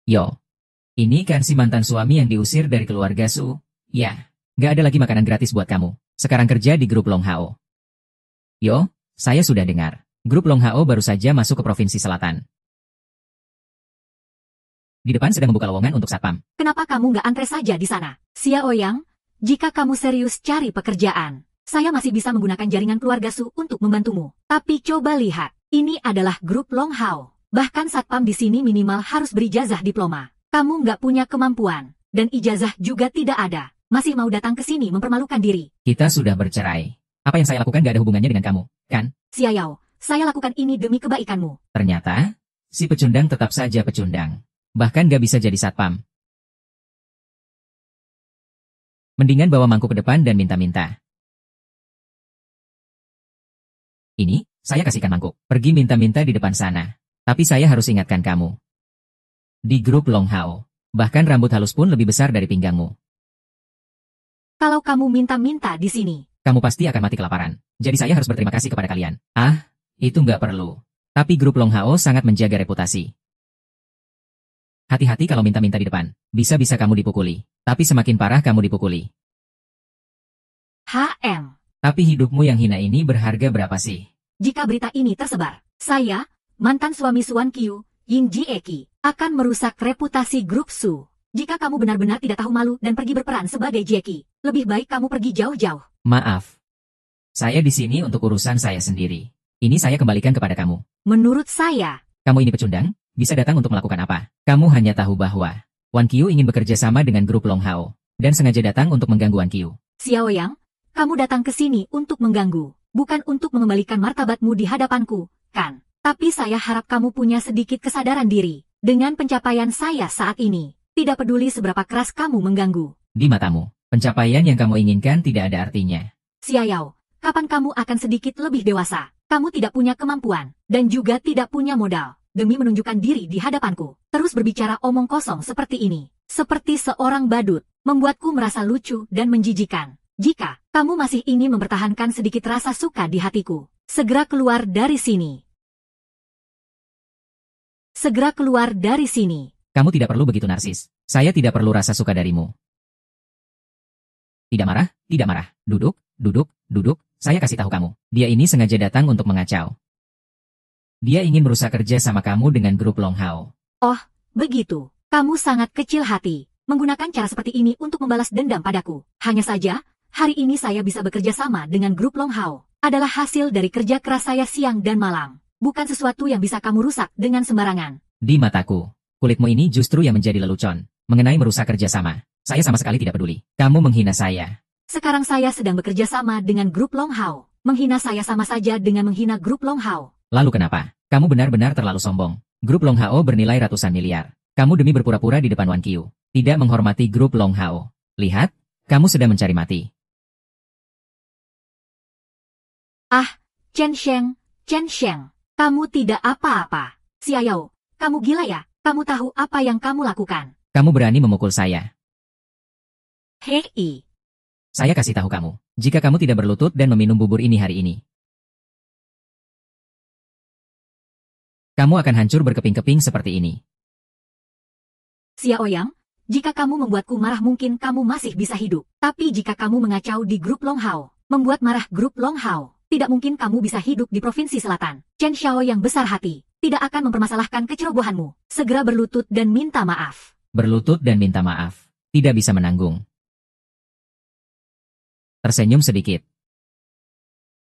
Yo, ini kan si mantan suami yang diusir dari keluarga Su. Ya, gak ada lagi makanan gratis buat kamu. Sekarang kerja di grup Long Hao. Yo, saya sudah dengar. Grup Long Hao baru saja masuk ke Provinsi Selatan. Di depan sedang membuka lowongan untuk satpam. Kenapa kamu nggak antre saja di sana? Xiao Yang, jika kamu serius cari pekerjaan, saya masih bisa menggunakan jaringan keluarga Su untuk membantumu. Tapi coba lihat, ini adalah grup Long Hao. Bahkan satpam di sini minimal harus berijazah diploma. Kamu nggak punya kemampuan, dan ijazah juga tidak ada. Masih mau datang ke sini mempermalukan diri. Kita sudah bercerai. Apa yang saya lakukan gak ada hubungannya dengan kamu, kan? Xiao, saya lakukan ini demi kebaikanmu. Ternyata, si pecundang tetap saja pecundang. Bahkan gak bisa jadi satpam. Mendingan bawa mangkuk ke depan dan minta-minta. Ini, saya kasihkan mangkuk. Pergi minta-minta di depan sana. Tapi saya harus ingatkan kamu. Di grup Long Hao, bahkan rambut halus pun lebih besar dari pinggangmu. Kalau kamu minta-minta di sini, Kamu pasti akan mati kelaparan. Jadi saya harus berterima kasih kepada kalian. Ah, itu nggak perlu. Tapi grup Long Hao sangat menjaga reputasi. Hati-hati kalau minta-minta di depan. Bisa-bisa kamu dipukuli. Tapi semakin parah kamu dipukuli. HM. Tapi hidupmu yang hina ini berharga berapa sih? Jika berita ini tersebar, saya, mantan suami Suan Qiu, Ying Jieki, akan merusak reputasi grup Su. Jika kamu benar-benar tidak tahu malu dan pergi berperan sebagai Jieki, lebih baik kamu pergi jauh-jauh. Maaf. Saya di sini untuk urusan saya sendiri. Ini saya kembalikan kepada kamu. Menurut saya, Kamu ini pecundang? Bisa datang untuk melakukan apa? Kamu hanya tahu bahwa Wan Qiu ingin bekerja sama dengan grup Long Hao dan sengaja datang untuk mengganggu Wan Qiu. Xiao Yang, kamu datang ke sini untuk mengganggu, bukan untuk mengembalikan martabatmu di hadapanku, kan? Tapi saya harap kamu punya sedikit kesadaran diri. Dengan pencapaian saya saat ini, tidak peduli seberapa keras kamu mengganggu. Di matamu, pencapaian yang kamu inginkan tidak ada artinya. Xiao, kapan kamu akan sedikit lebih dewasa? Kamu tidak punya kemampuan, dan juga tidak punya modal, demi menunjukkan diri di hadapanku. Terus berbicara omong kosong seperti ini, seperti seorang badut, membuatku merasa lucu dan menjijikan. Jika kamu masih ingin mempertahankan sedikit rasa suka di hatiku, segera keluar dari sini. Segera keluar dari sini. Kamu tidak perlu begitu narsis. Saya tidak perlu rasa suka darimu. Tidak marah, tidak marah. Duduk, duduk, duduk. Saya kasih tahu kamu. Dia ini sengaja datang untuk mengacau. Dia ingin merusak kerja sama kamu dengan grup Long Hao. Oh, begitu. Kamu sangat kecil hati, menggunakan cara seperti ini untuk membalas dendam padaku. Hanya saja, hari ini saya bisa bekerja sama dengan grup Long Hao. Adalah hasil dari kerja keras saya siang dan malam. Bukan sesuatu yang bisa kamu rusak dengan sembarangan. Di mataku, kulitmu ini justru yang menjadi lelucon. Mengenai merusak kerja sama, saya sama sekali tidak peduli. Kamu menghina saya. Sekarang saya sedang bekerja sama dengan grup Long Hao. Menghina saya sama saja dengan menghina grup Long Hao. Lalu kenapa? Kamu benar-benar terlalu sombong. Grup Long Hao bernilai ratusan miliar. Kamu demi berpura-pura di depan Wan Qiu, tidak menghormati grup Long Hao. Lihat, kamu sedang mencari mati. Ah, Chen Sheng, kamu tidak apa-apa. Xiao, kamu gila ya? Kamu tahu apa yang kamu lakukan? Kamu berani memukul saya. Hei. Saya kasih tahu kamu, jika kamu tidak berlutut dan meminum bubur ini hari ini, kamu akan hancur berkeping-keping seperti ini. Xiao Yang, jika kamu membuatku marah mungkin kamu masih bisa hidup. Tapi jika kamu mengacau di grup Long Hao, membuat marah grup Long Hao, tidak mungkin kamu bisa hidup di Provinsi Selatan. Chen Xiao yang besar hati, tidak akan mempermasalahkan kecerobohanmu. Segera berlutut dan minta maaf. Berlutut dan minta maaf. Tidak bisa menanggung. Tersenyum sedikit.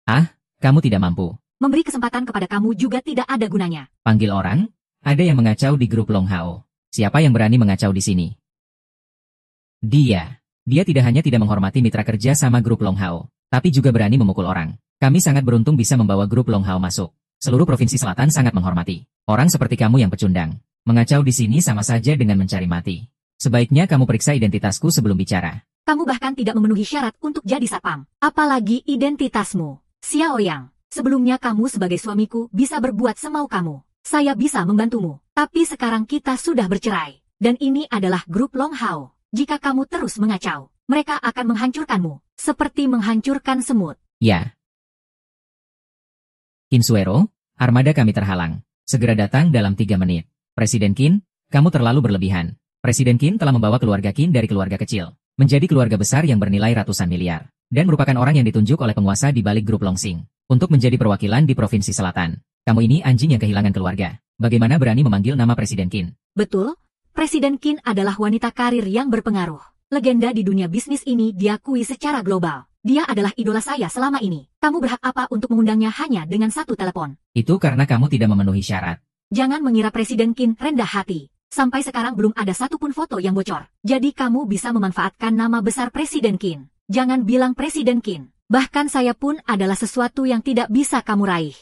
Ah, kamu tidak mampu. Memberi kesempatan kepada kamu juga tidak ada gunanya. Panggil orang? Ada yang mengacau di grup Long Hao. Siapa yang berani mengacau di sini? Dia. Dia tidak hanya tidak menghormati mitra kerja sama grup Long Hao, tapi juga berani memukul orang. Kami sangat beruntung bisa membawa grup Long Hao masuk. Seluruh Provinsi Selatan sangat menghormati. Orang seperti kamu yang pecundang. Mengacau di sini sama saja dengan mencari mati. Sebaiknya kamu periksa identitasku sebelum bicara. Kamu bahkan tidak memenuhi syarat untuk jadi satpam. Apalagi identitasmu. Xiao Yang, sebelumnya kamu sebagai suamiku bisa berbuat semau kamu. Saya bisa membantumu. Tapi sekarang kita sudah bercerai. Dan ini adalah grup Long Hao. Jika kamu terus mengacau, mereka akan menghancurkanmu. Seperti menghancurkan semut. Ya. Qin Suero, armada kami terhalang. Segera datang dalam 3 menit. Presiden Qin, Kamu terlalu berlebihan. Presiden Qin telah membawa keluarga Qin dari keluarga kecil, menjadi keluarga besar yang bernilai ratusan miliar, dan merupakan orang yang ditunjuk oleh penguasa di balik grup Longsing, untuk menjadi perwakilan di Provinsi Selatan. Kamu ini anjing yang kehilangan keluarga. Bagaimana berani memanggil nama Presiden Qin? Betul, Presiden Qin adalah wanita karir yang berpengaruh. Legenda di dunia bisnis ini diakui secara global. Dia adalah idola saya selama ini. Kamu berhak apa untuk mengundangnya hanya dengan satu telepon? Itu karena kamu tidak memenuhi syarat. Jangan mengira Presiden Qin rendah hati. Sampai sekarang belum ada satupun foto yang bocor. Jadi kamu bisa memanfaatkan nama besar Presiden Qin. Jangan bilang Presiden Qin. Bahkan saya pun adalah sesuatu yang tidak bisa kamu raih.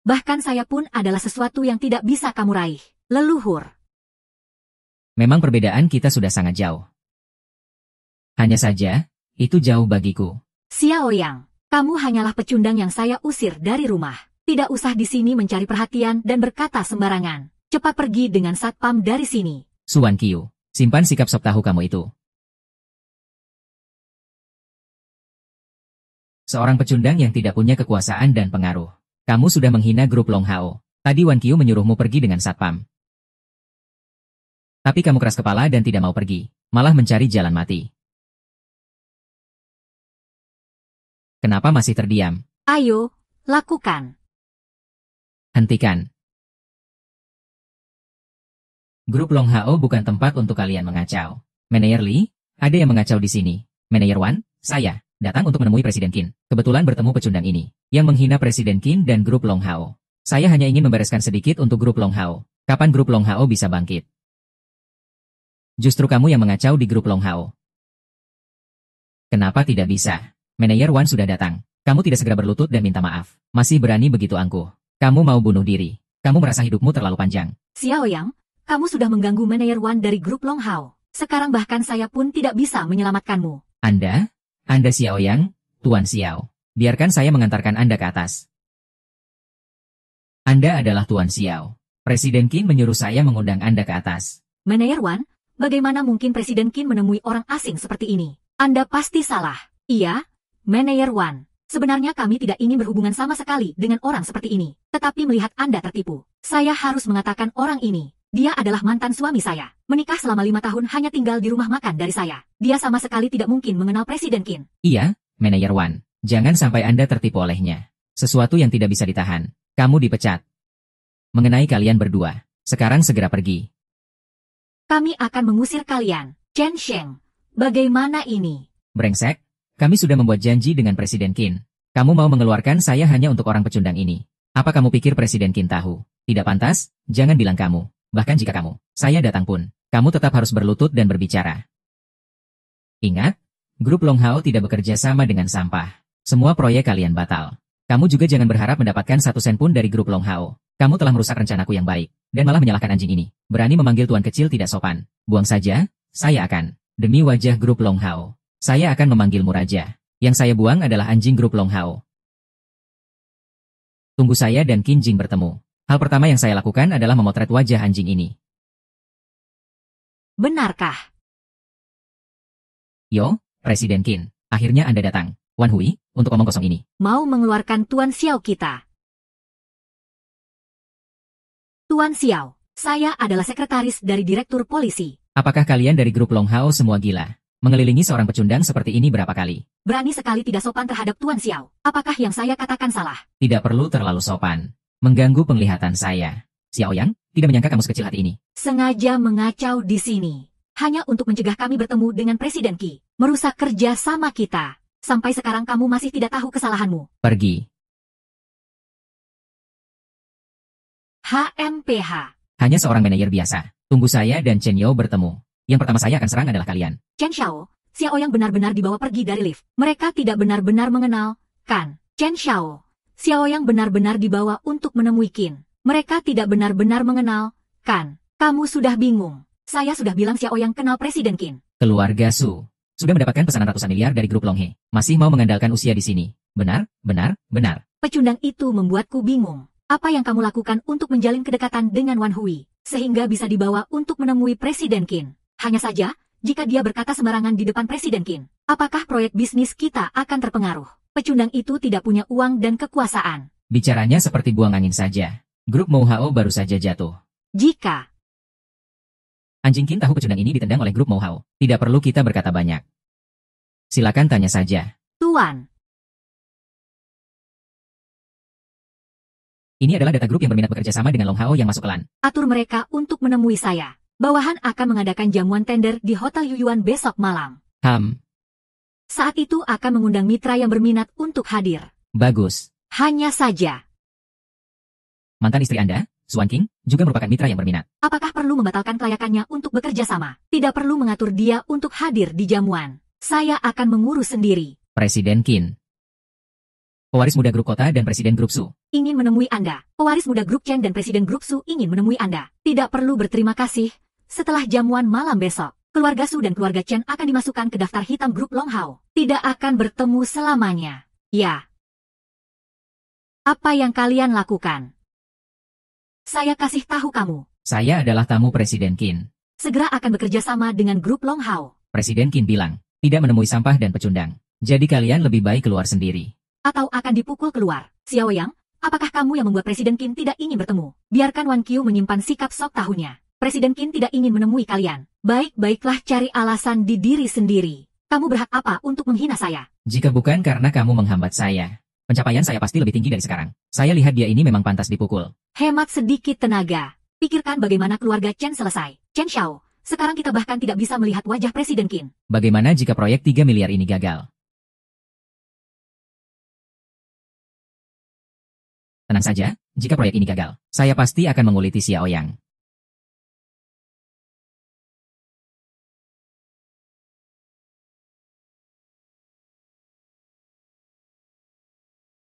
Bahkan saya pun adalah sesuatu yang tidak bisa kamu raih. Leluhur. Memang perbedaan kita sudah sangat jauh. Hanya saja, itu jauh bagiku. Xiao Yang, kamu hanyalah pecundang yang saya usir dari rumah. Tidak usah di sini mencari perhatian dan berkata sembarangan. Cepat pergi dengan satpam dari sini. Suan Qiu, simpan sikap sop tahu kamu itu. Seorang pecundang yang tidak punya kekuasaan dan pengaruh. Kamu sudah menghina grup Long Hao. Tadi Wan Qiu menyuruhmu pergi dengan satpam. Tapi kamu keras kepala dan tidak mau pergi, malah mencari jalan mati. Kenapa masih terdiam? Ayo, lakukan. Hentikan. Grup Long Hao bukan tempat untuk kalian mengacau. Manajer Li, ada yang mengacau di sini. Manajer Wan, saya, datang untuk menemui Presiden Qin. Kebetulan bertemu pecundang ini, yang menghina Presiden Qin dan grup Long Hao. Saya hanya ingin membereskan sedikit untuk grup Long Hao. Kapan grup Long Hao bisa bangkit? Justru kamu yang mengacau di grup Long Hao. Kenapa tidak bisa? Manajer Wan sudah datang. Kamu tidak segera berlutut dan minta maaf. Masih berani begitu angkuh. Kamu mau bunuh diri. Kamu merasa hidupmu terlalu panjang. Xiao Yang, kamu sudah mengganggu Manajer Wan dari grup Long Hao. Sekarang bahkan saya pun tidak bisa menyelamatkanmu. Anda Xiao Yang, Tuan Xiao. Biarkan saya mengantarkan Anda ke atas. Anda adalah Tuan Xiao. Presiden Qin menyuruh saya mengundang Anda ke atas. Manajer Wan, bagaimana mungkin Presiden Qin menemui orang asing seperti ini? Anda pasti salah. Iya, Manajer Wan. Sebenarnya kami tidak ingin berhubungan sama sekali dengan orang seperti ini. Tetapi melihat Anda tertipu, saya harus mengatakan orang ini. Dia adalah mantan suami saya. Menikah selama 5 tahun hanya tinggal di rumah makan dari saya. Dia sama sekali tidak mungkin mengenal Presiden Qin. Iya, Manajer Wan. Jangan sampai Anda tertipu olehnya. Sesuatu yang tidak bisa ditahan. Kamu dipecat. Mengenai kalian berdua, sekarang segera pergi. Kami akan mengusir kalian. Chen Sheng, bagaimana ini? Brengsek, kami sudah membuat janji dengan Presiden Qin. Kamu mau mengeluarkan saya hanya untuk orang pecundang ini. Apa kamu pikir Presiden Qin tahu? Tidak pantas, jangan bilang kamu. Bahkan jika saya datang pun, kamu tetap harus berlutut dan berbicara. Ingat, grup Long Hao tidak bekerja sama dengan sampah. Semua proyek kalian batal. Kamu juga jangan berharap mendapatkan 1 sen pun dari grup Long Hao. Kamu telah merusak rencanaku yang baik, dan malah menyalahkan anjing ini. Berani memanggil tuan kecil tidak sopan. Buang saja, saya akan. Demi wajah grup Long Hao, saya akan memanggilmu raja. Yang saya buang adalah anjing grup Long Hao. Tunggu saya dan Qin Jing bertemu. Hal pertama yang saya lakukan adalah memotret wajah anjing ini. Benarkah? Yo, Presiden Qin, akhirnya Anda datang. Wan Hui, untuk omong kosong ini. Mau mengeluarkan Tuan Xiao kita. Tuan Xiao, saya adalah sekretaris dari Direktur Polisi. Apakah kalian dari grup Long Hao semua gila? Mengelilingi seorang pecundang seperti ini berapa kali? Berani sekali tidak sopan terhadap Tuan Xiao. Apakah yang saya katakan salah? Tidak perlu terlalu sopan. Mengganggu penglihatan saya. Xiao Yang, tidak menyangka kamu sekecil hati ini. Sengaja mengacau di sini. Hanya untuk mencegah kami bertemu dengan Presiden Qi. Merusak kerja sama kita. Sampai sekarang kamu masih tidak tahu kesalahanmu. Pergi. HMPH. Hanya seorang manajer biasa. Tunggu saya dan Chen Yao bertemu. Yang pertama saya akan serang adalah kalian. Chen Xiao, Xiao yang benar-benar dibawa pergi dari lift. Mereka tidak benar-benar mengenal, kan? Chen Xiao, Xiao yang benar-benar dibawa untuk menemui Qin. Mereka tidak benar-benar mengenal, kan? Kamu sudah bingung. Saya sudah bilang Xiao yang kenal Presiden Qin. Keluarga Su. Sudah mendapatkan pesanan ratusan miliar dari grup Long He. Masih mau mengandalkan usia di sini. Benar, benar, benar. Pecundang itu membuatku bingung. Apa yang kamu lakukan untuk menjalin kedekatan dengan Wan Hui, sehingga bisa dibawa untuk menemui Presiden Qin? Hanya saja, jika dia berkata sembarangan di depan Presiden Qin, apakah proyek bisnis kita akan terpengaruh? Pecundang itu tidak punya uang dan kekuasaan. Bicaranya seperti buang angin saja. Grup Mo Hao baru saja jatuh. Jika Anjing Qin tahu pecundang ini ditendang oleh grup Mo Hao. Tidak perlu kita berkata banyak. Silakan tanya saja. Tuan, Ini adalah data grup yang berminat bekerja sama dengan Long Hao yang masuk klan. atur mereka untuk menemui saya. Bawahan akan mengadakan jamuan tender di Hotel Yuyuan besok malam. Saat itu akan mengundang mitra yang berminat untuk hadir. Bagus. Hanya saja, Mantan istri Anda, Suan King, juga merupakan mitra yang berminat. apakah perlu membatalkan kelayakannya untuk bekerja sama? Tidak perlu mengatur dia untuk hadir di jamuan. Saya akan mengurus sendiri. Presiden Qin. Pewaris muda grup kota dan presiden grup Su. Ingin menemui Anda. Pewaris muda grup Chen dan presiden grup Su ingin menemui Anda. Tidak perlu berterima kasih. Setelah jamuan malam besok, keluarga Su dan keluarga Chen akan dimasukkan ke daftar hitam grup Long Hao. Tidak akan bertemu selamanya. Ya. Apa yang kalian lakukan? Saya kasih tahu kamu. Saya adalah tamu Presiden Qin. Segera akan bekerja sama dengan grup Long Hao. Presiden Qin bilang, tidak menemui sampah dan pecundang. Jadi kalian lebih baik keluar sendiri. Atau akan dipukul keluar. Xiao Yang, apakah kamu yang membuat Presiden Qin tidak ingin bertemu? Biarkan Wan Qiu menyimpan sikap sok tahunya. Presiden Qin tidak ingin menemui kalian. Baik-baiklah cari alasan di diri sendiri. Kamu berhak apa untuk menghina saya? Jika bukan karena kamu menghambat saya, pencapaian saya pasti lebih tinggi dari sekarang. Saya lihat dia ini memang pantas dipukul. Hemat sedikit tenaga. Pikirkan bagaimana keluarga Chen selesai. Chen Xiao, sekarang kita bahkan tidak bisa melihat wajah Presiden Qin. Bagaimana jika proyek 3 miliar ini gagal? Tenang saja, jika proyek ini gagal, saya pasti akan menguliti Xiao Yang.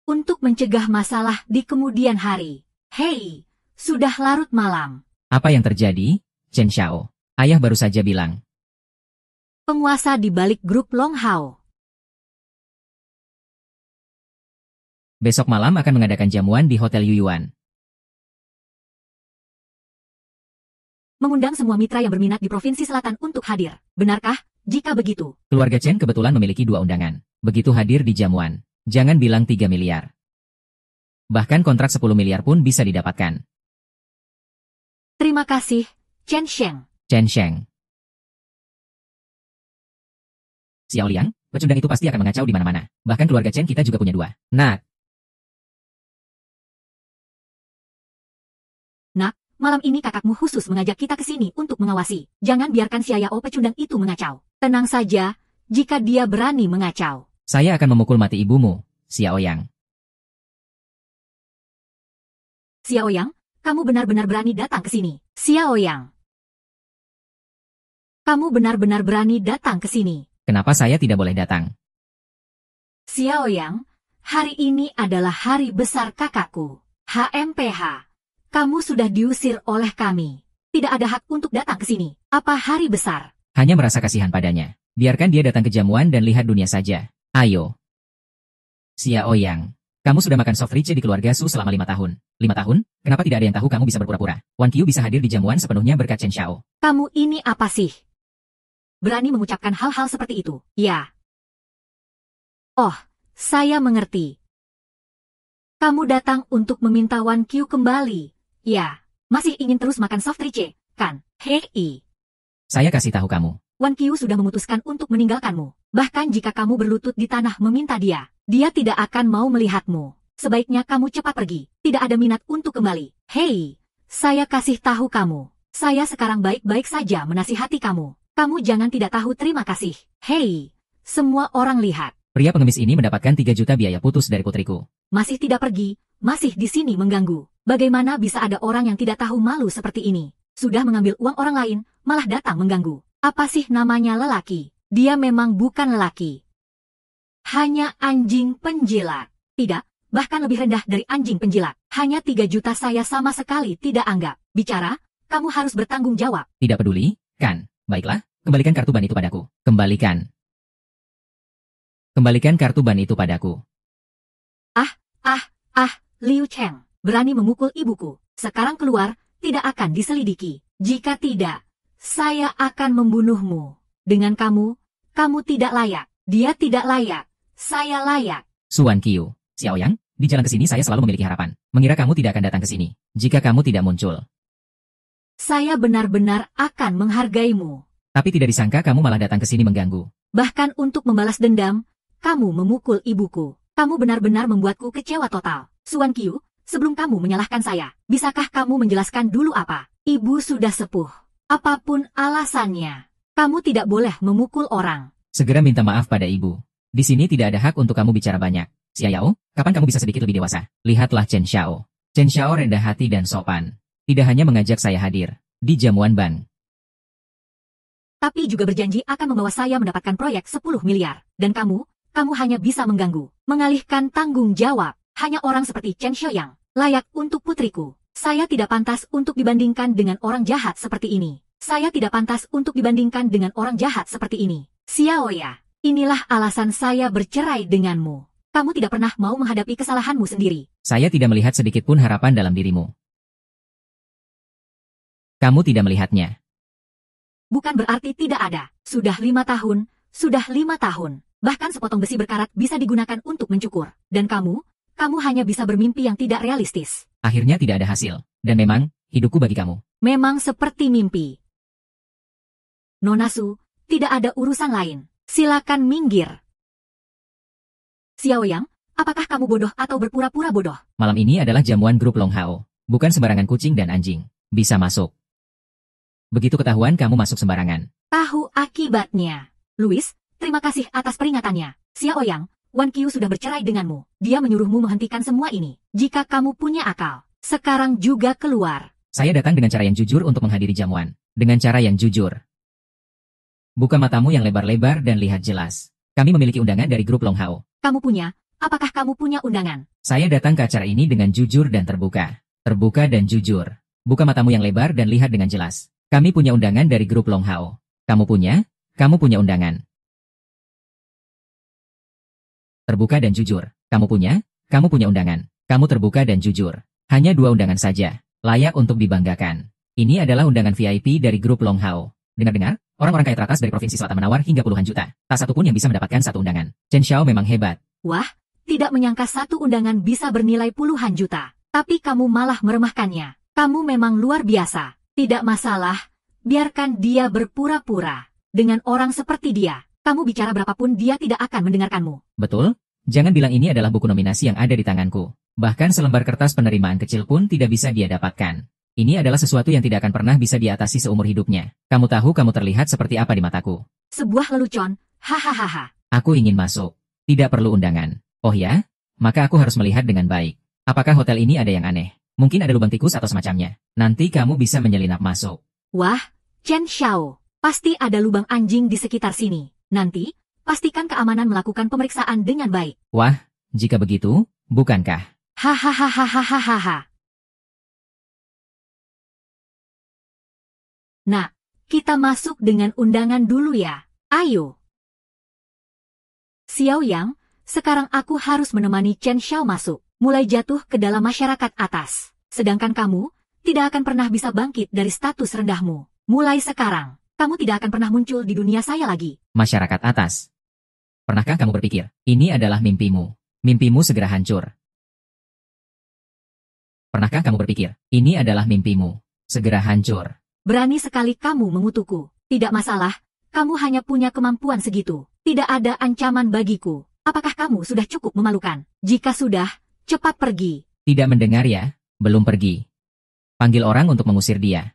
Untuk mencegah masalah di kemudian hari. Hei, sudah larut malam. Apa yang terjadi, Chen Xiao? Ayah baru saja bilang. Penguasa di balik grup Long Hao. Besok malam akan mengadakan jamuan di Hotel Yuyuan. Mengundang semua mitra yang berminat di Provinsi Selatan untuk hadir. Benarkah? Jika begitu, Keluarga Chen kebetulan memiliki 2 undangan. Begitu hadir di jamuan, jangan bilang 3 miliar. Bahkan kontrak 10 miliar pun bisa didapatkan. terima kasih, Chen Sheng. Chen Sheng. Xiao Liang, pecundang itu pasti akan mengacau di mana-mana. Bahkan keluarga Chen kita juga punya 2. Malam ini kakakmu khusus mengajak kita ke sini untuk mengawasi. Jangan biarkan Xiao pecundang itu mengacau. Tenang saja, jika dia berani mengacau. Saya akan memukul mati ibumu, Xiao Yang. Xiao Yang, kamu benar-benar berani datang ke sini. Xiao Yang. Kamu benar-benar berani datang ke sini. Kenapa saya tidak boleh datang? Xiao Yang, hari ini adalah hari besar kakakku. HMPH. Kamu sudah diusir oleh kami. Tidak ada hak untuk datang ke sini. Apa hari besar? Hanya merasa kasihan padanya. Biarkan dia datang ke jamuan dan lihat dunia saja. Ayo. Xiao Yang. Kamu sudah makan soft rice di keluarga Su selama 5 tahun. 5 tahun? Kenapa tidak ada yang tahu kamu bisa berpura-pura? Wan Qiu bisa hadir di jamuan sepenuhnya berkat Chen Xiao. Kamu ini apa sih? Berani mengucapkan hal-hal seperti itu? Ya. Oh, saya mengerti. Kamu datang untuk meminta Wan Qiu kembali. Ya, masih ingin terus makan soft rice, kan? Hei. Saya kasih tahu kamu. Wan Qiu sudah memutuskan untuk meninggalkanmu. Bahkan jika kamu berlutut di tanah meminta dia tidak akan mau melihatmu. Sebaiknya kamu cepat pergi. Tidak ada minat untuk kembali. Hei, saya kasih tahu kamu. Saya sekarang baik-baik saja menasihati kamu. Kamu jangan tidak tahu terima kasih. Hei, semua orang lihat. Pria pengemis ini mendapatkan 3 juta biaya putus dari putriku. Masih tidak pergi, masih di sini mengganggu. Bagaimana bisa ada orang yang tidak tahu malu seperti ini? Sudah mengambil uang orang lain, malah datang mengganggu. Apa sih namanya lelaki? Dia memang bukan lelaki. Hanya anjing penjilat. Tidak, bahkan lebih rendah dari anjing penjilat. Hanya 3 juta saya sama sekali tidak anggap. Bicara, kamu harus bertanggung jawab. Tidak peduli, kan? Baiklah, kembalikan kartu ban itu padaku. Kembalikan. Kembalikan kartu ban itu padaku. Liu Cheng, berani memukul ibuku. Sekarang keluar, tidak akan diselidiki. Jika tidak, saya akan membunuhmu. Dengan kamu tidak layak. Dia tidak layak. Saya layak. Suan Qiu, Xiao Yang, di jalan ke sini saya selalu memiliki harapan. Mengira kamu tidak akan datang ke sini. Jika kamu tidak muncul. Saya benar-benar akan menghargaimu. Tapi tidak disangka kamu malah datang ke sini mengganggu. Bahkan untuk membalas dendam, kamu memukul ibuku. Kamu benar-benar membuatku kecewa total. Suan Qiu, sebelum kamu menyalahkan saya, bisakah kamu menjelaskan dulu apa? Ibu sudah sepuh. Apapun alasannya, kamu tidak boleh memukul orang. Segera minta maaf pada ibu. Di sini tidak ada hak untuk kamu bicara banyak. Xiao, kapan kamu bisa sedikit lebih dewasa? Lihatlah Chen Xiao. Chen Xiao rendah hati dan sopan. Tidak hanya mengajak saya hadir di jamuan ban, tapi juga berjanji akan membawa saya mendapatkan proyek 10 miliar. Dan kamu hanya bisa mengganggu, mengalihkan tanggung jawab. Hanya orang seperti Chen Xiaoyang layak untuk putriku. Saya tidak pantas untuk dibandingkan dengan orang jahat seperti ini. Saya tidak pantas untuk dibandingkan dengan orang jahat seperti ini. Xiaoya, inilah alasan saya bercerai denganmu. Kamu tidak pernah mau menghadapi kesalahanmu sendiri. Saya tidak melihat sedikit pun harapan dalam dirimu. Kamu tidak melihatnya. Bukan berarti tidak ada. Sudah 5 tahun, sudah 5 tahun. Bahkan sepotong besi berkarat bisa digunakan untuk mencukur. Dan kamu hanya bisa bermimpi yang tidak realistis. Akhirnya tidak ada hasil. Dan memang, hidupku bagi kamu memang seperti mimpi. Nona Su, tidak ada urusan lain. Silakan minggir. Xiaoyang, apakah kamu bodoh atau berpura-pura bodoh? Malam ini adalah jamuan grup Long Hao. Bukan sembarangan kucing dan anjing bisa masuk. Begitu ketahuan kamu masuk sembarangan. Tahu akibatnya. Louis, terima kasih atas peringatannya. Xiaoyang, Wan Qiu sudah bercerai denganmu. Dia menyuruhmu menghentikan semua ini. Jika kamu punya akal, sekarang juga keluar. Saya datang dengan cara yang jujur untuk menghadiri jamuan. Dengan cara yang jujur. Buka matamu yang lebar-lebar dan lihat jelas. Kami memiliki undangan dari grup Long Hao. Apakah kamu punya undangan? Saya datang ke acara ini dengan jujur dan terbuka. Terbuka dan jujur. Buka matamu yang lebar dan lihat dengan jelas. Kami punya undangan dari grup Long Hao. Kamu punya undangan. Terbuka dan jujur. Kamu punya undangan. Kamu terbuka dan jujur. Hanya 2 undangan saja. Layak untuk dibanggakan. Ini adalah undangan VIP dari grup Long Hao. Dengar-dengar, orang-orang kaya teratas dari Provinsi Selatan menawar hingga puluhan juta. Tak satu pun yang bisa mendapatkan 1 undangan. Chen Xiao memang hebat. Wah, tidak menyangka 1 undangan bisa bernilai puluhan juta. Tapi kamu malah meremehkannya. Kamu memang luar biasa. Tidak masalah, biarkan dia berpura-pura. Dengan orang seperti dia, kamu bicara berapapun dia tidak akan mendengarkanmu. Betul? Jangan bilang ini adalah buku nominasi yang ada di tanganku. Bahkan selembar kertas penerimaan kecil pun tidak bisa dia dapatkan. Ini adalah sesuatu yang tidak akan pernah bisa diatasi seumur hidupnya. Kamu tahu kamu terlihat seperti apa di mataku. Sebuah lelucon, hahaha. Aku ingin masuk. Tidak perlu undangan. Oh ya? Maka aku harus melihat dengan baik. Apakah hotel ini ada yang aneh? Mungkin ada lubang tikus atau semacamnya. Nanti kamu bisa menyelinap masuk. Wah, Chen Xiao. Pasti ada lubang anjing di sekitar sini. Nanti, pastikan keamanan melakukan pemeriksaan dengan baik. Wah, jika begitu, bukankah? Hahaha. Nah, kita masuk dengan undangan dulu ya. Ayo. Xiaoyang, sekarang aku harus menemani Chen Xiao masuk. Mulai jatuh ke dalam masyarakat atas. Sedangkan kamu, tidak akan pernah bisa bangkit dari status rendahmu. Mulai sekarang, kamu tidak akan pernah muncul di dunia saya lagi. Masyarakat atas. Pernahkah kamu berpikir, ini adalah mimpimu? Mimpimu segera hancur. Pernahkah kamu berpikir, ini adalah mimpimu? Segera hancur. Berani sekali kamu mengutukku. Tidak masalah, kamu hanya punya kemampuan segitu. Tidak ada ancaman bagiku. Apakah kamu sudah cukup memalukan? Jika sudah, cepat pergi. Tidak mendengar ya? Belum pergi. Panggil orang untuk mengusir dia.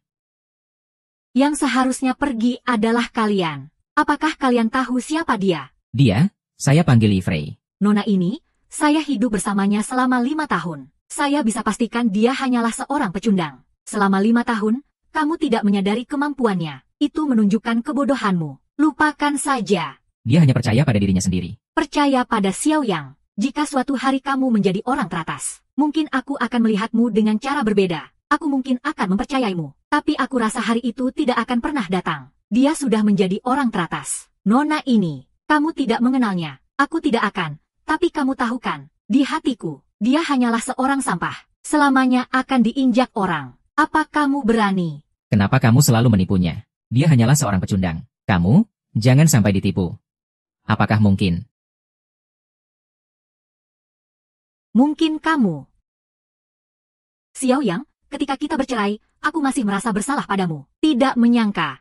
Yang seharusnya pergi adalah kalian. Apakah kalian tahu siapa dia? Dia? Saya panggil Yifrey. Nona ini, saya hidup bersamanya selama 5 tahun. Saya bisa pastikan dia hanyalah seorang pecundang. Selama 5 tahun, kamu tidak menyadari kemampuannya. Itu menunjukkan kebodohanmu. Lupakan saja. Dia hanya percaya pada dirinya sendiri. Percaya pada Xiaoyang. Jika suatu hari kamu menjadi orang teratas, mungkin aku akan melihatmu dengan cara berbeda. Aku mungkin akan mempercayaimu. Tapi aku rasa hari itu tidak akan pernah datang. Dia sudah menjadi orang teratas. Nona ini, kamu tidak mengenalnya. Aku tidak akan. Tapi kamu tahu kan, di hatiku, dia hanyalah seorang sampah. Selamanya akan diinjak orang. Apa kamu berani? Kenapa kamu selalu menipunya? Dia hanyalah seorang pecundang. Kamu, jangan sampai ditipu. Apakah mungkin? Mungkin kamu. Xiaoyang, ketika kita bercerai, aku masih merasa bersalah padamu. Tidak menyangka.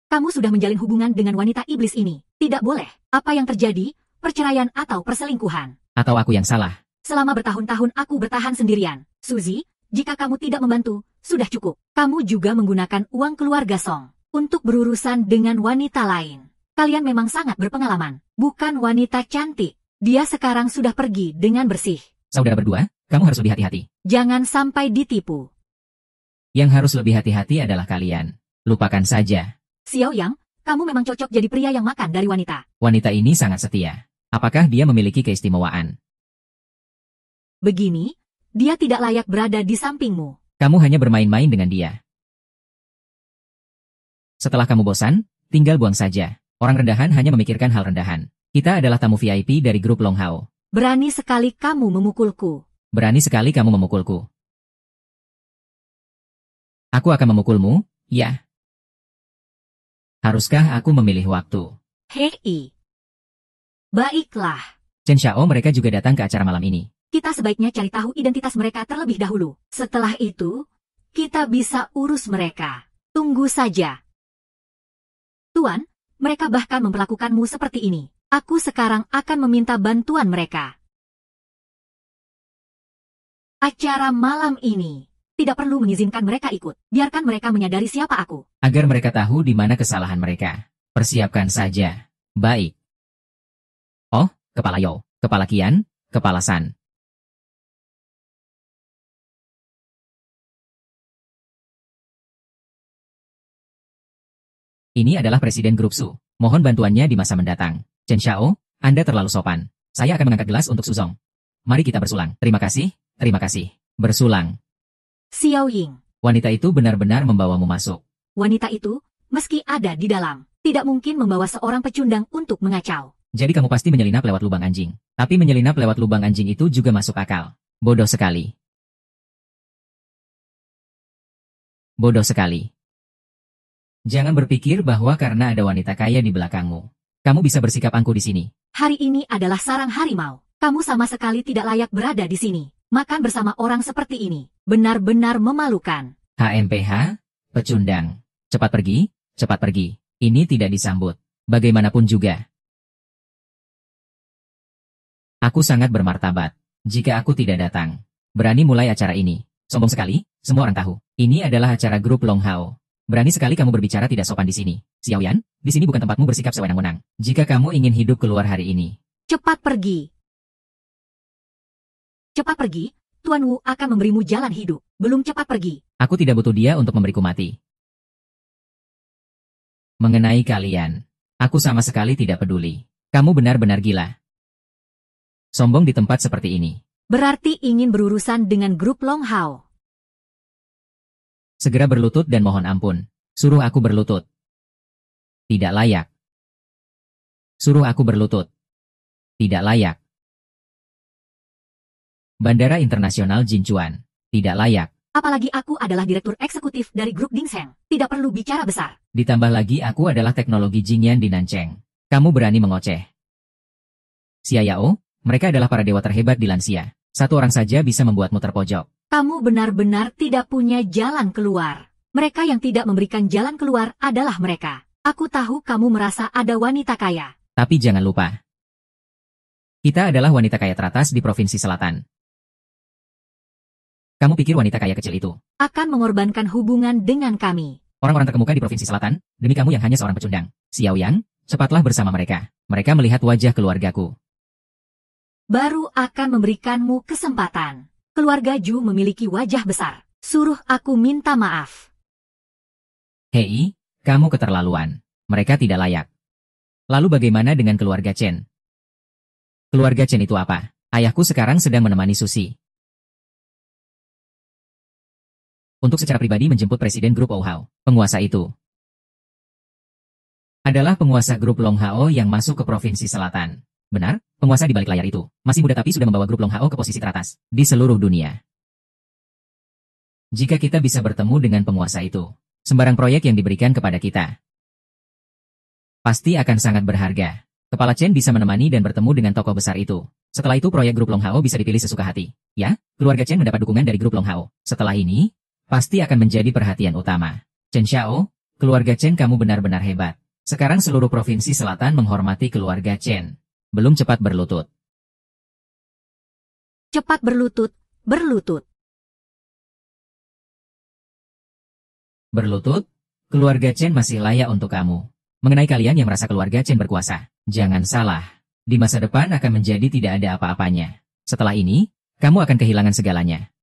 Kamu sudah menjalin hubungan dengan wanita iblis ini. Tidak boleh. Apa yang terjadi? Perceraian atau perselingkuhan? Atau aku yang salah? Selama bertahun-tahun aku bertahan sendirian. Suzy, jika kamu tidak membantu, sudah cukup. Kamu juga menggunakan uang keluarga Song untuk berurusan dengan wanita lain. Kalian memang sangat berpengalaman. Bukan wanita cantik. Dia sekarang sudah pergi dengan bersih. Saudara berdua, kamu harus lebih hati-hati. Jangan sampai ditipu. Yang harus lebih hati-hati adalah kalian. Lupakan saja. Xiao Yang, kamu memang cocok jadi pria yang makan dari wanita. Wanita ini sangat setia. Apakah dia memiliki keistimewaan? Begini, dia tidak layak berada di sampingmu. Kamu hanya bermain-main dengan dia. Setelah kamu bosan, tinggal buang saja. Orang rendahan hanya memikirkan hal rendahan. Kita adalah tamu VIP dari grup Long Hao. Berani sekali kamu memukulku. Berani sekali kamu memukulku. Aku akan memukulmu, ya. Haruskah aku memilih waktu? Hei. Baiklah. Chen Xiao mereka juga datang ke acara malam ini. Kita sebaiknya cari tahu identitas mereka terlebih dahulu. Setelah itu, kita bisa urus mereka. Tunggu saja. Tuan, mereka bahkan memperlakukanmu seperti ini. Aku sekarang akan meminta bantuan mereka. Acara malam ini. Tidak perlu mengizinkan mereka ikut. Biarkan mereka menyadari siapa aku. Agar mereka tahu di mana kesalahan mereka. Persiapkan saja. Baik. Oh, Kepala Yo, Kepala Qian, Kepala San. Ini adalah Presiden Grup Su. Mohon bantuannya di masa mendatang. Chen Xiao, Anda terlalu sopan. Saya akan mengangkat gelas untuk Suzong. Mari kita bersulang. Terima kasih, terima kasih. Bersulang. Xiao Ying. Wanita itu benar-benar membawamu masuk. Wanita itu, meski ada di dalam, tidak mungkin membawa seorang pecundang untuk mengacau. Jadi kamu pasti menyelinap lewat lubang anjing. Tapi menyelinap lewat lubang anjing itu juga masuk akal. Bodoh sekali. Bodoh sekali. Jangan berpikir bahwa karena ada wanita kaya di belakangmu, kamu bisa bersikap angkuh di sini. Hari ini adalah sarang harimau. Kamu sama sekali tidak layak berada di sini. Makan bersama orang seperti ini. Benar-benar memalukan. HMPH, pecundang. Cepat pergi, cepat pergi. Ini tidak disambut. Bagaimanapun juga. Aku sangat bermartabat. Jika aku tidak datang, berani mulai acara ini. Sombong sekali, semua orang tahu. Ini adalah acara grup Long Hao. Berani sekali kamu berbicara tidak sopan di sini. Xiao Yan, di sini bukan tempatmu bersikap sewenang-wenang. Jika kamu ingin hidup keluar hari ini, cepat pergi. Cepat pergi, Tuan Wu akan memberimu jalan hidup. Belum cepat pergi. Aku tidak butuh dia untuk memberiku mati. Mengenai kalian, aku sama sekali tidak peduli. Kamu benar-benar gila. Sombong di tempat seperti ini. Berarti ingin berurusan dengan grup Long Hao. Segera berlutut dan mohon ampun. Suruh aku berlutut. Tidak layak. Suruh aku berlutut. Tidak layak. Bandara Internasional Jinchuan. Tidak layak. Apalagi aku adalah direktur eksekutif dari grup Dingseng. Tidak perlu bicara besar. Ditambah lagi aku adalah teknologi Jingyan di Nancheng. Kamu berani mengoceh. Xia Yao, mereka adalah para dewa terhebat di Lansia. Satu orang saja bisa membuatmu terpojok. Kamu benar-benar tidak punya jalan keluar. Mereka yang tidak memberikan jalan keluar adalah mereka. Aku tahu kamu merasa ada wanita kaya. Tapi jangan lupa. Kita adalah wanita kaya teratas di Provinsi Selatan. Kamu pikir wanita kaya kecil itu akan mengorbankan hubungan dengan kami? Orang-orang terkemuka di Provinsi Selatan, demi kamu yang hanya seorang pecundang. Xiao Yang, cepatlah bersama mereka. Mereka melihat wajah keluargaku. Baru akan memberikanmu kesempatan. Keluarga Ju memiliki wajah besar. Suruh aku minta maaf. Hei, kamu keterlaluan. Mereka tidak layak. Lalu bagaimana dengan keluarga Chen? Keluarga Chen itu apa? Ayahku sekarang sedang menemani Susi. Untuk secara pribadi menjemput Presiden Grup Long Hao. Penguasa itu adalah penguasa Grup Long Hao yang masuk ke Provinsi Selatan. Benar, penguasa di balik layar itu masih muda tapi sudah membawa Grup Long Hao ke posisi teratas di seluruh dunia. Jika kita bisa bertemu dengan penguasa itu, sembarang proyek yang diberikan kepada kita pasti akan sangat berharga. Kepala Chen bisa menemani dan bertemu dengan tokoh besar itu. Setelah itu proyek grup Long Hao bisa dipilih sesuka hati. Ya, keluarga Chen mendapat dukungan dari grup Long Hao. Setelah ini, pasti akan menjadi perhatian utama. Chen Xiao, keluarga Chen kamu benar-benar hebat. Sekarang seluruh provinsi selatan menghormati keluarga Chen. Belum cepat berlutut. Cepat berlutut, berlutut. Berlutut? Keluarga Chen masih layak untuk kamu. Mengenai kalian yang merasa keluarga Chen berkuasa, jangan salah. Di masa depan akan menjadi tidak ada apa-apanya. Setelah ini, kamu akan kehilangan segalanya.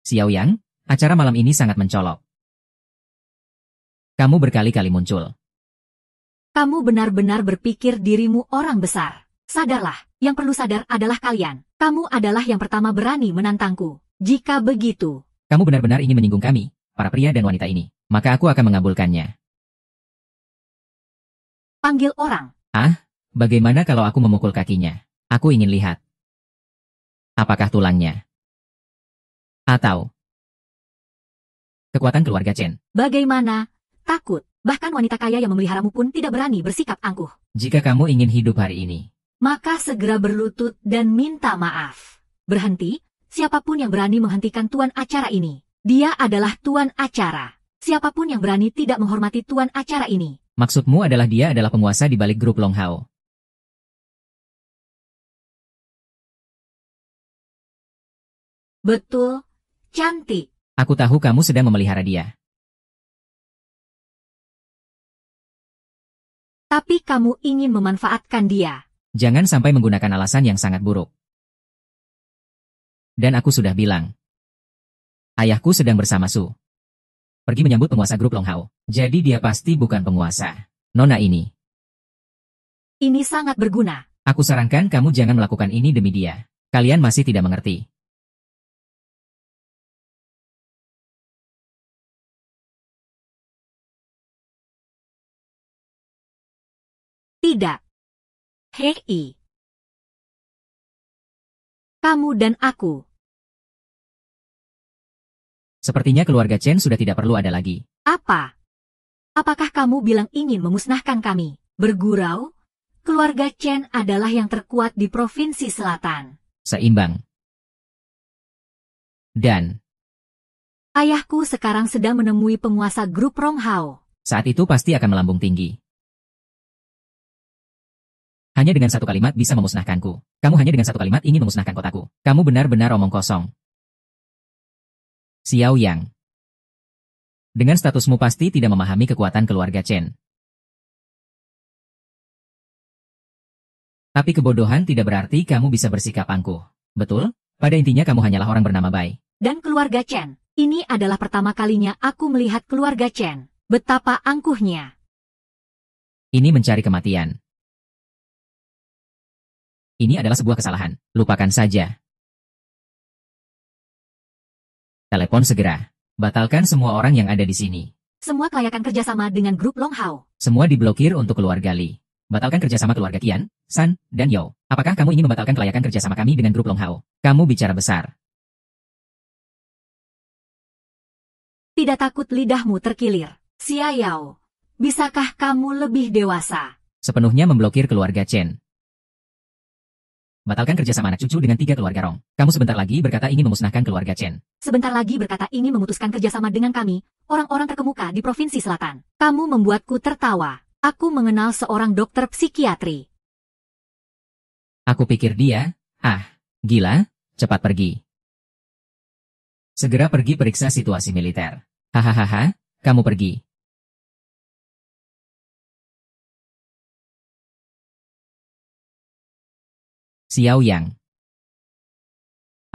Xiao Yang, acara malam ini sangat mencolok. Kamu berkali-kali muncul. Kamu benar-benar berpikir dirimu orang besar. Sadarlah, yang perlu sadar adalah kalian. Kamu adalah yang pertama berani menantangku. Jika begitu, Kamu benar-benar ingin menyinggung kami, para pria dan wanita ini. Maka aku akan mengabulkannya. panggil orang. Bagaimana kalau aku memukul kakinya? Aku ingin lihat. Apakah tulangnya? Atau kekuatan keluarga Chen? Bagaimana? Takut. Bahkan wanita kaya yang memeliharamu pun tidak berani bersikap angkuh. Jika kamu ingin hidup hari ini, Maka segera berlutut dan minta maaf. Berhenti, siapapun yang berani menghentikan tuan acara ini. Dia adalah tuan acara. Siapapun yang berani tidak menghormati tuan acara ini. maksudmu adalah dia adalah penguasa di balik grup Long Hao. Betul, cantik. Aku tahu kamu sedang memelihara dia. Tapi kamu ingin memanfaatkan dia. Jangan sampai menggunakan alasan yang sangat buruk. Dan aku sudah bilang. Ayahku sedang bersama Su. Pergi menyambut penguasa grup Long Hao. Jadi dia pasti bukan penguasa. Nona ini. Ini sangat berguna. Aku sarankan kamu jangan melakukan ini demi dia. Kalian masih tidak mengerti. Tidak. Hei. Kamu dan aku. Sepertinya keluarga Chen sudah tidak perlu ada lagi. Apa? Apakah kamu bilang ingin memusnahkan kami? Bergurau? Keluarga Chen adalah yang terkuat di Provinsi Selatan. Seimbang. Dan Ayahku sekarang sedang menemui penguasa grup Long Hao. saat itu pasti akan melambung tinggi. Hanya dengan satu kalimat bisa memusnahkanku. Kamu hanya dengan satu kalimat ingin memusnahkan kotaku. Kamu benar-benar omong kosong. Xiao Yang. Dengan statusmu pasti tidak memahami kekuatan keluarga Chen. Tapi kebodohan tidak berarti kamu bisa bersikap angkuh. Betul? Pada intinya kamu hanyalah orang bernama Bai. Dan keluarga Chen. Ini adalah pertama kalinya aku melihat keluarga Chen. Betapa angkuhnya. Ini mencari kematian. Ini adalah sebuah kesalahan. Lupakan saja. Telepon segera. Batalkan semua orang yang ada di sini. Semua kelayakan kerjasama dengan grup Long Hao. Semua diblokir untuk keluarga Li. Batalkan kerjasama keluarga Qian, San, dan Yao. Apakah kamu ingin membatalkan kelayakan kerjasama kami dengan grup Long Hao? Kamu bicara besar. Tidak takut lidahmu terkilir. Xia Yao. Bisakah kamu lebih dewasa? Sepenuhnya memblokir keluarga Chen. Batalkan kerjasama anak cucu dengan 3 keluarga Rong. Kamu sebentar lagi berkata ingin memusnahkan keluarga Chen. Sebentar lagi berkata ingin memutuskan kerjasama dengan kami, orang-orang terkemuka di Provinsi Selatan. Kamu membuatku tertawa. Aku mengenal seorang dokter psikiatri. Aku pikir dia, gila, cepat pergi. Segera pergi periksa situasi militer. Hahaha, kamu pergi. Xiao Yang.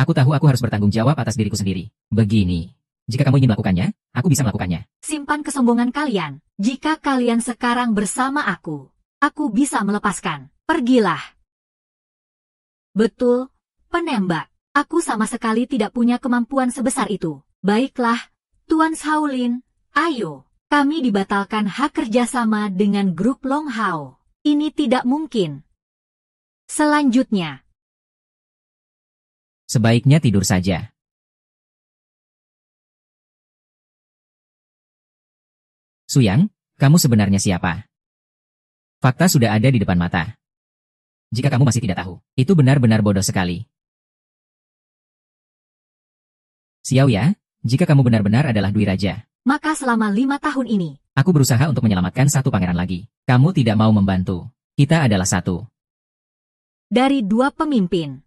Aku tahu aku harus bertanggung jawab atas diriku sendiri. Begini. Jika kamu ingin melakukannya, aku bisa melakukannya. Simpan kesombongan kalian. Jika kalian sekarang bersama aku bisa melepaskan. Pergilah. Betul, penembak. Aku sama sekali tidak punya kemampuan sebesar itu. Baiklah, Tuan Shaolin, ayo. Kami dibatalkan hak kerjasama dengan grup Long Hao. Ini tidak mungkin. Selanjutnya. Sebaiknya tidur saja. Suyang, kamu sebenarnya siapa? Fakta sudah ada di depan mata. Jika kamu masih tidak tahu, itu benar-benar bodoh sekali. Xiao ya, jika kamu benar-benar adalah Dwi Raja, maka selama 5 tahun ini, aku berusaha untuk menyelamatkan satu pangeran lagi. Kamu tidak mau membantu. Kita adalah satu. Dari 2 pemimpin,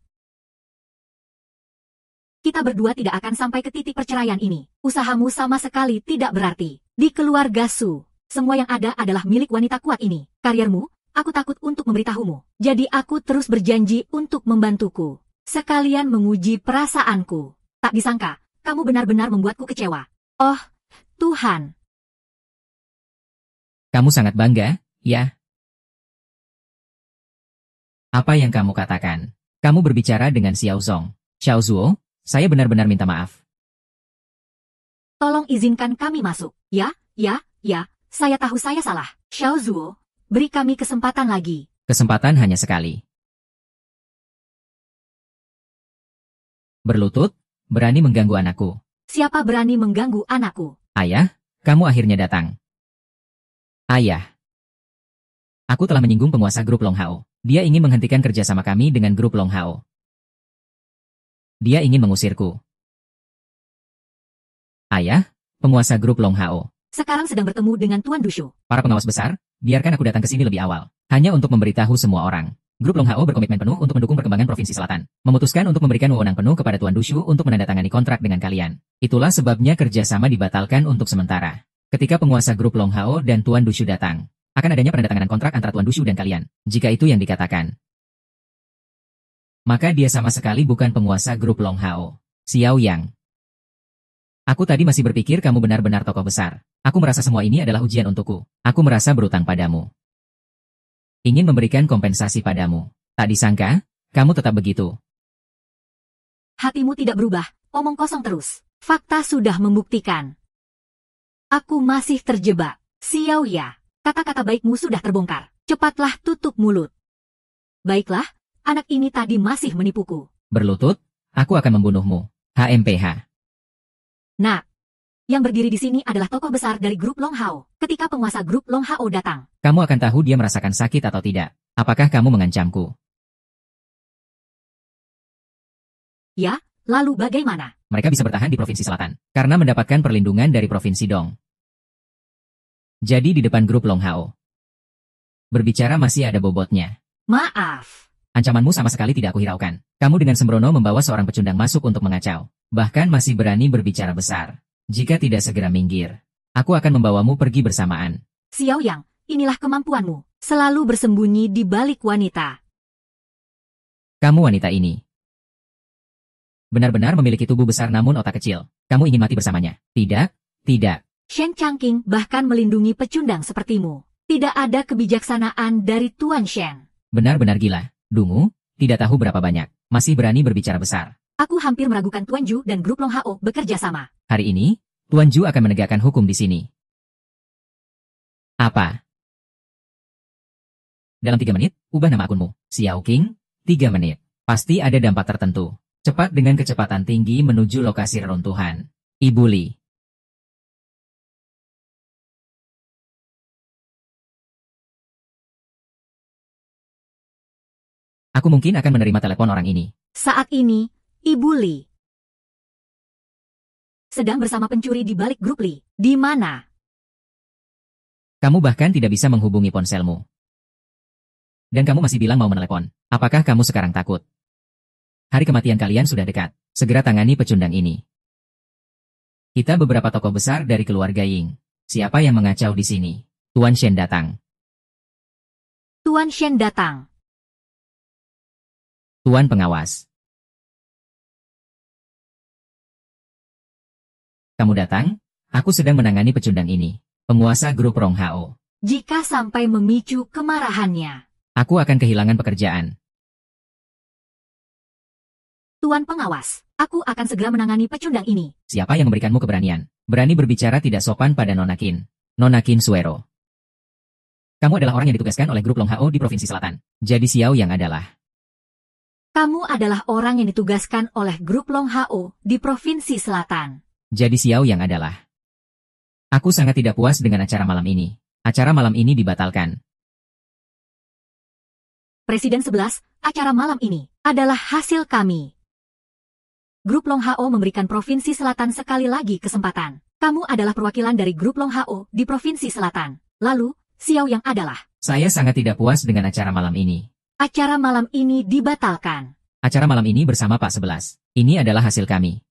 kita berdua tidak akan sampai ke titik perceraian ini. Usahamu sama sekali tidak berarti. Di keluarga Su, semua yang ada adalah milik wanita kuat ini. Kariermu, aku takut untuk memberitahumu. Jadi aku terus berjanji untuk membantuku. Sekalian menguji perasaanku. Tak disangka, kamu benar-benar membuatku kecewa. Oh, Tuhan. Kamu sangat bangga, ya? Apa yang kamu katakan? Kamu berbicara dengan Xiao Zong. Xiao Zuo, saya benar-benar minta maaf. Tolong izinkan kami masuk. Ya, saya tahu saya salah. Xiao Zuo, beri kami kesempatan lagi. Kesempatan hanya sekali. Berlutut, berani mengganggu anakku. Siapa berani mengganggu anakku? Ayah, kamu akhirnya datang. Ayah. Aku telah menyinggung penguasa grup Long Hao. Dia ingin menghentikan kerjasama kami dengan grup Long Hao. Dia ingin mengusirku. Ayah, penguasa grup Long Hao. Sekarang sedang bertemu dengan Tuan Dushu. Para pengawas besar, biarkan aku datang ke sini lebih awal. Hanya untuk memberitahu semua orang. Grup Long Hao berkomitmen penuh untuk mendukung perkembangan Provinsi Selatan. Memutuskan untuk memberikan wewenang penuh kepada Tuan Dushu untuk menandatangani kontrak dengan kalian. Itulah sebabnya kerjasama dibatalkan untuk sementara. Ketika penguasa grup Long Hao dan Tuan Dushu datang, akan adanya penandatanganan kontrak antara Tuan Dushu dan kalian. Jika itu yang dikatakan, maka dia sama sekali bukan penguasa grup Long Hao. Xiao Yang. Aku tadi masih berpikir kamu benar-benar tokoh besar. Aku merasa semua ini adalah ujian untukku. Aku merasa berutang padamu. Ingin memberikan kompensasi padamu. Tak disangka, kamu tetap begitu. Hatimu tidak berubah, omong kosong terus. Fakta sudah membuktikan. Aku masih terjebak. Xiao Ya, kata-kata baikmu sudah terbongkar. Cepatlah tutup mulut. Baiklah, anak ini tadi masih menipuku. Berlutut, aku akan membunuhmu. HMPH. Nah, yang berdiri di sini adalah tokoh besar dari grup Long Hao. Ketika penguasa grup Long Hao datang, Kamu akan tahu dia merasakan sakit atau tidak. Apakah kamu mengancamku? ya, lalu bagaimana? Mereka bisa bertahan di Provinsi Selatan karena mendapatkan perlindungan dari Provinsi Dong. Jadi di depan grup Long Hao. Berbicara masih ada bobotnya. Maaf. Ancamanmu sama sekali tidak kuhiraukan. Kamu dengan sembrono membawa seorang pecundang masuk untuk mengacau. Bahkan masih berani berbicara besar. Jika tidak segera minggir, aku akan membawamu pergi bersamaan. Xiao Yang, inilah kemampuanmu. Selalu bersembunyi di balik wanita. Kamu wanita ini benar-benar memiliki tubuh besar namun otak kecil. Kamu ingin mati bersamanya? Tidak, tidak. Shen Changqing bahkan melindungi pecundang sepertimu. Tidak ada kebijaksanaan dari Tuan Shen. Benar-benar gila. Dungu, tidak tahu berapa banyak. Masih berani berbicara besar. Aku hampir meragukan Tuan Ju dan grup Long Hao bekerja sama. Hari ini, Tuan Ju akan menegakkan hukum di sini. Apa? Dalam 3 menit, ubah nama akunmu. Xiao King, 3 menit. Pasti ada dampak tertentu. Cepat dengan kecepatan tinggi menuju lokasi reruntuhan. Ibu Li. Aku mungkin akan menerima telepon orang ini. Saat ini, Ibu Li sedang bersama pencuri di balik grup Li. Di mana? Kamu bahkan tidak bisa menghubungi ponselmu. Dan kamu masih bilang mau menelepon. Apakah kamu sekarang takut? Hari kematian kalian sudah dekat. Segera tangani pecundang ini. Kita beberapa tokoh besar dari keluarga Ying. Siapa yang mengacau di sini? Tuan Shen datang. Tuan Shen datang. Tuan pengawas. Kamu datang? Aku sedang menangani pecundang ini. Penguasa grup Long Hao. Jika sampai memicu kemarahannya, Aku akan kehilangan pekerjaan. Tuan pengawas, aku akan segera menangani pecundang ini. Siapa yang memberikanmu keberanian? Berani berbicara tidak sopan pada Nona Qin. Nona Qin Suero. Kamu adalah orang yang ditugaskan oleh grup Long Hao di Provinsi Selatan. Jadi Xiao Yang adalah. Kamu adalah orang yang ditugaskan oleh grup Long Hao di Provinsi Selatan. Jadi Xiao Yang adalah. Aku sangat tidak puas dengan acara malam ini. Acara malam ini dibatalkan. Presiden 11, acara malam ini adalah hasil kami. Grup Long Hao memberikan Provinsi Selatan sekali lagi kesempatan. Kamu adalah perwakilan dari Grup Long Hao di Provinsi Selatan. Lalu, Xiao Yang adalah. Saya sangat tidak puas dengan acara malam ini. Acara malam ini dibatalkan. Acara malam ini bersama Pak 11. Ini adalah hasil kami.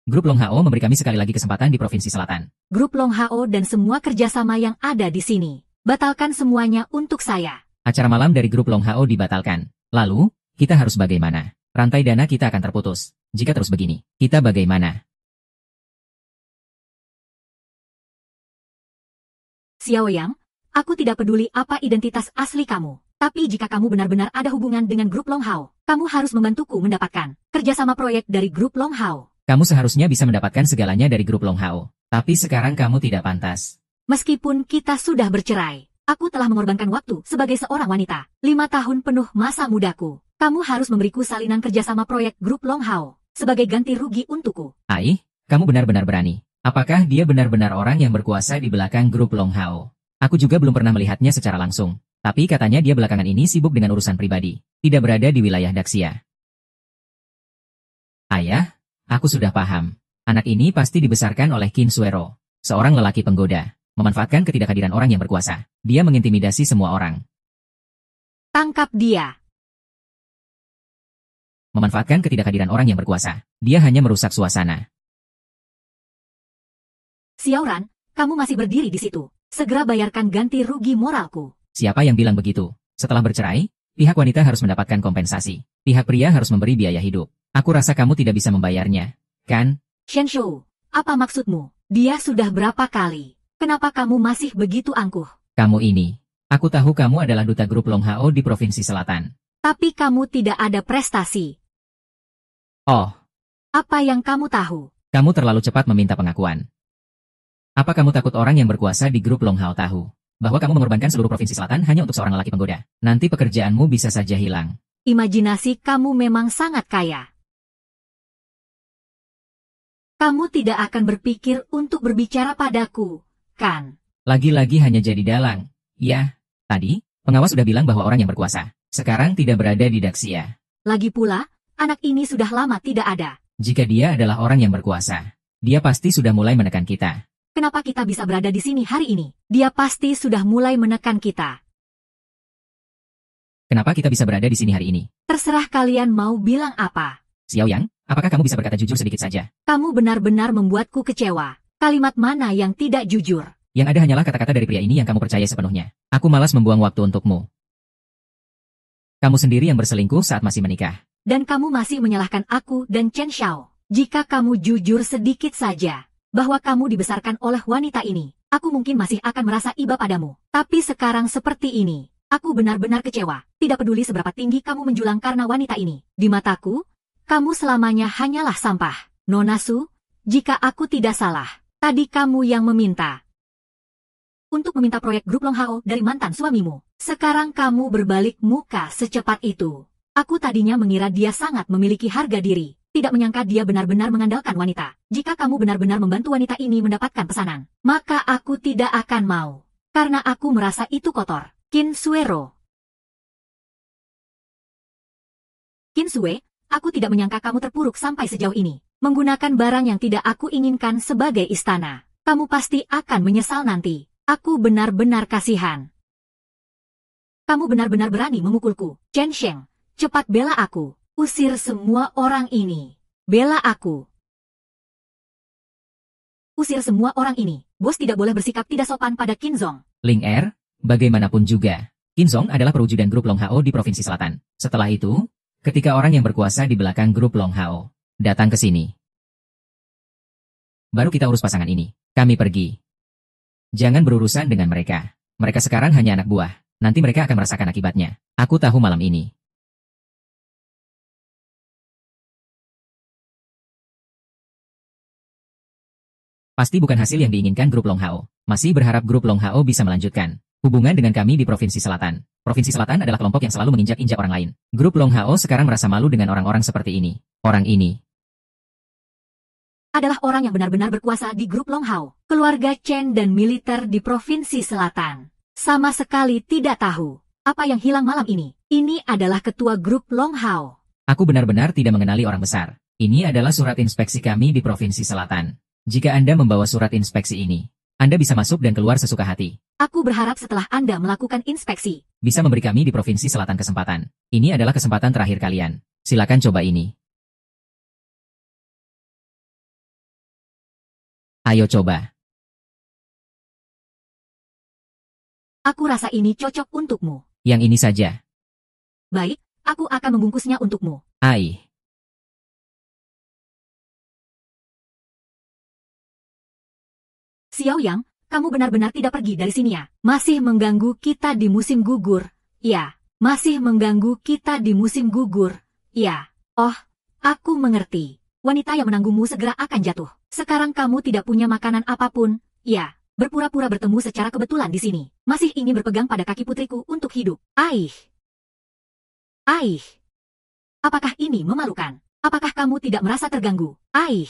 Grup Long Hao memberi kami sekali lagi kesempatan di Provinsi Selatan. Grup Long Hao dan semua kerjasama yang ada di sini. Batalkan semuanya untuk saya. Acara malam dari Grup Long Hao dibatalkan. Lalu, kita harus bagaimana? Rantai dana kita akan terputus. Jika terus begini, kita bagaimana? Xiao Yang, aku tidak peduli apa identitas asli kamu. Tapi jika kamu benar-benar ada hubungan dengan Grup Long Hao, kamu harus membantuku mendapatkan kerjasama proyek dari Grup Long Hao. Kamu seharusnya bisa mendapatkan segalanya dari Grup Long Hao. Tapi sekarang kamu tidak pantas. Meskipun kita sudah bercerai, aku telah mengorbankan waktu sebagai seorang wanita. 5 tahun penuh masa mudaku. Kamu harus memberiku salinan kerjasama proyek Grup Long Hao sebagai ganti rugi untukku. Ai, kamu benar-benar berani. Apakah dia benar-benar orang yang berkuasa di belakang Grup Long Hao? Aku juga belum pernah melihatnya secara langsung. Tapi katanya dia belakangan ini sibuk dengan urusan pribadi. Tidak berada di wilayah Daxia. Ayah, aku sudah paham. Anak ini pasti dibesarkan oleh Qin Suero, seorang lelaki penggoda. Memanfaatkan ketidakhadiran orang yang berkuasa. Dia mengintimidasi semua orang. Tangkap dia. Memanfaatkan ketidakhadiran orang yang berkuasa. Dia hanya merusak suasana. Xiaoran, kamu masih berdiri di situ. Segera bayarkan ganti rugi moralku. Siapa yang bilang begitu? Setelah bercerai, pihak wanita harus mendapatkan kompensasi. Pihak pria harus memberi biaya hidup. Aku rasa kamu tidak bisa membayarnya, kan? Shenshou, apa maksudmu? Dia sudah berapa kali? Kenapa kamu masih begitu angkuh? Kamu ini. Aku tahu kamu adalah duta Grup Long Hao di Provinsi Selatan. Tapi kamu tidak ada prestasi. Oh, Apa yang kamu tahu? kamu terlalu cepat meminta pengakuan. Apa kamu takut orang yang berkuasa di Grup Long Hao tahu bahwa kamu mengorbankan seluruh Provinsi Selatan hanya untuk seorang lelaki penggoda? Nanti pekerjaanmu bisa saja hilang. Imajinasi kamu memang sangat kaya. Kamu tidak akan berpikir untuk berbicara padaku, kan? Lagi-lagi hanya jadi dalang. Ya, tadi, pengawas sudah bilang bahwa orang yang berkuasa sekarang tidak berada di Daxia. Lagi pula, anak ini sudah lama tidak ada. Jika dia adalah orang yang berkuasa, dia pasti sudah mulai menekan kita. Kenapa kita bisa berada di sini hari ini? Dia pasti sudah mulai menekan kita. Kenapa kita bisa berada di sini hari ini? Terserah kalian mau bilang apa. Xiao Yang, apakah kamu bisa berkata jujur sedikit saja? Kamu benar-benar membuatku kecewa. Kalimat mana yang tidak jujur? Yang ada hanyalah kata-kata dari pria ini yang kamu percaya sepenuhnya. Aku malas membuang waktu untukmu. Kamu sendiri yang berselingkuh saat masih menikah. Dan kamu masih menyalahkan aku dan Chen Xiao. Jika kamu jujur sedikit saja bahwa kamu dibesarkan oleh wanita ini, aku mungkin masih akan merasa iba padamu. Tapi sekarang seperti ini, aku benar-benar kecewa. Tidak peduli seberapa tinggi kamu menjulang karena wanita ini. Di mataku, kamu selamanya hanyalah sampah. Nona Su, jika aku tidak salah, tadi kamu yang meminta untuk meminta proyek Grup Long Hao dari mantan suamimu. Sekarang kamu berbalik muka secepat itu. Aku tadinya mengira dia sangat memiliki harga diri. Tidak menyangka dia benar-benar mengandalkan wanita. Jika kamu benar-benar membantu wanita ini mendapatkan pesanan, maka aku tidak akan mau. Karena aku merasa itu kotor. Qin Suero. Qin Sue, aku tidak menyangka kamu terpuruk sampai sejauh ini. Menggunakan barang yang tidak aku inginkan sebagai istana. Kamu pasti akan menyesal nanti. Aku benar-benar kasihan. Kamu benar-benar berani memukulku. Chen Sheng, cepat bela aku. Usir semua orang ini. Bela aku. Usir semua orang ini. Bos tidak boleh bersikap tidak sopan pada Qin Zong. Ling Er, bagaimanapun juga, Qin Zong adalah perwujudan Grup Long Hao di Provinsi Selatan. Setelah itu, ketika orang yang berkuasa di belakang Grup Long Hao datang ke sini, baru kita urus pasangan ini. Kami pergi. Jangan berurusan dengan mereka. Mereka sekarang hanya anak buah. Nanti mereka akan merasakan akibatnya. Aku tahu malam ini. Pasti bukan hasil yang diinginkan Grup Long Hao. Masih berharap Grup Long Hao bisa melanjutkan hubungan dengan kami di Provinsi Selatan. Provinsi Selatan adalah kelompok yang selalu menginjak-injak orang lain. Grup Long Hao sekarang merasa malu dengan orang-orang seperti ini. Orang ini adalah orang yang benar-benar berkuasa di Grup Long Hao. Keluarga Chen dan militer di Provinsi Selatan sama sekali tidak tahu apa yang hilang malam ini. Ini adalah ketua grup Long Hao. Aku benar-benar tidak mengenali orang besar. Ini adalah surat inspeksi kami di Provinsi Selatan. Jika Anda membawa surat inspeksi ini, Anda bisa masuk dan keluar sesuka hati. Aku berharap setelah Anda melakukan inspeksi, Bisa memberi kami di Provinsi Selatan kesempatan. Ini adalah kesempatan terakhir kalian. Silakan coba ini. Ayo coba. aku rasa ini cocok untukmu. Yang ini saja. Baik, aku akan membungkusnya untukmu. Ai. Xiao Yang, kamu benar-benar tidak pergi dari sini ya. Masih mengganggu kita di musim gugur. Ya, masih mengganggu kita di musim gugur. Ya, oh, aku mengerti. Wanita yang menanggungmu segera akan jatuh. Sekarang kamu tidak punya makanan apapun. Ya, berpura-pura bertemu secara kebetulan di sini. Masih ingin berpegang pada kaki putriku untuk hidup. Aih. Aih. Apakah ini memalukan? Apakah kamu tidak merasa terganggu? Aih.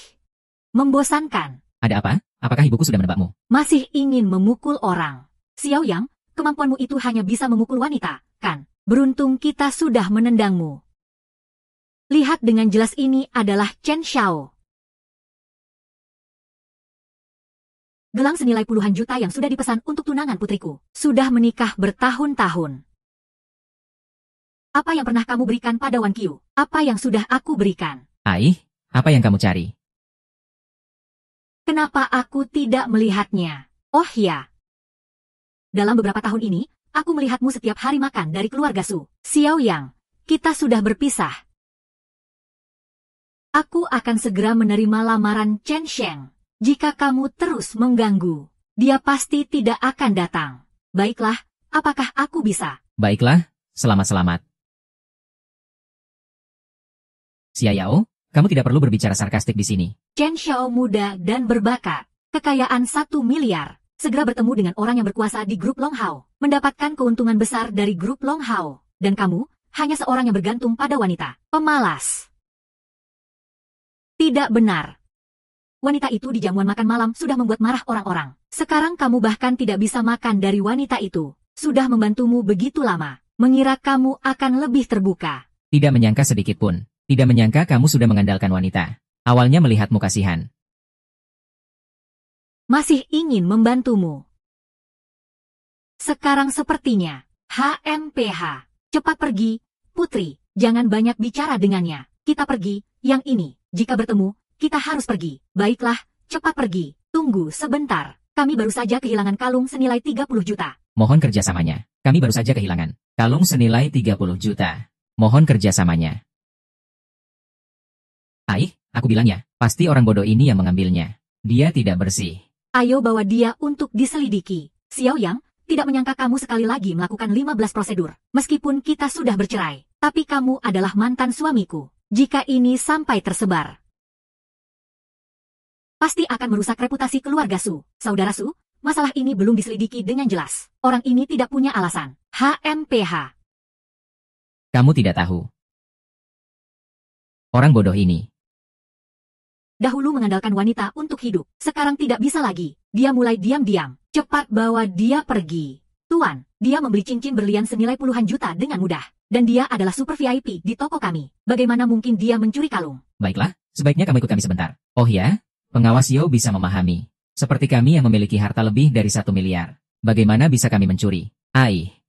Membosankan. Ada apa? Apakah ibuku sudah menebakmu? Masih ingin memukul orang. Xiao Yang, kemampuanmu itu hanya bisa memukul wanita, kan? Beruntung kita sudah menendangmu. Lihat dengan jelas ini adalah Chen Xiao. Gelang senilai puluhan juta yang sudah dipesan untuk tunangan putriku. Sudah menikah bertahun-tahun. Apa yang pernah kamu berikan pada Wan Qiu? Apa yang sudah aku berikan? Ai, apa yang kamu cari? Kenapa aku tidak melihatnya? Oh ya. Dalam beberapa tahun ini, aku melihatmu setiap hari makan dari keluarga Su. Xiao Yang, kita sudah berpisah. Aku akan segera menerima lamaran Chen Sheng. Jika kamu terus mengganggu, dia pasti tidak akan datang. Baiklah, apakah aku bisa? Baiklah, selamat-selamat. Xiao, kamu tidak perlu berbicara sarkastik di sini. Chen Xiao muda dan berbakat. Kekayaan 1 miliar. Segera bertemu dengan orang yang berkuasa di grup Long Hao. Mendapatkan keuntungan besar dari grup Long Hao. Dan kamu, hanya seorang yang bergantung pada wanita. Pemalas. Tidak benar. Wanita itu di jamuan makan malam sudah membuat marah orang-orang. Sekarang kamu bahkan tidak bisa makan dari wanita itu. Sudah membantumu begitu lama. Mengira kamu akan lebih terbuka. Tidak menyangka sedikit pun. Tidak menyangka kamu sudah mengandalkan wanita. Awalnya melihatmu kasihan. Masih ingin membantumu. Sekarang sepertinya, HMPH. Cepat pergi, Putri. Jangan banyak bicara dengannya. Kita pergi, yang ini. Jika bertemu, kita harus pergi. Baiklah, cepat pergi. Tunggu sebentar. Kami baru saja kehilangan kalung senilai 30 juta. Mohon kerjasamanya. Kami baru saja kehilangan kalung senilai 30 juta. Mohon kerjasamanya. Ai, aku bilang ya, pasti orang bodoh ini yang mengambilnya. Dia tidak bersih. Ayo bawa dia untuk diselidiki. Xiao Yang, tidak menyangka kamu sekali lagi melakukan 15 prosedur. Meskipun kita sudah bercerai, tapi kamu adalah mantan suamiku. Jika ini sampai tersebar, pasti akan merusak reputasi keluarga Su. Saudara Su, masalah ini belum diselidiki dengan jelas. Orang ini tidak punya alasan. HMPH. Kamu tidak tahu. Orang bodoh ini. Dahulu mengandalkan wanita untuk hidup. Sekarang tidak bisa lagi. Dia mulai diam-diam. Cepat bawa dia pergi. Tuan, dia membeli cincin berlian senilai puluhan juta dengan mudah. Dan dia adalah super VIP di toko kami. Bagaimana mungkin dia mencuri kalung? Baiklah, sebaiknya kamu ikut kami sebentar. Oh ya, pengawas Yo bisa memahami. Seperti kami yang memiliki harta lebih dari 1 miliar. Bagaimana bisa kami mencuri? Ai.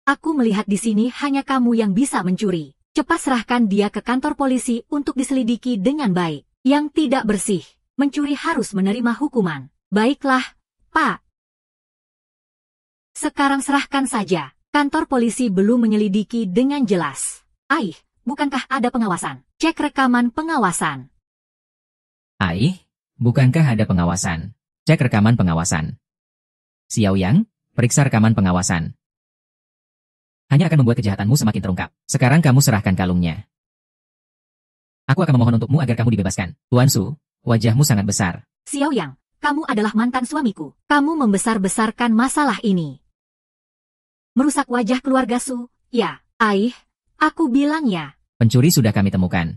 Aku melihat di sini hanya kamu yang bisa mencuri. Cepat serahkan dia ke kantor polisi untuk diselidiki dengan baik. Yang tidak bersih, mencuri harus menerima hukuman. Baiklah, Pak. Sekarang serahkan saja. Kantor polisi belum menyelidiki dengan jelas. Aih, bukankah ada pengawasan? Cek rekaman pengawasan. Ai, bukankah ada pengawasan? Cek rekaman pengawasan. Xiao Yang, periksa rekaman pengawasan. Hanya akan membuat kejahatanmu semakin terungkap. Sekarang kamu serahkan kalungnya. Aku akan memohon untukmu agar kamu dibebaskan. Tuan Su, wajahmu sangat besar. Xiao Yang, kamu adalah mantan suamiku. Kamu membesar-besarkan masalah ini. Merusak wajah keluarga Su. Ya, Aih, aku bilang ya. Pencuri sudah kami temukan.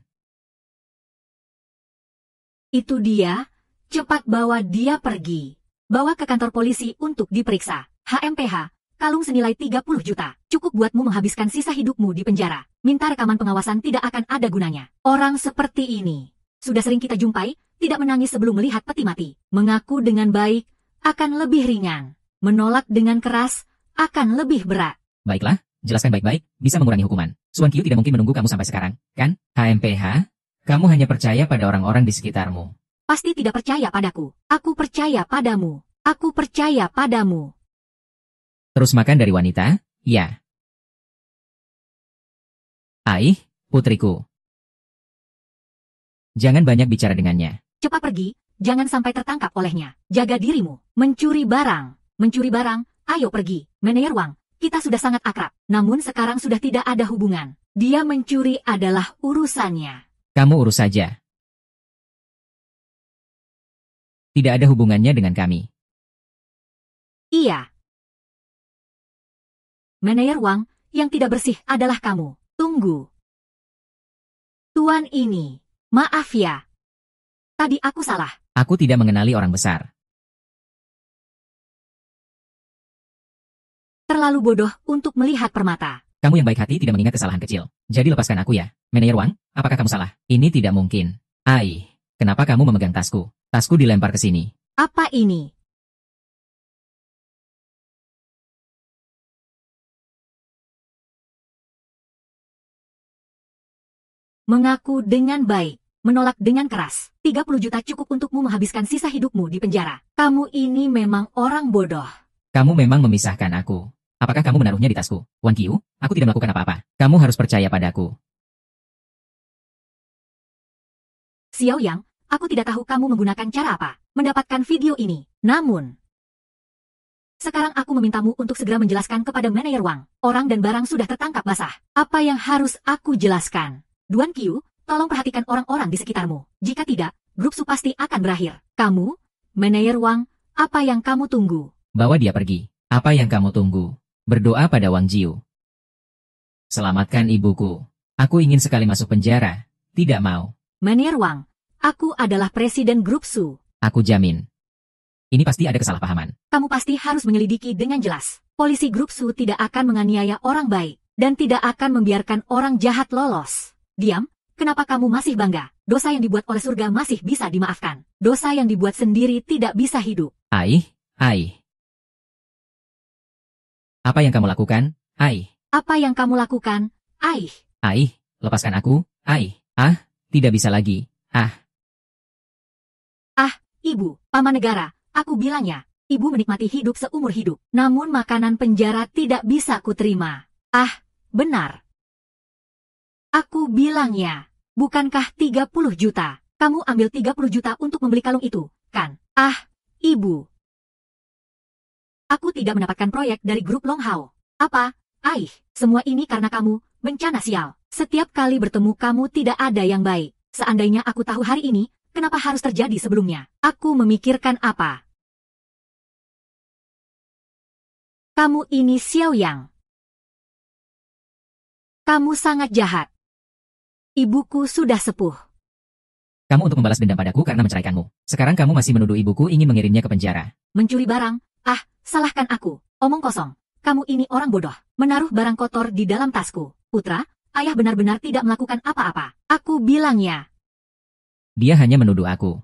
Itu dia. Cepat bawa dia pergi. Bawa ke kantor polisi untuk diperiksa. HMPH, kalung senilai 30 juta. Cukup buatmu menghabiskan sisa hidupmu di penjara. Minta rekaman pengawasan tidak akan ada gunanya. Orang seperti ini sudah sering kita jumpai, tidak menangis sebelum melihat peti mati. Mengaku dengan baik akan lebih ringan. Menolak dengan keras akan lebih berat. Baiklah, jelaskan baik-baik, bisa mengurangi hukuman. Suan Qiu tidak mungkin menunggu kamu sampai sekarang, kan? HMPH, kamu hanya percaya pada orang-orang di sekitarmu. Pasti tidak percaya padaku. Aku percaya padamu. Aku percaya padamu. Terus makan dari wanita? Ya. Aih, putriku. Jangan banyak bicara dengannya. Cepat pergi, jangan sampai tertangkap olehnya. Jaga dirimu. Mencuri barang. Mencuri barang, ayo pergi. Manajer Wang, kita sudah sangat akrab. Namun sekarang sudah tidak ada hubungan. Dia mencuri adalah urusannya. Kamu urus saja. Tidak ada hubungannya dengan kami. Iya. Manajer Wang, yang tidak bersih adalah kamu. Tunggu. Tuan ini, maaf ya. Tadi aku salah. Aku tidak mengenali orang besar. Terlalu bodoh untuk melihat permata. Kamu yang baik hati tidak mengingat kesalahan kecil. Jadi lepaskan aku ya. Manajer Wang, apakah kamu salah? Ini tidak mungkin. Ai, kenapa kamu memegang tasku? Tasku dilempar ke sini. Apa ini? Mengaku dengan baik, menolak dengan keras. 30 juta cukup untukmu menghabiskan sisa hidupmu di penjara. Kamu ini memang orang bodoh. Kamu memang memisahkan aku. Apakah kamu menaruhnya di tasku? Wan Qiu, aku tidak melakukan apa-apa. Kamu harus percaya padaku. Xiao Yang, aku tidak tahu kamu menggunakan cara apa mendapatkan video ini. Namun, sekarang aku memintamu untuk segera menjelaskan kepada manajer Wang. Orang dan barang sudah tertangkap basah. Apa yang harus aku jelaskan? Duan Qiu, tolong perhatikan orang-orang di sekitarmu. Jika tidak, grup Su pasti akan berakhir. Kamu, manajer Wang, apa yang kamu tunggu? Bawa dia pergi. Apa yang kamu tunggu? Berdoa pada Wang Jiu. Selamatkan ibuku. Aku ingin sekali masuk penjara. Tidak mau. Manajer Wang, aku adalah presiden grup Su. Aku jamin. Ini pasti ada kesalahpahaman. Kamu pasti harus menyelidiki dengan jelas. Polisi grup Su tidak akan menganiaya orang baik dan tidak akan membiarkan orang jahat lolos. Diam, kenapa kamu masih bangga? Dosa yang dibuat oleh surga masih bisa dimaafkan. Dosa yang dibuat sendiri tidak bisa hidup. Ai. Apa yang kamu lakukan? Ai. Apa yang kamu lakukan? Ai. Lepaskan aku. Ai. Tidak bisa lagi. Ibu, paman negara, aku bilangnya, ibu menikmati hidup seumur hidup. Namun makanan penjara tidak bisa kuterima. Benar. Aku bilangnya, bukankah 30 juta? Kamu ambil 30 juta untuk membeli kalung itu, kan? Ibu. Aku tidak mendapatkan proyek dari grup Long Hao. Apa? Semua ini karena kamu, bencana sial. Setiap kali bertemu kamu tidak ada yang baik. Seandainya aku tahu hari ini, kenapa harus terjadi sebelumnya? Aku memikirkan apa? Kamu ini Xiao Yang. Kamu sangat jahat. Ibuku sudah sepuh. Kamu untuk membalas dendam padaku karena menceraikanmu. Sekarang kamu masih menuduh ibuku ingin mengirimnya ke penjara. Mencuri barang? Salahkan aku. Omong kosong. Kamu ini orang bodoh. Menaruh barang kotor di dalam tasku. Putra, ayah benar-benar tidak melakukan apa-apa. Aku bilangnya. Dia hanya menuduh aku.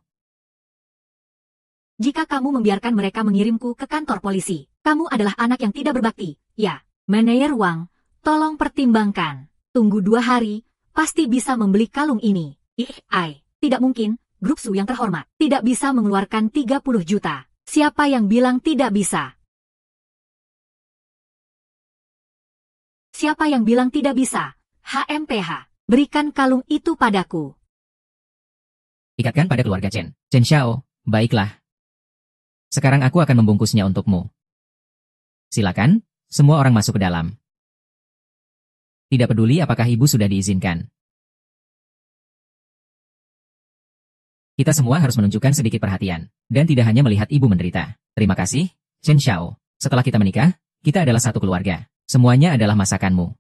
Jika kamu membiarkan mereka mengirimku ke kantor polisi, kamu adalah anak yang tidak berbakti. Ya, manajer Wang, tolong pertimbangkan. Tunggu 2 hari, pasti bisa membeli kalung ini. Tidak mungkin, grup Su yang terhormat, tidak bisa mengeluarkan 30 juta. Siapa yang bilang tidak bisa? Siapa yang bilang tidak bisa? HMPH, berikan kalung itu padaku. Ikatkan pada keluarga Chen. Chen Xiao, baiklah. Sekarang aku akan membungkusnya untukmu. Silakan, semua orang masuk ke dalam. Tidak peduli apakah ibu sudah diizinkan. Kita semua harus menunjukkan sedikit perhatian, dan tidak hanya melihat ibu menderita. Terima kasih, Chen Xiao. Setelah kita menikah, kita adalah satu keluarga. Semuanya adalah masakanmu.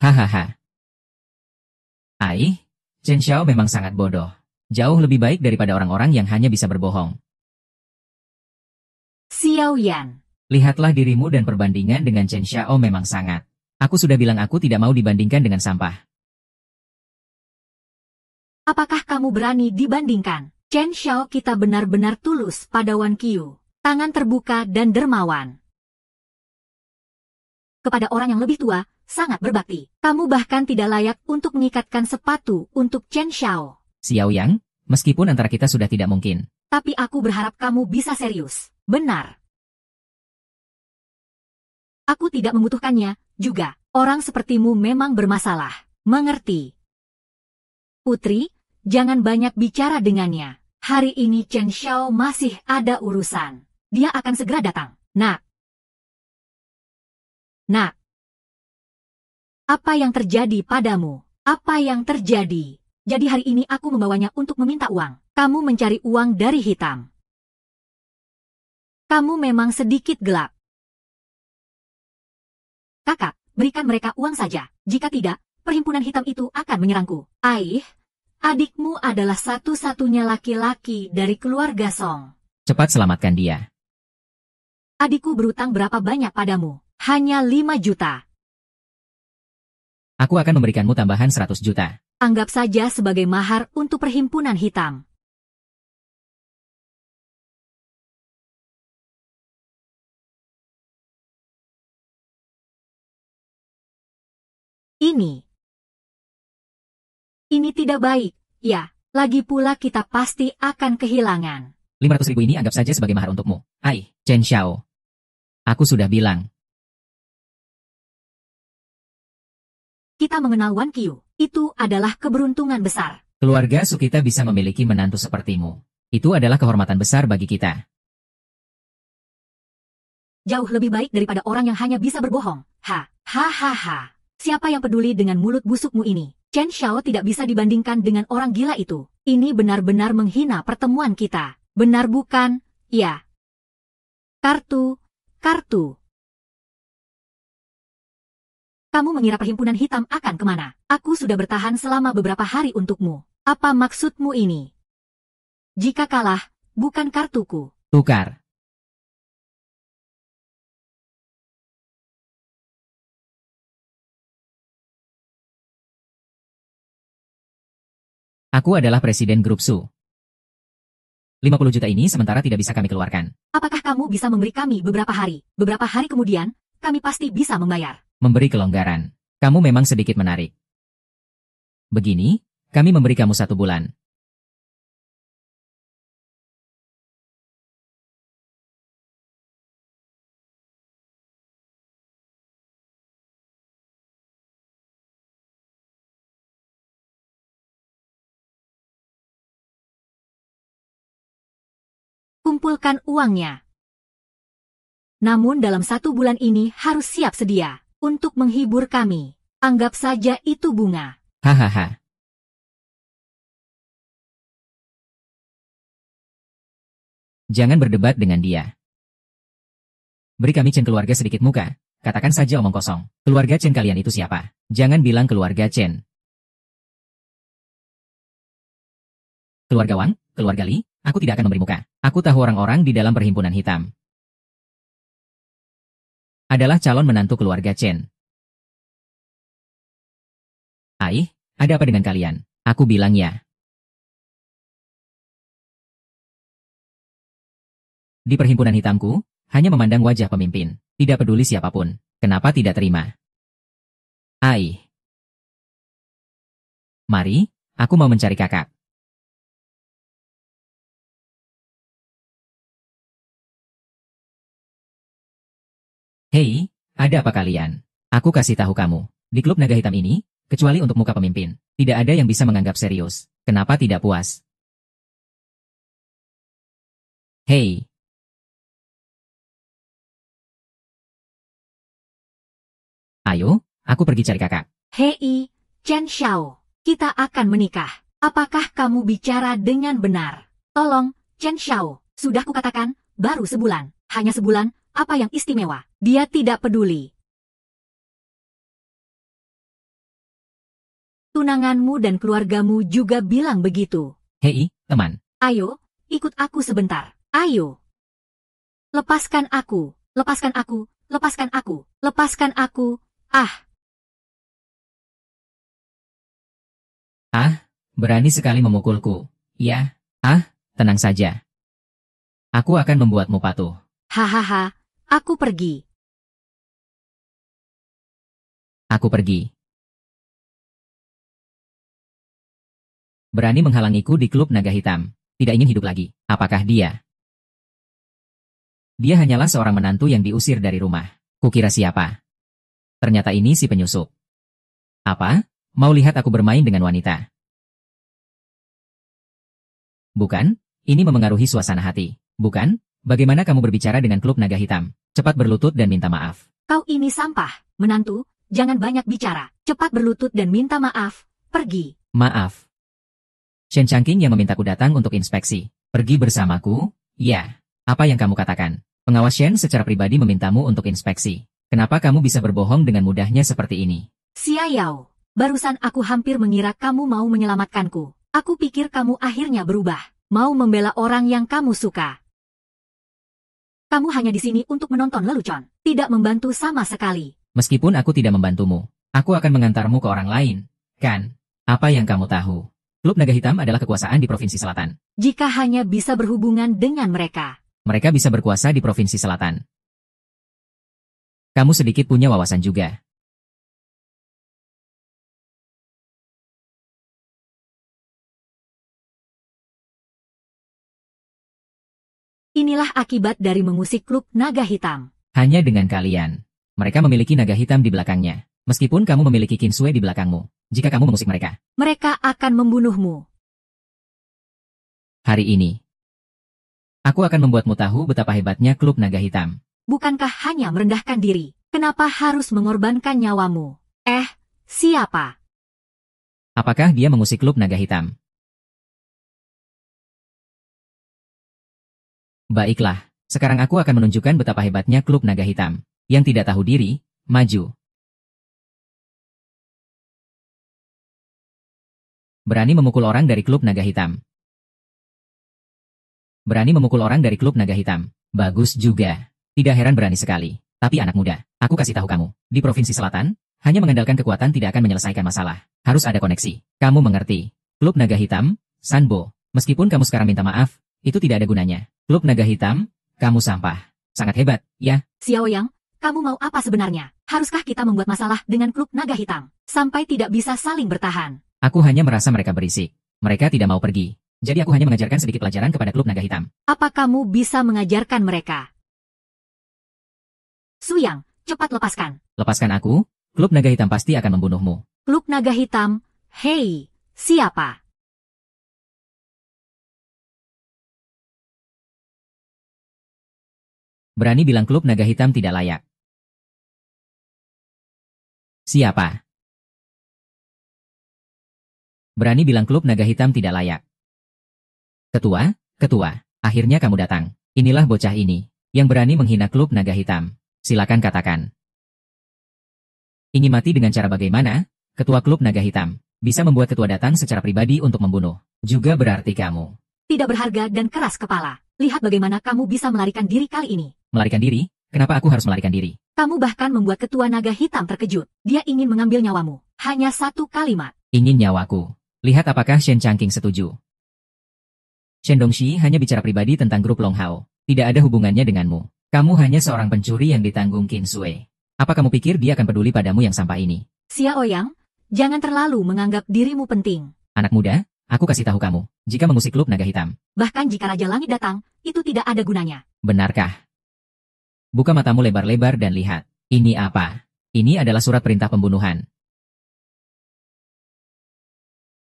Hahaha. Aih, Chen Xiao memang sangat bodoh. Jauh lebih baik daripada orang-orang yang hanya bisa berbohong. Xiao Yan. Lihatlah dirimu dan perbandingan dengan Chen Xiao memang sangat. Aku sudah bilang aku tidak mau dibandingkan dengan sampah. Apakah kamu berani dibandingkan? Chen Xiao kita benar-benar tulus pada Wan Qiu. Tangan terbuka dan dermawan. Kepada orang yang lebih tua, sangat berbakti. Kamu bahkan tidak layak untuk mengikatkan sepatu untuk Chen Xiao. Xiao Yang, meskipun antara kita sudah tidak mungkin. Tapi aku berharap kamu bisa serius. Benar. Aku tidak membutuhkannya, juga. Orang sepertimu memang bermasalah. Mengerti? Putri, jangan banyak bicara dengannya. Hari ini Chen Xiao masih ada urusan. Dia akan segera datang. Nak. Apa yang terjadi padamu? Apa yang terjadi? Jadi hari ini aku membawanya untuk meminta uang. Kamu mencari uang dari hitam. Kamu memang sedikit gelap. Kakak, berikan mereka uang saja. Jika tidak, perhimpunan hitam itu akan menyerangku. Aih, adikmu adalah satu-satunya laki-laki dari keluarga Song. Cepat selamatkan dia. Adikku berutang berapa banyak padamu? Hanya 5 juta. Aku akan memberikanmu tambahan 100 juta. Anggap saja sebagai mahar untuk perhimpunan hitam. Ini tidak baik, ya. Lagi pula kita pasti akan kehilangan. 500 ribu ini anggap saja sebagai mahar untukmu. Hai, Chen Xiao. Aku sudah bilang. Kita mengenal Wan Qiu. Itu adalah keberuntungan besar. Keluarga Su kita bisa memiliki menantu sepertimu. Itu adalah kehormatan besar bagi kita. Jauh lebih baik daripada orang yang hanya bisa berbohong. Ha. Siapa yang peduli dengan mulut busukmu ini? Chen Xiao tidak bisa dibandingkan dengan orang gila itu. Ini benar-benar menghina pertemuan kita. Benar bukan? Ya. Kartu. Kamu mengira perhimpunan hitam akan kemana? Aku sudah bertahan selama beberapa hari untukmu. Apa maksudmu ini? Jika kalah, bukan kartuku. Tukar. Aku adalah presiden grup Su. 50 juta ini sementara tidak bisa kami keluarkan. Apakah kamu bisa memberi kami beberapa hari? Beberapa hari kemudian, kami pasti bisa membayar. Memberi kelonggaran. Kamu memang sedikit menarik. Begini, kami memberi kamu 1 bulan. Kumpulkan uangnya. Namun dalam 1 bulan ini harus siap sedia untuk menghibur kami. Anggap saja itu bunga. Hahaha. Jangan berdebat dengan dia. Beri kami Chen keluarga sedikit muka. Katakan saja omong kosong. Keluarga Chen kalian itu siapa? Jangan bilang keluarga Chen. Keluarga Wang, keluarga Li, aku tidak akan memberi muka. Aku tahu orang-orang di dalam perhimpunan hitam. Adalah calon menantu keluarga Chen. Aih, ada apa dengan kalian? Aku bilang ya. Di perhimpunan hitamku, hanya memandang wajah pemimpin. Tidak peduli siapapun. Kenapa tidak terima? Aih. Mari, aku mau mencari kakak. Hei, ada apa kalian? Aku kasih tahu kamu. Di klub naga hitam ini, kecuali untuk muka pemimpin, tidak ada yang bisa menganggap serius. Kenapa tidak puas? Hei. Ayo, aku pergi cari kakak. Hei, Chen Xiao, kita akan menikah. Apakah kamu bicara dengan benar? Tolong, Chen Xiao, sudah kukatakan, baru sebulan. Hanya sebulan, apa yang istimewa? Dia tidak peduli. Tunanganmu dan keluargamu juga bilang begitu. Hei, teman. Ayo, ikut aku sebentar. Ayo. Lepaskan aku, lepaskan aku, lepaskan aku, lepaskan aku. Ah, Berani sekali memukulku. Ya, tenang saja. Aku akan membuatmu patuh. hahaha, aku pergi. Aku pergi. Berani menghalangiku di klub naga hitam. Tidak ingin hidup lagi. Apakah dia? Dia hanyalah seorang menantu yang diusir dari rumah. Kukira siapa? Ternyata ini si penyusup. Apa? Mau lihat aku bermain dengan wanita? Bukan? Ini memengaruhi suasana hati. Bukan? Bagaimana kamu berbicara dengan klub naga hitam? Cepat berlutut dan minta maaf. Kau ini sampah, menantu. Jangan banyak bicara. Cepat berlutut dan minta maaf. Pergi. Maaf. Shen Changqing yang memintaku datang untuk inspeksi. Pergi bersamaku? Ya. Apa yang kamu katakan? Pengawas Shen secara pribadi memintamu untuk inspeksi. Kenapa kamu bisa berbohong dengan mudahnya seperti ini? Xia Yao, barusan aku hampir mengira kamu mau menyelamatkanku. Aku pikir kamu akhirnya berubah. Mau membela orang yang kamu suka. Kamu hanya di sini untuk menonton lelucon. Tidak membantu sama sekali. Meskipun aku tidak membantumu, aku akan mengantarmu ke orang lain. Kan? Apa yang kamu tahu? Klub Naga Hitam adalah kekuasaan di Provinsi Selatan. Jika hanya bisa berhubungan dengan mereka. Mereka bisa berkuasa di Provinsi Selatan. Kamu sedikit punya wawasan juga. Inilah akibat dari mengusik klub Naga Hitam. Hanya dengan kalian. Mereka memiliki naga hitam di belakangnya. Meskipun kamu memiliki Kinsue di belakangmu. Jika kamu mengusik mereka, Mereka akan membunuhmu. hari ini, aku akan membuatmu tahu betapa hebatnya klub naga hitam. Bukankah hanya merendahkan diri? Kenapa harus mengorbankan nyawamu? Siapa? Apakah dia mengusik klub naga hitam? Baiklah, sekarang aku akan menunjukkan betapa hebatnya klub naga hitam. Yang tidak tahu diri, maju. Berani memukul orang dari klub naga hitam. Berani memukul orang dari klub naga hitam. Bagus juga. Tidak heran berani sekali. Tapi anak muda, aku kasih tahu kamu. Di Provinsi Selatan, hanya mengandalkan kekuatan tidak akan menyelesaikan masalah. Harus ada koneksi. Kamu mengerti. Klub naga hitam, Sanbo. Meskipun kamu sekarang minta maaf, itu tidak ada gunanya. Klub naga hitam, kamu sampah. Sangat hebat, ya? Xiao Yang, kamu mau apa sebenarnya? Haruskah kita membuat masalah dengan klub Naga Hitam? Sampai tidak bisa saling bertahan. Aku hanya merasa mereka berisik. Mereka tidak mau pergi. Jadi aku hanya mengajarkan sedikit pelajaran kepada klub naga hitam. Apa kamu bisa mengajarkan mereka? Suyang, cepat lepaskan. Lepaskan aku, klub naga hitam pasti akan membunuhmu. Klub Naga Hitam, hei, siapa? Berani bilang klub naga hitam tidak layak. Siapa? Berani bilang klub naga hitam tidak layak. Ketua, akhirnya kamu datang. Inilah bocah ini, yang berani menghina klub naga hitam. Silakan katakan. Ingin mati dengan cara bagaimana? Ketua klub naga hitam, bisa membuat ketua datang secara pribadi untuk membunuh. Juga berarti kamu. Tidak berharga dan keras kepala. Lihat bagaimana kamu bisa melarikan diri kali ini. Melarikan diri? Kenapa aku harus melarikan diri? Kamu bahkan membuat ketua naga hitam terkejut. Dia ingin mengambil nyawamu. Hanya satu kalimat. Ingin nyawaku. Lihat apakah Shen Changqing setuju. Shen Dongxi hanya bicara pribadi tentang grup Long Hao. Tidak ada hubungannya denganmu. Kamu hanya seorang pencuri yang ditanggung Kinsue. Apa kamu pikir dia akan peduli padamu yang sampah ini? Xiao Yang, jangan terlalu menganggap dirimu penting. Anak muda, aku kasih tahu kamu. Jika mengusik klub naga hitam. Bahkan jika Raja Langit datang, itu tidak ada gunanya. Benarkah? Buka matamu lebar-lebar dan lihat. Ini apa? Ini adalah surat perintah pembunuhan.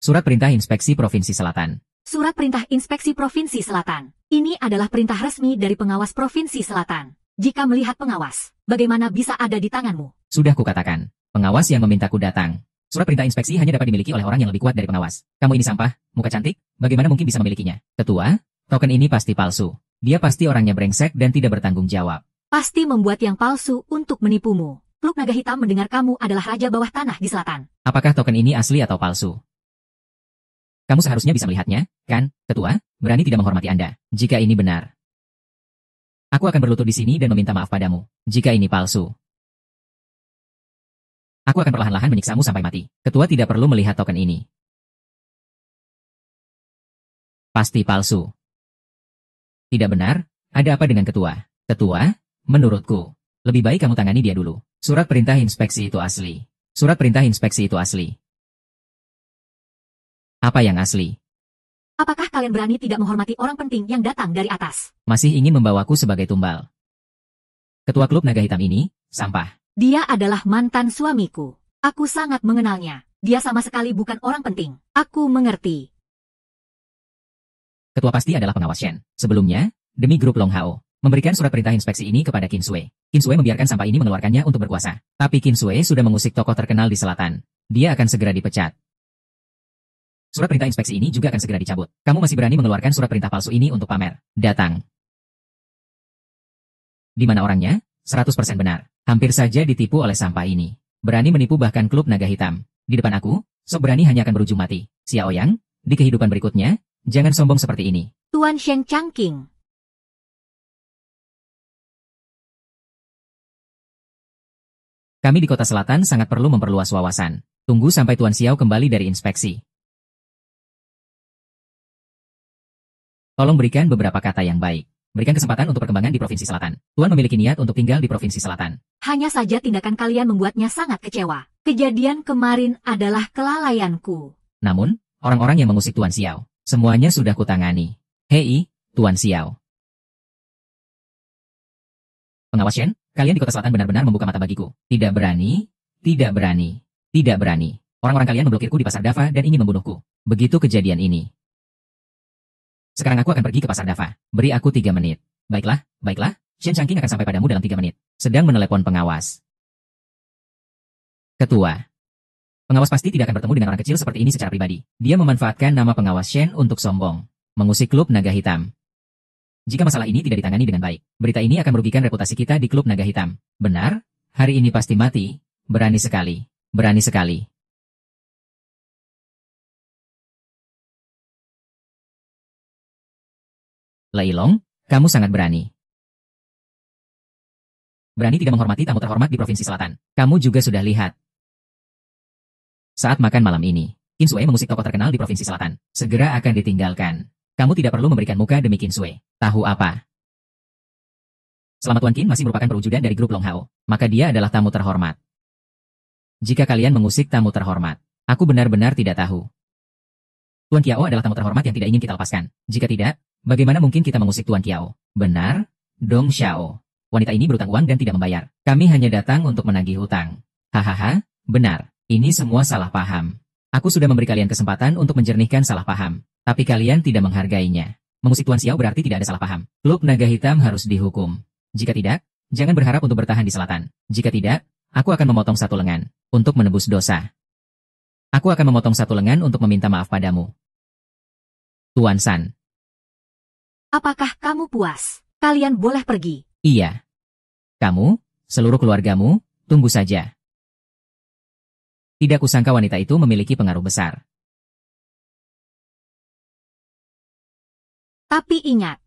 Surat perintah inspeksi Provinsi Selatan. Surat perintah inspeksi Provinsi Selatan. Ini adalah perintah resmi dari pengawas Provinsi Selatan. Jika melihat pengawas, bagaimana bisa ada di tanganmu? Sudah kukatakan, pengawas yang memintaku datang. Surat perintah inspeksi hanya dapat dimiliki oleh orang yang lebih kuat dari pengawas. Kamu ini sampah, muka cantik, bagaimana mungkin bisa memilikinya? Ketua, token ini pasti palsu. Dia pasti orangnya brengsek dan tidak bertanggung jawab. Pasti membuat yang palsu untuk menipumu. Klub Naga Hitam mendengar kamu adalah raja bawah tanah di selatan. Apakah token ini asli atau palsu? Kamu seharusnya bisa melihatnya, kan, Ketua? Berani tidak menghormati Anda. Jika ini benar, aku akan berlutut di sini dan meminta maaf padamu. Jika ini palsu, aku akan perlahan-lahan menyiksamu sampai mati. Ketua tidak perlu melihat token ini. Pasti palsu. Tidak benar? Ada apa dengan Ketua? Ketua, menurutku, lebih baik kamu tangani dia dulu. Surat perintah inspeksi itu asli. Surat perintah inspeksi itu asli. Apa yang asli? Apakah kalian berani tidak menghormati orang penting yang datang dari atas? Masih ingin membawaku sebagai tumbal. Ketua klub Naga Hitam ini, sampah. Dia adalah mantan suamiku. Aku sangat mengenalnya. Dia sama sekali bukan orang penting. Aku mengerti. Ketua pasti adalah pengawas Shen. Sebelumnya, demi grup Long Hao, memberikan surat perintah inspeksi ini kepada Qin Sui. Qin Sui membiarkan sampah ini mengeluarkannya untuk berkuasa. Tapi Qin Sui sudah mengusik tokoh terkenal di selatan. Dia akan segera dipecat. Surat perintah inspeksi ini juga akan segera dicabut. Kamu masih berani mengeluarkan surat perintah palsu ini untuk pamer. Datang. Di mana orangnya? 100% benar. Hampir saja ditipu oleh sampah ini. Berani menipu bahkan klub Naga Hitam. Di depan aku, sok berani hanya akan berujung mati. Xiao Yang, di kehidupan berikutnya, jangan sombong seperti ini. Tuan Shen Changqing. Kami di kota selatan sangat perlu memperluas wawasan. Tunggu sampai Tuan Xiao kembali dari inspeksi. Tolong berikan beberapa kata yang baik. Berikan kesempatan untuk perkembangan di Provinsi Selatan. Tuan memiliki niat untuk tinggal di Provinsi Selatan. Hanya saja tindakan kalian membuatnya sangat kecewa. Kejadian kemarin adalah kelalaianku. Namun, orang-orang yang mengusik Tuan Xiao, semuanya sudah kutangani. Hei, Tuan Xiao. Pengawas Shen, kalian di kota selatan benar-benar membuka mata bagiku. Tidak berani, tidak berani, tidak berani. Orang-orang kalian memblokirku di pasar Dava dan ingin membunuhku. Begitu kejadian ini. Sekarang aku akan pergi ke pasar Dava. Beri aku 3 menit. Baiklah, baiklah. Shen Changqing akan sampai padamu dalam 3 menit. Sedang menelepon pengawas. Ketua. Pengawas pasti tidak akan bertemu dengan orang kecil seperti ini secara pribadi. Dia memanfaatkan nama pengawas Shen untuk sombong. Mengusik klub Naga Hitam. Jika masalah ini tidak ditangani dengan baik, berita ini akan merugikan reputasi kita di klub Naga Hitam. Benar? Hari ini pasti mati. Berani sekali. Berani sekali. Lei Long, kamu sangat berani. Berani tidak menghormati tamu terhormat di Provinsi Selatan. Kamu juga sudah lihat. Saat makan malam ini, Qin Sui mengusik tokoh terkenal di Provinsi Selatan. Segera akan ditinggalkan. Kamu tidak perlu memberikan muka demi Qin Sui. Tahu apa? Selama Tuan Qin masih merupakan perwujudan dari grup Long Hao, maka dia adalah tamu terhormat. Jika kalian mengusik tamu terhormat, aku benar-benar tidak tahu. Tuan Qiao adalah tamu terhormat yang tidak ingin kita lepaskan. Jika tidak, bagaimana mungkin kita mengusik Tuan Qiao? Benar? Dong Xiao. Wanita ini berutang uang dan tidak membayar. Kami hanya datang untuk menagih hutang. Hahaha, benar. Ini semua salah paham. Aku sudah memberi kalian kesempatan untuk menjernihkan salah paham. Tapi kalian tidak menghargainya. Mengusik Tuan Xiao berarti tidak ada salah paham. Klub Naga Hitam harus dihukum. Jika tidak, jangan berharap untuk bertahan di selatan. Jika tidak, aku akan memotong satu lengan untuk menebus dosa. Aku akan memotong satu lengan untuk meminta maaf padamu. Tuan San. Apakah kamu puas? Kalian boleh pergi. Iya. Kamu, seluruh keluargamu, tunggu saja. Tidak kusangka wanita itu memiliki pengaruh besar. Tapi ingat.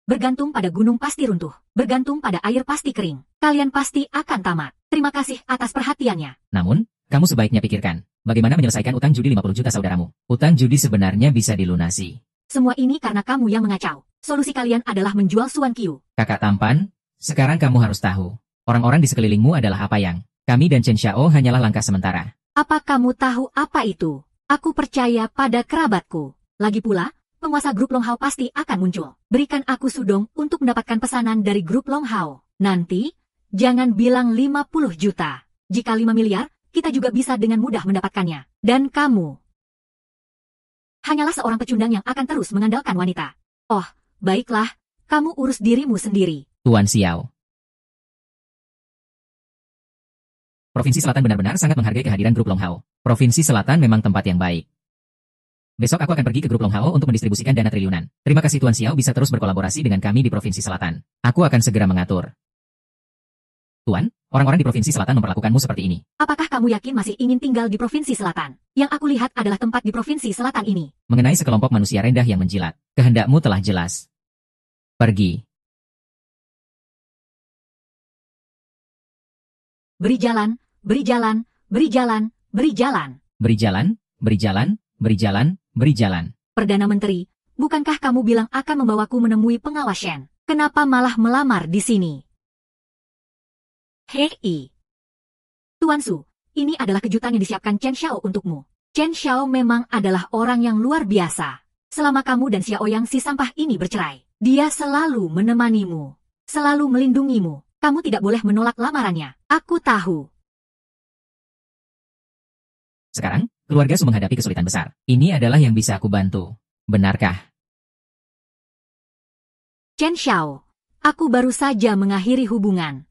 Bergantung pada gunung pasti runtuh. Bergantung pada air pasti kering. Kalian pasti akan tamat. Terima kasih atas perhatiannya. Namun, kamu sebaiknya pikirkan, bagaimana menyelesaikan utang judi 50 juta saudaramu. Utang judi sebenarnya bisa dilunasi. Semua ini karena kamu yang mengacau. Solusi kalian adalah menjual Suan Qiu. Kakak tampan, sekarang kamu harus tahu. Orang-orang di sekelilingmu adalah apa yang. Kami dan Chen Xiao hanyalah langkah sementara. Apa kamu tahu apa itu? Aku percaya pada kerabatku. Lagi pula, penguasa grup Long Hao pasti akan muncul. Berikan aku sudong untuk mendapatkan pesanan dari grup Long Hao. Nanti, jangan bilang 50 juta. Jika 5 miliar, kita juga bisa dengan mudah mendapatkannya. Dan kamu hanyalah seorang pecundang yang akan terus mengandalkan wanita. Oh, baiklah, kamu urus dirimu sendiri. Tuan Xiao. Provinsi Selatan benar-benar sangat menghargai kehadiran grup Long Hao. Provinsi Selatan memang tempat yang baik. Besok aku akan pergi ke grup Long Hao untuk mendistribusikan dana triliunan. Terima kasih Tuan Xiao bisa terus berkolaborasi dengan kami di Provinsi Selatan. Aku akan segera mengatur. Tuan, Orang-orang di Provinsi Selatan memperlakukanmu seperti ini. Apakah kamu yakin masih ingin tinggal di Provinsi Selatan? Yang aku lihat adalah tempat di Provinsi Selatan ini. Mengenai sekelompok manusia rendah yang menjilat, kehendakmu telah jelas. Pergi. Beri jalan, beri jalan, beri jalan, beri jalan. Beri jalan, beri jalan, beri jalan, beri jalan. Perdana Menteri, bukankah kamu bilang akan membawaku menemui pengawas Shen? Kenapa malah melamar di sini? Hei. Tuan Su, ini adalah kejutan yang disiapkan Chen Xiao untukmu. Chen Xiao memang adalah orang yang luar biasa. Selama kamu dan Xiaoyang si sampah ini bercerai, dia selalu menemanimu, selalu melindungimu. Kamu tidak boleh menolak lamarannya. Aku tahu. Sekarang, keluarga Su menghadapi kesulitan besar. Ini adalah yang bisa aku bantu. Benarkah? Chen Xiao, aku baru saja mengakhiri hubungan.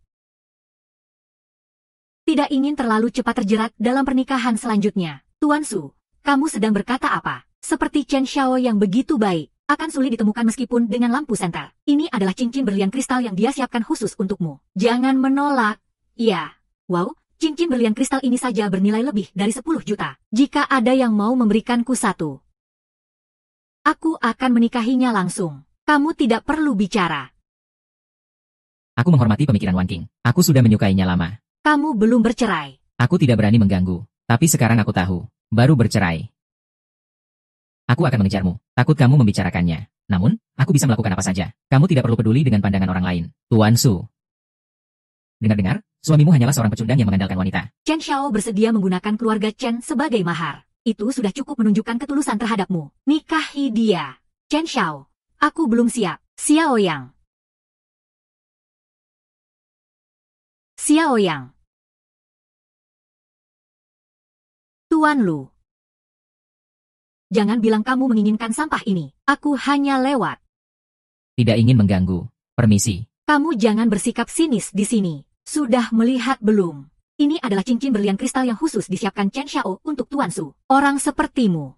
Tidak ingin terlalu cepat terjerat dalam pernikahan selanjutnya. Tuan Su, kamu sedang berkata apa? Seperti Chen Xiao yang begitu baik, akan sulit ditemukan meskipun dengan lampu senter. Ini adalah cincin berlian kristal yang dia siapkan khusus untukmu. Jangan menolak. Ya. Wow, cincin berlian kristal ini saja bernilai lebih dari 10 juta. Jika ada yang mau memberikanku satu, aku akan menikahinya langsung. Kamu tidak perlu bicara. Aku menghormati pemikiran Wan Qing. Aku sudah menyukainya lama. Kamu belum bercerai. Aku tidak berani mengganggu. Tapi sekarang aku tahu. Baru bercerai. Aku akan mengejarmu. Takut kamu membicarakannya. Namun, aku bisa melakukan apa saja. Kamu tidak perlu peduli dengan pandangan orang lain. Tuan Su. Dengar-dengar, suamimu hanyalah seorang pecundang yang mengandalkan wanita. Chen Xiao bersedia menggunakan keluarga Chen sebagai mahar. Itu sudah cukup menunjukkan ketulusan terhadapmu. Nikahi dia. Chen Xiao. Aku belum siap. Xiaoyang. Xiaoyang. Tuan Lu. Jangan bilang kamu menginginkan sampah ini. Aku hanya lewat. Tidak ingin mengganggu. Permisi. Kamu jangan bersikap sinis di sini. Sudah melihat belum? Ini adalah cincin berlian kristal yang khusus disiapkan Chen Xiao untuk Tuan Su. Orang sepertimu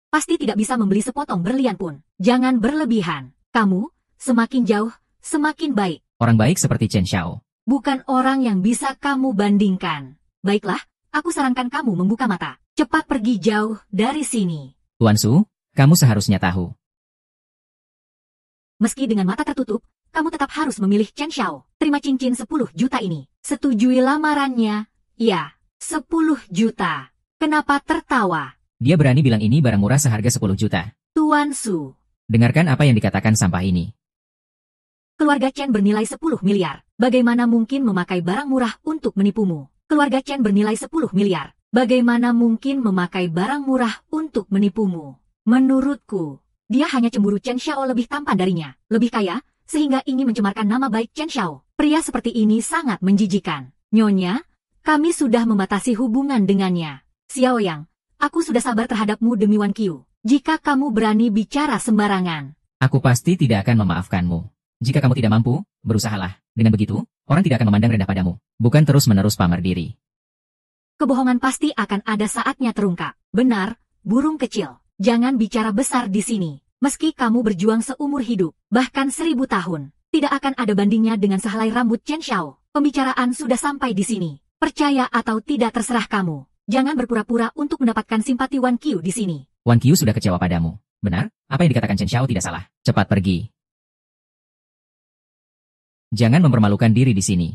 pasti tidak bisa membeli sepotong berlian pun. Jangan berlebihan. Kamu semakin jauh, semakin baik. Orang baik seperti Chen Xiao. Bukan orang yang bisa kamu bandingkan. Baiklah, aku sarankan kamu membuka mata. Cepat pergi jauh dari sini. Tuan Su, kamu seharusnya tahu. Meski dengan mata tertutup, kamu tetap harus memilih Chen Xiao. Terima cincin 10 juta ini. Setujui lamarannya? Ya, 10 juta. Kenapa tertawa? Dia berani bilang ini barang murah seharga 10 juta. Tuan Su. Dengarkan apa yang dikatakan sampah ini. Keluarga Chen bernilai 10 miliar. Bagaimana mungkin memakai barang murah untuk menipumu? Keluarga Chen bernilai 10 miliar. Bagaimana mungkin memakai barang murah untuk menipumu? Menurutku, dia hanya cemburu Chen Xiao lebih tampan darinya, lebih kaya, sehingga ingin mencemarkan nama baik Chen Xiao. Pria seperti ini sangat menjijikan. Nyonya, kami sudah membatasi hubungan dengannya. Xiaoyang, aku sudah sabar terhadapmu demi Wan Qiu. Jika kamu berani bicara sembarangan, aku pasti tidak akan memaafkanmu. Jika kamu tidak mampu, berusahalah. Dengan begitu, orang tidak akan memandang rendah padamu. Bukan terus-menerus pamer diri. Kebohongan pasti akan ada saatnya terungkap. Benar, burung kecil. Jangan bicara besar di sini. Meski kamu berjuang seumur hidup, bahkan 1000 tahun, tidak akan ada bandingnya dengan sehelai rambut Chen Xiao. Pembicaraan sudah sampai di sini. Percaya atau tidak terserah kamu. Jangan berpura-pura untuk mendapatkan simpati Wan Qiu di sini. Wan Qiu sudah kecewa padamu. Benar, apa yang dikatakan Chen Xiao tidak salah. Cepat pergi. Jangan mempermalukan diri di sini.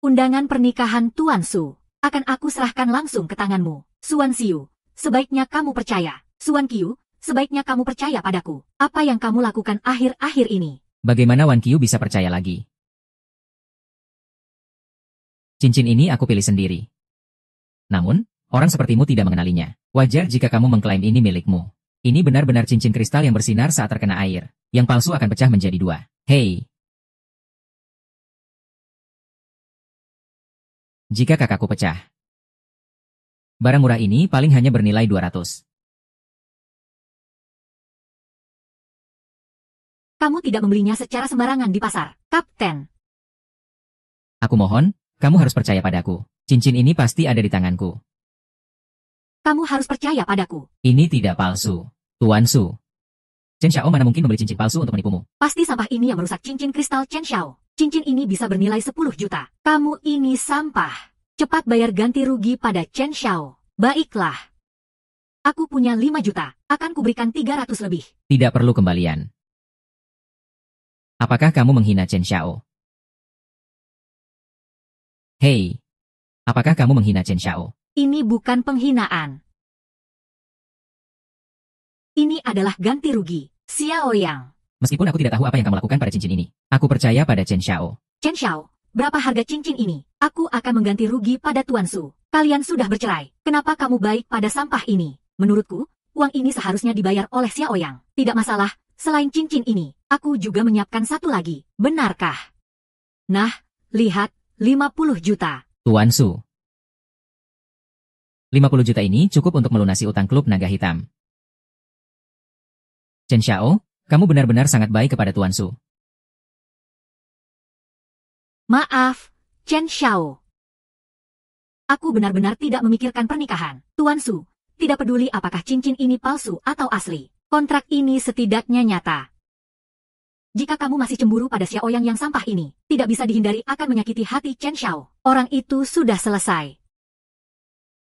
Undangan pernikahan Tuan Su akan aku serahkan langsung ke tanganmu. Suan Xiu, sebaiknya kamu percaya. Suan Qiu, sebaiknya kamu percaya padaku. Apa yang kamu lakukan akhir-akhir ini? Bagaimana Wan Qiu bisa percaya lagi? Cincin ini aku pilih sendiri. Namun, orang sepertimu tidak mengenalinya. Wajar jika kamu mengklaim ini milikmu. Ini benar-benar cincin kristal yang bersinar saat terkena air. Yang palsu akan pecah menjadi 2. Hei! Jika kakakku pecah, barang murah ini paling hanya bernilai 200. Kamu tidak membelinya secara sembarangan di pasar, Kapten. Aku mohon, kamu harus percaya padaku. Cincin ini pasti ada di tanganku. Kamu harus percaya padaku. Ini tidak palsu. Tuan Su. Chen Xiao mana mungkin membeli cincin palsu untuk menipumu? Pasti sampah ini yang merusak cincin kristal Chen Xiao. Cincin ini bisa bernilai 10 juta. Kamu ini sampah. Cepat bayar ganti rugi pada Chen Xiao. Baiklah. Aku punya 5 juta. Akan kuberikan 300 lebih. Tidak perlu kembalian. Apakah kamu menghina Chen Xiao? Hei, apakah kamu menghina Chen Xiao? Ini bukan penghinaan. Ini adalah ganti rugi. Xiao Yang. Meskipun aku tidak tahu apa yang kamu lakukan pada cincin ini, aku percaya pada Chen Xiao. Chen Xiao, berapa harga cincin ini? Aku akan mengganti rugi pada Tuan Su. Kalian sudah bercerai. Kenapa kamu baik pada sampah ini? Menurutku, uang ini seharusnya dibayar oleh Xiao Yang. Tidak masalah, selain cincin ini, aku juga menyiapkan satu lagi. Benarkah? Nah, lihat, 50 juta. Tuan Su. 50 juta ini cukup untuk melunasi utang klub naga hitam. Chen Xiao, kamu benar-benar sangat baik kepada Tuan Su. Maaf, Chen Xiao. Aku benar-benar tidak memikirkan pernikahan. Tuan Su, tidak peduli apakah cincin ini palsu atau asli. Kontrak ini setidaknya nyata. Jika kamu masih cemburu pada Xiao yang sampah ini, tidak bisa dihindari akan menyakiti hati Chen Xiao. Orang itu sudah selesai.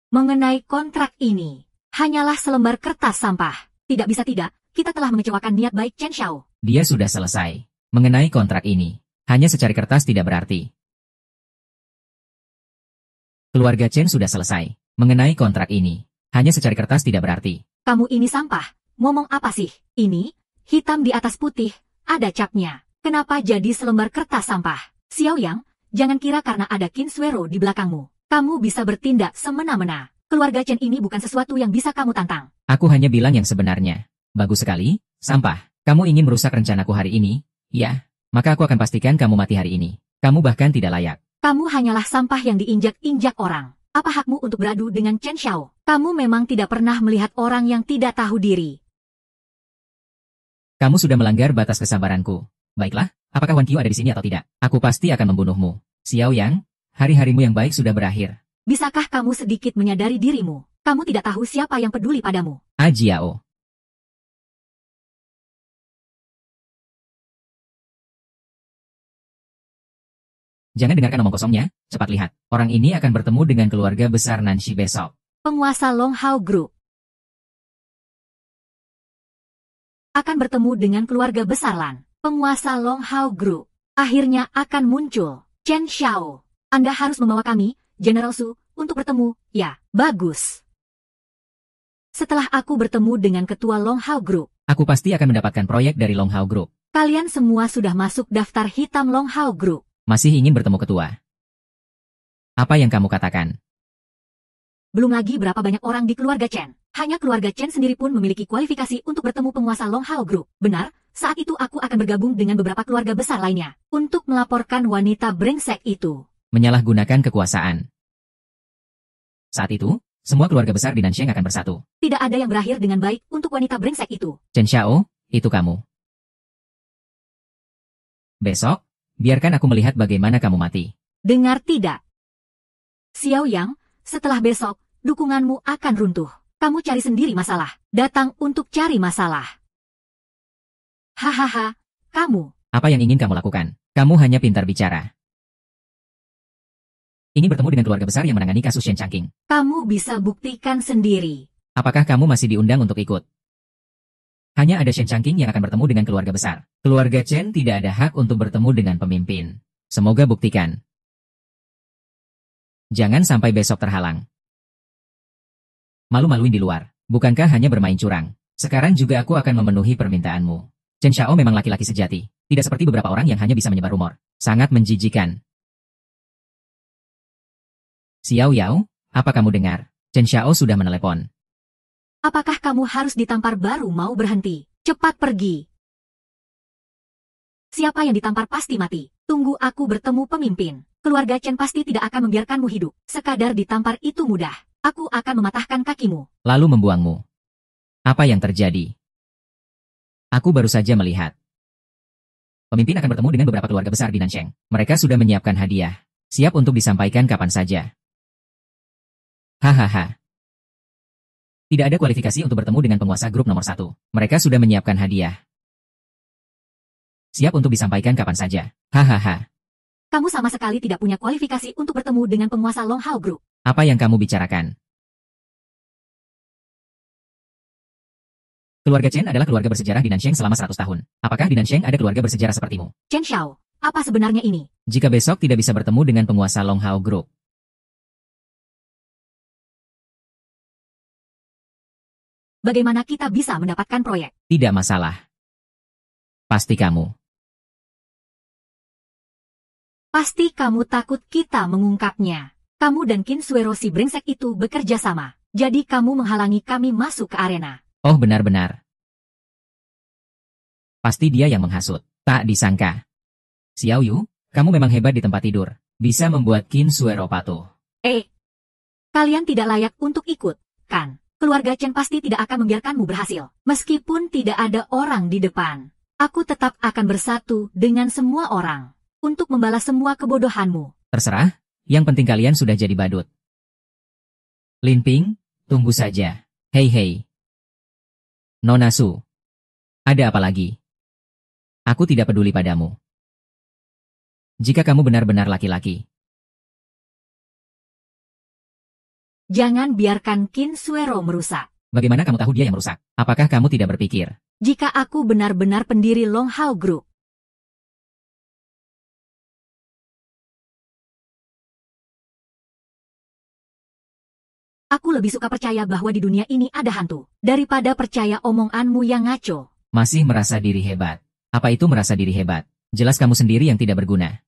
Mengenai kontrak ini, hanyalah selembar kertas sampah. Tidak bisa tidak, kita telah mengecewakan niat baik Chen Xiao. Dia sudah selesai. Mengenai kontrak ini, hanya secari kertas tidak berarti. Keluarga Chen sudah selesai. Mengenai kontrak ini, hanya secari kertas tidak berarti. Kamu ini sampah. Ngomong apa sih? Ini, hitam di atas putih, ada capnya. Kenapa jadi selembar kertas sampah? Xiao Yang, jangan kira karena ada Kinswero di belakangmu, kamu bisa bertindak semena-mena. Keluarga Chen ini bukan sesuatu yang bisa kamu tantang. Aku hanya bilang yang sebenarnya. Bagus sekali, sampah. Kamu ingin merusak rencanaku hari ini? Ya, maka aku akan pastikan kamu mati hari ini. Kamu bahkan tidak layak. Kamu hanyalah sampah yang diinjak-injak orang. Apa hakmu untuk beradu dengan Chen Xiao? Kamu memang tidak pernah melihat orang yang tidak tahu diri. Kamu sudah melanggar batas kesabaranku. Baiklah, apakah Wan Qiu ada di sini atau tidak? Aku pasti akan membunuhmu. Xiao Yang, hari-harimu yang baik sudah berakhir. Bisakah kamu sedikit menyadari dirimu? Kamu tidak tahu siapa yang peduli padamu. Ajiao. Jangan dengarkan omong kosongnya, cepat lihat. Orang ini akan bertemu dengan keluarga besar Nanshi besok. Penguasa Long Hao Group akan bertemu dengan keluarga besar Lan. Penguasa Long Hao Group akhirnya akan muncul. Chen Xiao, Anda harus membawa kami, General Su, untuk bertemu. Ya, bagus. Setelah aku bertemu dengan ketua Long Hao Group, aku pasti akan mendapatkan proyek dari Long Hao Group. Kalian semua sudah masuk daftar hitam Long Hao Group. Masih ingin bertemu ketua? Apa yang kamu katakan? Belum lagi berapa banyak orang di keluarga Chen. Hanya keluarga Chen sendiri pun memiliki kualifikasi untuk bertemu penguasa Long Hao Group. Benar, saat itu aku akan bergabung dengan beberapa keluarga besar lainnya untuk melaporkan wanita brengsek itu. Menyalahgunakan kekuasaan. Saat itu, semua keluarga besar di Nansheng akan bersatu. Tidak ada yang berakhir dengan baik untuk wanita brengsek itu. Chen Xiao, itu kamu. Besok, biarkan aku melihat bagaimana kamu mati. Dengar tidak? Xiao Yang, setelah besok, dukunganmu akan runtuh. Kamu cari sendiri masalah. Datang untuk cari masalah. Hahaha, kamu. Apa yang ingin kamu lakukan? Kamu hanya pintar bicara. Ingin bertemu dengan keluarga besar yang menangani kasus Shen Changqing. Kamu bisa buktikan sendiri. Apakah kamu masih diundang untuk ikut? Hanya ada Shen Changqing yang akan bertemu dengan keluarga besar. Keluarga Chen tidak ada hak untuk bertemu dengan pemimpin. Semoga buktikan. Jangan sampai besok terhalang. Malu-maluin di luar. Bukankah hanya bermain curang? Sekarang juga aku akan memenuhi permintaanmu. Chen Xiao memang laki-laki sejati. Tidak seperti beberapa orang yang hanya bisa menyebar rumor. Sangat menjijikan. Xiao Yao, apa kamu dengar? Chen Xiao sudah menelepon. Apakah kamu harus ditampar baru mau berhenti? Cepat pergi. Siapa yang ditampar pasti mati. Tunggu aku bertemu pemimpin. Keluarga Chen pasti tidak akan membiarkanmu hidup. Sekadar ditampar itu mudah. Aku akan mematahkan kakimu. Lalu membuangmu. Apa yang terjadi? Aku baru saja melihat. Pemimpin akan bertemu dengan beberapa keluarga besar di Nansheng. Mereka sudah menyiapkan hadiah. Siap untuk disampaikan kapan saja. Hahaha. Tidak ada kualifikasi untuk bertemu dengan penguasa grup nomor 1. Mereka sudah menyiapkan hadiah. Siap untuk disampaikan kapan saja. Hahaha. Kamu sama sekali tidak punya kualifikasi untuk bertemu dengan penguasa Long Hao Group. Apa yang kamu bicarakan? Keluarga Chen adalah keluarga bersejarah di Nansheng selama 100 tahun. Apakah di Nansheng ada keluarga bersejarah sepertimu? Chen Xiao, apa sebenarnya ini? Jika besok tidak bisa bertemu dengan penguasa Long Hao Group, Bagaimana kita bisa mendapatkan proyek? tidak masalah. Pasti kamu. Pasti kamu takut kita mengungkapnya. Kamu dan Qin Suero si brengsek itu bekerja sama. Jadi kamu menghalangi kami masuk ke arena. Oh benar-benar. Pasti dia yang menghasut. Tak disangka. Xiao Yu, kamu memang hebat di tempat tidur. Bisa membuat Qin Suero patuh. Kalian tidak layak untuk ikut, kan? Keluarga Chen pasti tidak akan membiarkanmu berhasil. Meskipun tidak ada orang di depan. Aku tetap akan bersatu dengan semua orang. Untuk membalas semua kebodohanmu. Terserah, yang penting kalian sudah jadi badut. Lin Ping, tunggu saja. Hei. Nona Su. Ada apa lagi? Aku tidak peduli padamu. Jika kamu benar-benar laki-laki. Jangan biarkan Qin Suero merusak. Bagaimana kamu tahu dia yang merusak? Apakah kamu tidak berpikir? Jika aku benar-benar pendiri Long Hao Group. Aku lebih suka percaya bahwa di dunia ini ada hantu, daripada percaya omonganmu yang ngaco. Masih merasa diri hebat. Apa itu merasa diri hebat? Jelas kamu sendiri yang tidak berguna.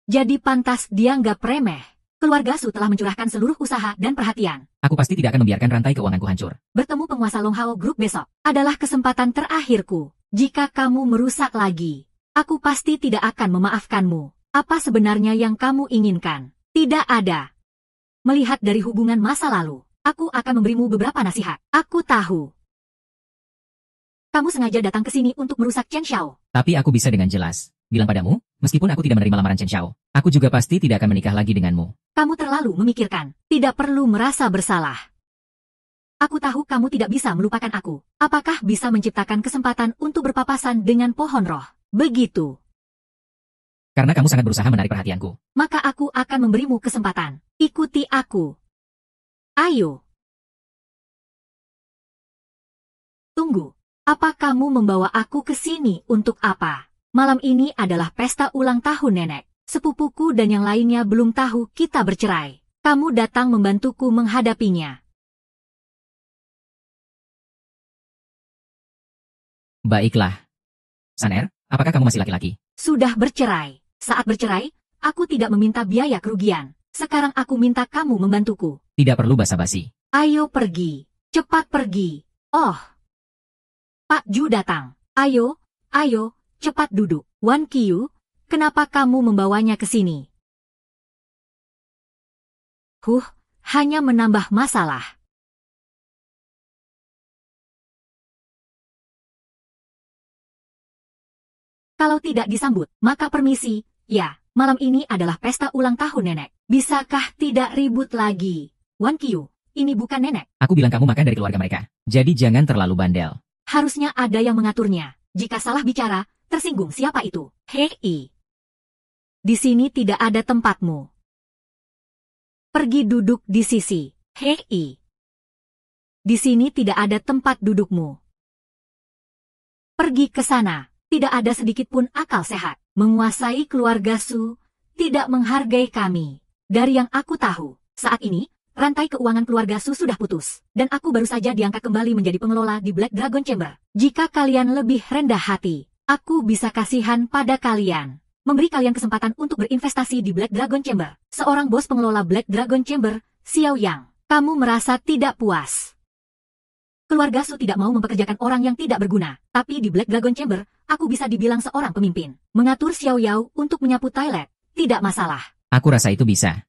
Jadi pantas dianggap remeh. Keluarga Su telah mencurahkan seluruh usaha dan perhatian. Aku pasti tidak akan membiarkan rantai keuanganku hancur. Bertemu penguasa Long Hao Group besok adalah kesempatan terakhirku. Jika kamu merusak lagi, aku pasti tidak akan memaafkanmu. Apa sebenarnya yang kamu inginkan? Tidak ada. Melihat dari hubungan masa lalu, aku akan memberimu beberapa nasihat. Aku tahu. Kamu sengaja datang ke sini untuk merusak Chen Xiao. Tapi aku bisa dengan jelas bilang padamu, meskipun aku tidak menerima lamaran Chen Xiao, aku juga pasti tidak akan menikah lagi denganmu. Kamu terlalu memikirkan. Tidak perlu merasa bersalah. Aku tahu kamu tidak bisa melupakan aku. Apakah bisa menciptakan kesempatan untuk berpapasan dengan pohon roh? Begitu. Karena kamu sangat berusaha menarik perhatianku. Maka aku akan memberimu kesempatan. Ikuti aku. Ayo. Tunggu. Apa kamu membawa aku ke sini untuk apa? Malam ini adalah pesta ulang tahun nenek. Sepupuku dan yang lainnya belum tahu kita bercerai. Kamu datang membantuku menghadapinya. Baiklah. Saner, apakah kamu masih laki-laki? Sudah bercerai. Saat bercerai, aku tidak meminta biaya kerugian. Sekarang aku minta kamu membantuku. Tidak perlu basa-basi. Ayo pergi. Cepat pergi. Oh. Pak Ju datang. Ayo, cepat duduk. Wan Qiu, kenapa kamu membawanya ke sini? Hanya menambah masalah. Kalau tidak disambut, maka permisi. Ya, malam ini adalah pesta ulang tahun nenek. Bisakah tidak ribut lagi? Wan Qiu, ini bukan nenek. Aku bilang kamu makan dari keluarga mereka. Jadi jangan terlalu bandel. Harusnya ada yang mengaturnya. Jika salah bicara, tersinggung siapa itu? Hei. Di sini tidak ada tempatmu. Pergi duduk di sisi. Hei. Di sini tidak ada tempat dudukmu. Pergi ke sana. Tidak ada sedikit pun akal sehat. Menguasai keluarga Su, tidak menghargai kami. Dari yang aku tahu, saat ini, rantai keuangan keluarga Su sudah putus. Dan aku baru saja diangkat kembali menjadi pengelola di Black Dragon Chamber. Jika kalian lebih rendah hati, aku bisa kasihan pada kalian. Memberi kalian kesempatan untuk berinvestasi di Black Dragon Chamber. Seorang bos pengelola Black Dragon Chamber, Xiao Yang. Kamu merasa tidak puas. Keluarga Su tidak mau mempekerjakan orang yang tidak berguna. Tapi di Black Dragon Chamber, aku bisa dibilang seorang pemimpin. Mengatur Xiao Yao untuk menyapu toilet, tidak masalah. Aku rasa itu bisa.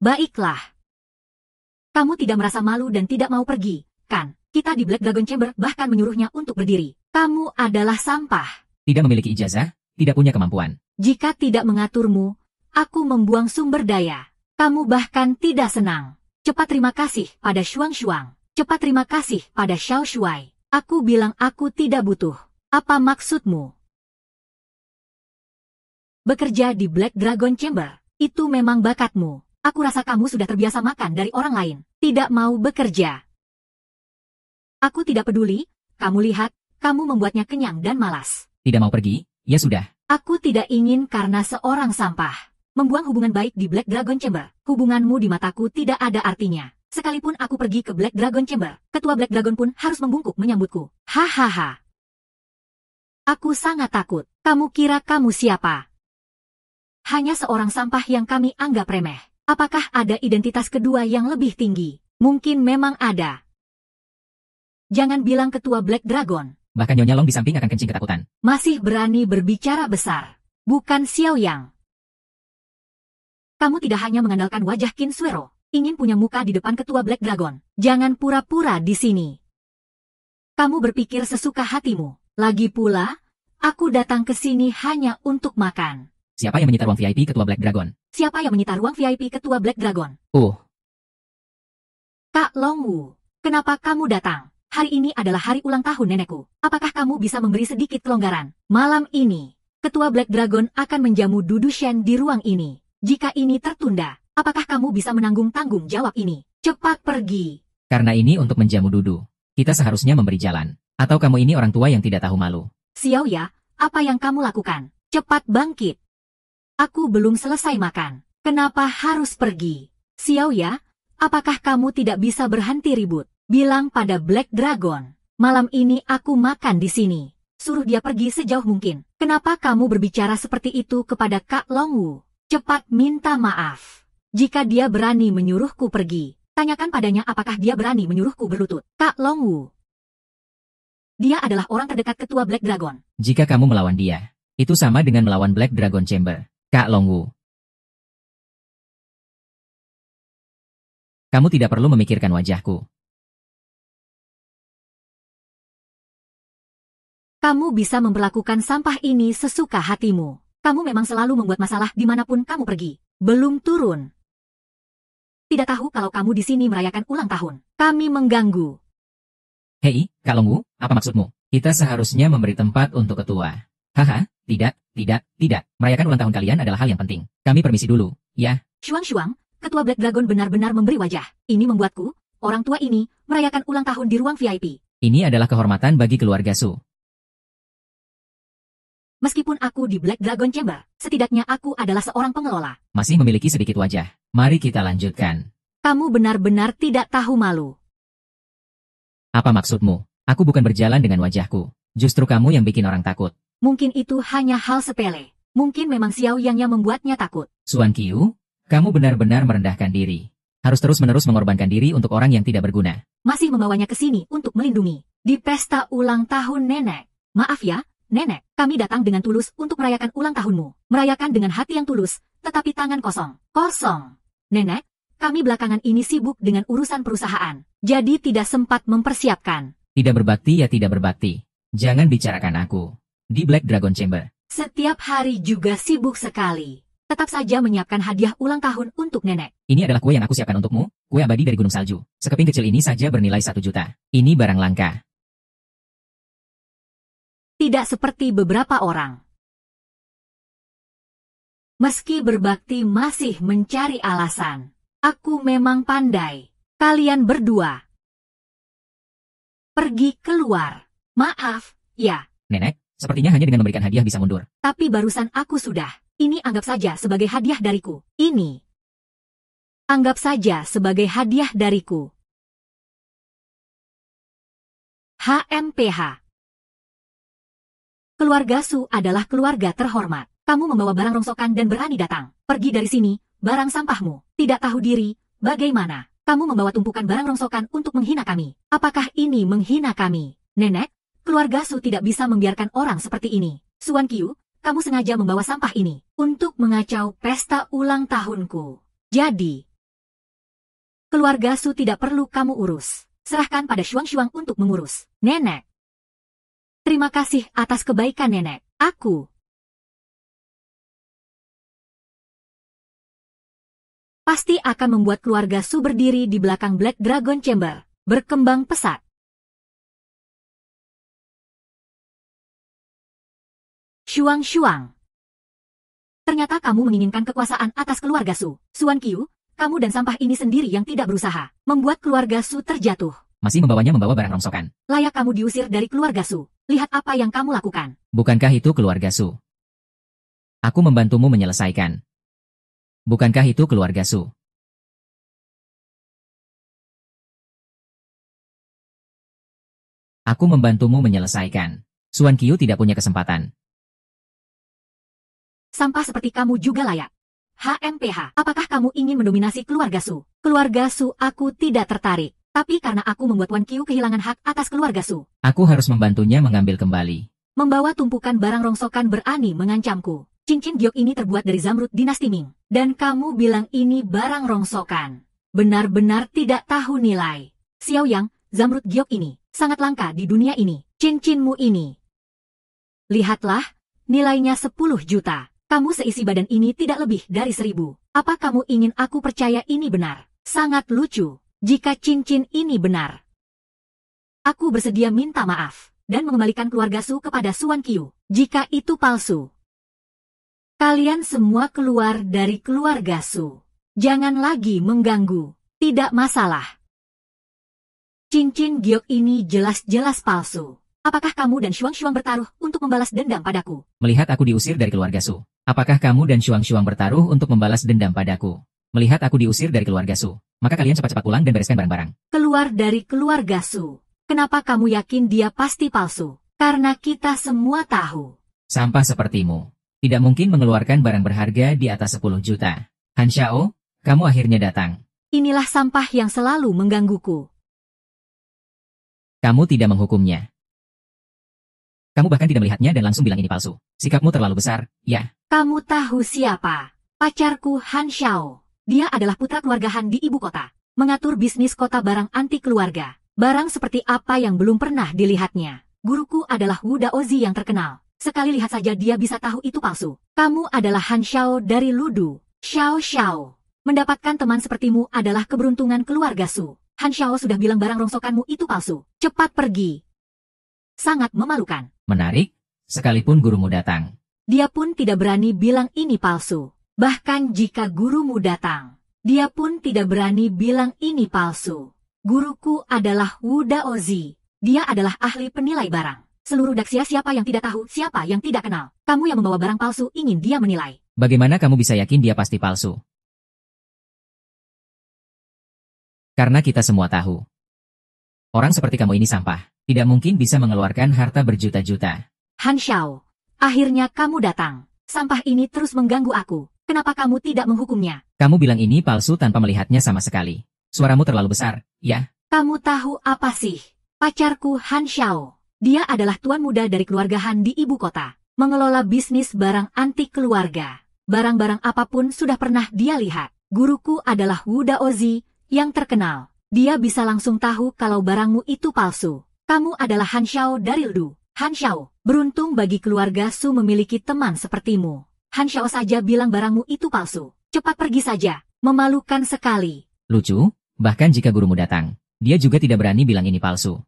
Baiklah. Kamu tidak merasa malu dan tidak mau pergi, kan? Kita di Black Dragon Chamber bahkan menyuruhnya untuk berdiri. Kamu adalah sampah. Tidak memiliki ijazah, tidak punya kemampuan. Jika tidak mengaturmu, aku membuang sumber daya. Kamu bahkan tidak senang. Cepat terima kasih pada Shuang Shuang. Cepat terima kasih pada Xiao Shuai. Aku bilang aku tidak butuh. Apa maksudmu? Bekerja di Black Dragon Chamber, itu memang bakatmu. Aku rasa kamu sudah terbiasa makan dari orang lain. Tidak mau bekerja. Aku tidak peduli. Kamu lihat, kamu membuatnya kenyang dan malas. Tidak mau pergi? Ya sudah. Aku tidak ingin karena seorang sampah. Membuang hubungan baik di Black Dragon Chamber. Hubunganmu di mataku tidak ada artinya. Sekalipun aku pergi ke Black Dragon Chamber, ketua Black Dragon pun harus membungkuk menyambutku. Hahaha. Aku sangat takut. Kamu kira kamu siapa? Hanya seorang sampah yang kami anggap remeh. Apakah ada identitas kedua yang lebih tinggi? Mungkin memang ada. Jangan bilang ketua Black Dragon. Bahkan Nyonya Long di samping akan kencing ketakutan. Masih berani berbicara besar. Bukan Xiao Yang. Kamu tidak hanya mengandalkan wajah Qin Suero. Ingin punya muka di depan ketua Black Dragon. Jangan pura-pura di sini. Kamu berpikir sesuka hatimu. Lagi pula, aku datang ke sini hanya untuk makan. Siapa yang menyita ruang VIP ketua Black Dragon? Siapa yang menyita ruang VIP ketua Black Dragon? Kak Longwu, kenapa kamu datang? Hari ini adalah hari ulang tahun nenekku. Apakah kamu bisa memberi sedikit kelonggaran? Malam ini, ketua Black Dragon akan menjamu Dudu Shen di ruang ini. Jika ini tertunda, apakah kamu bisa menanggung tanggung jawab ini? Cepat pergi. Karena ini untuk menjamu Dudu, kita seharusnya memberi jalan. Atau kamu ini orang tua yang tidak tahu malu? Xiao Ya, apa yang kamu lakukan? Cepat bangkit. Aku belum selesai makan. Kenapa harus pergi? Xiao Ya, apakah kamu tidak bisa berhenti ribut? Bilang pada Black Dragon. Malam ini aku makan di sini. Suruh dia pergi sejauh mungkin. Kenapa kamu berbicara seperti itu kepada Kak Longwu? Cepat minta maaf. Jika dia berani menyuruhku pergi, tanyakan padanya apakah dia berani menyuruhku berlutut. Kak Longwu. Dia adalah orang terdekat ketua Black Dragon. Jika kamu melawan dia, itu sama dengan melawan Black Dragon Chamber. Kak Longwu. Kamu tidak perlu memikirkan wajahku. Kamu bisa memperlakukan sampah ini sesuka hatimu. Kamu memang selalu membuat masalah dimanapun kamu pergi. Belum turun. Tidak tahu kalau kamu di sini merayakan ulang tahun. Kami mengganggu. Hei, Kak Longwu, apa maksudmu? Kita seharusnya memberi tempat untuk ketua. Haha, tidak. Merayakan ulang tahun kalian adalah hal yang penting. Kami permisi dulu, ya. Shuang, ketua Black Dragon benar-benar memberi wajah. Ini membuatku, orang tua ini, merayakan ulang tahun di ruang VIP. Ini adalah kehormatan bagi keluarga Su. Meskipun aku di Black Dragon Chamber, setidaknya aku adalah seorang pengelola. Masih memiliki sedikit wajah. Mari kita lanjutkan. Kamu benar-benar tidak tahu malu. Apa maksudmu? Aku bukan berjalan dengan wajahku. Justru kamu yang bikin orang takut. Mungkin itu hanya hal sepele. Mungkin memang Xiao Yang membuatnya takut. Suan Qiu, kamu benar-benar merendahkan diri. Harus terus-menerus mengorbankan diri untuk orang yang tidak berguna. Masih membawanya ke sini untuk melindungi. Di pesta ulang tahun nenek. Maaf ya, nenek. Kami datang dengan tulus untuk merayakan ulang tahunmu. Merayakan dengan hati yang tulus, tetapi tangan kosong. Kosong. Nenek, kami belakangan ini sibuk dengan urusan perusahaan. Jadi tidak sempat mempersiapkan. Tidak berbakti ya tidak berbakti. Jangan bicarakan aku. Di Black Dragon Chamber. Setiap hari juga sibuk sekali. Tetap saja menyiapkan hadiah ulang tahun untuk nenek. Ini adalah kue yang aku siapkan untukmu, kue abadi dari Gunung Salju. Sekeping kecil ini saja bernilai 1 juta. Ini barang langka. Tidak seperti beberapa orang. Meski berbakti masih mencari alasan. Aku memang pandai. Kalian berdua. Pergi keluar. Maaf, ya. Nenek, sepertinya hanya dengan memberikan hadiah bisa mundur. Tapi barusan aku sudah. Ini anggap saja sebagai hadiah dariku. Ini. Anggap saja sebagai hadiah dariku. HMPH. Keluarga Su adalah keluarga terhormat. Kamu membawa barang rongsokan dan berani datang. Pergi dari sini, barang sampahmu. Tidak tahu diri, bagaimana? Kamu membawa tumpukan barang rongsokan untuk menghina kami. Apakah ini menghina kami? Nenek, keluarga Su tidak bisa membiarkan orang seperti ini. Suan Qiu, kamu sengaja membawa sampah ini untuk mengacau pesta ulang tahunku. Jadi, keluarga Su tidak perlu kamu urus. Serahkan pada Shuang untuk mengurus. Nenek. Terima kasih atas kebaikan nenek. Aku pasti akan membuat keluarga Su berdiri di belakang Black Dragon Chamber. berkembang pesat. Shuang. Ternyata kamu menginginkan kekuasaan atas keluarga Su. Suan Qiu, kamu dan sampah ini sendiri yang tidak berusaha membuat keluarga Su terjatuh. Masih membawa barang rongsokan. Layak kamu diusir dari keluarga Su. Lihat apa yang kamu lakukan. Bukankah itu keluarga Su? Aku membantumu menyelesaikan. Bukankah itu keluarga Su? Aku membantumu menyelesaikan. Suan Qiu tidak punya kesempatan. Sampah seperti kamu juga layak. HMPH, apakah kamu ingin mendominasi keluarga Su? Keluarga Su aku tidak tertarik. Tapi karena aku membuat Wan Qiu kehilangan hak atas keluarga Su. Aku harus membantunya mengambil kembali. Membawa tumpukan barang rongsokan berani mengancamku. Cincin giok ini terbuat dari zamrud dinasti Ming. Dan kamu bilang ini barang rongsokan. Benar-benar tidak tahu nilai. Xiao Yang, zamrud giok ini sangat langka di dunia ini. Cincinmu ini. Lihatlah, nilainya 10 juta. Kamu seisi badan ini tidak lebih dari 1000. Apa kamu ingin aku percaya ini benar? Sangat lucu. Jika cincin ini benar. Aku bersedia minta maaf dan mengembalikan keluarga Su kepada Suan Qiu. Jika itu palsu, kalian semua keluar dari keluarga Su. Jangan lagi mengganggu. Tidak masalah. Cincin giok ini jelas-jelas palsu. Apakah kamu dan Shuang bertaruh untuk membalas dendam padaku? Melihat aku diusir dari keluarga Su. Apakah kamu dan Shuang bertaruh untuk membalas dendam padaku? Melihat aku diusir dari keluarga Su. Maka kalian cepat-cepat pulang dan bereskan barang-barang. Keluar dari keluarga Su. Kenapa kamu yakin dia pasti palsu? Karena kita semua tahu. Sampah sepertimu tidak mungkin mengeluarkan barang berharga di atas 10 juta. Han Xiao, kamu akhirnya datang. Inilah sampah yang selalu menggangguku. Kamu tidak menghukumnya. Kamu bahkan tidak melihatnya dan langsung bilang ini palsu. Sikapmu terlalu besar, ya. Kamu tahu siapa? Pacarku Han Xiao. Dia adalah putra keluarga Han di ibu kota. Mengatur bisnis kota barang anti keluarga. Barang seperti apa yang belum pernah dilihatnya. Guruku adalah Wu Daozi yang terkenal. Sekali lihat saja dia bisa tahu itu palsu. Kamu adalah Han Xiao dari Ludu. Xiao. Mendapatkan teman sepertimu adalah keberuntungan keluarga Su. Han Xiao sudah bilang barang rongsokanmu itu palsu. Cepat pergi. Sangat memalukan. Menarik, sekalipun gurumu datang. Dia pun tidak berani bilang ini palsu. Bahkan jika gurumu datang, dia pun tidak berani bilang ini palsu. Guruku adalah Wu Daozi. Dia adalah ahli penilai barang. Seluruh daksia siapa yang tidak tahu, siapa yang tidak kenal. Kamu yang membawa barang palsu ingin dia menilai. Bagaimana kamu bisa yakin dia pasti palsu? Karena kita semua tahu. Orang seperti kamu ini sampah. Tidak mungkin bisa mengeluarkan harta berjuta-juta. Han Xiao, akhirnya kamu datang. Sampah ini terus mengganggu aku. Kenapa kamu tidak menghukumnya? Kamu bilang ini palsu tanpa melihatnya sama sekali. Suaramu terlalu besar, ya? Kamu tahu apa sih? Pacarku Han Xiao. Dia adalah tuan muda dari keluarga Han di ibu kota. Mengelola bisnis barang anti keluarga. Barang-barang apapun sudah pernah dia lihat. Guruku adalah Wu Daozi yang terkenal. Dia bisa langsung tahu kalau barangmu itu palsu. Kamu adalah Han Xiao dari Ludu. Han Xiao, beruntung bagi keluarga Su memiliki teman sepertimu. Han Xiao saja bilang barangmu itu palsu. Cepat pergi saja. Memalukan sekali. Lucu, bahkan jika gurumu datang, dia juga tidak berani bilang ini palsu.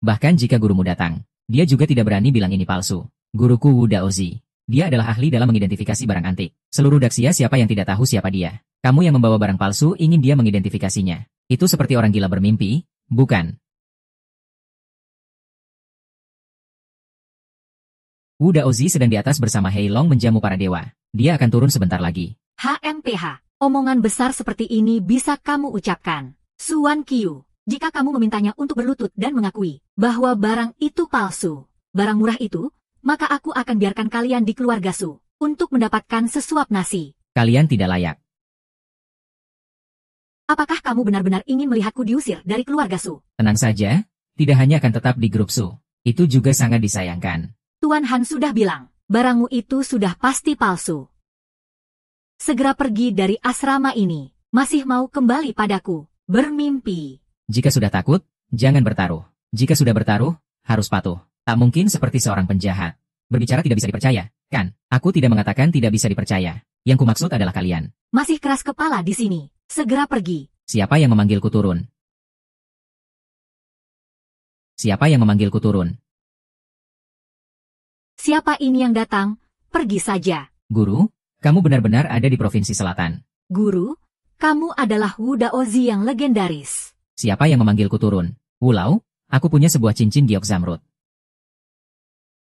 Bahkan jika gurumu datang, dia juga tidak berani bilang ini palsu. Guruku Wu Daozi. Dia adalah ahli dalam mengidentifikasi barang antik. Seluruh daksia siapa yang tidak tahu siapa dia. Kamu yang membawa barang palsu ingin dia mengidentifikasinya. Itu seperti orang gila bermimpi, bukan? Wu Daozi sedang di atas bersama Hei Long menjamu para dewa. Dia akan turun sebentar lagi. HMPH, omongan besar seperti ini bisa kamu ucapkan. Suan Qiu, jika kamu memintanya untuk berlutut dan mengakui bahwa barang itu palsu, barang murah itu, maka aku akan biarkan kalian di keluarga Su untuk mendapatkan sesuap nasi. Kalian tidak layak. Apakah kamu benar-benar ingin melihatku diusir dari keluarga Su? Tenang saja, tidak hanya akan tetap di grup Su. Itu juga sangat disayangkan. Tuan Han sudah bilang, barangmu itu sudah pasti palsu. Segera pergi dari asrama ini. Masih mau kembali padaku, bermimpi. Jika sudah takut, jangan bertaruh. Jika sudah bertaruh, harus patuh. Tak mungkin seperti seorang penjahat. Berbicara tidak bisa dipercaya, kan? Aku tidak mengatakan tidak bisa dipercaya. Yang kumaksud adalah kalian. Masih keras kepala di sini. Segera pergi. Siapa yang memanggilku turun? Siapa yang memanggilku turun? Siapa ini yang datang? Pergi saja. Guru, kamu benar-benar ada di Provinsi Selatan. Guru, kamu adalah Wu Daozi yang legendaris. Siapa yang memanggilku turun? Wulau, aku punya sebuah cincin giok zamrud.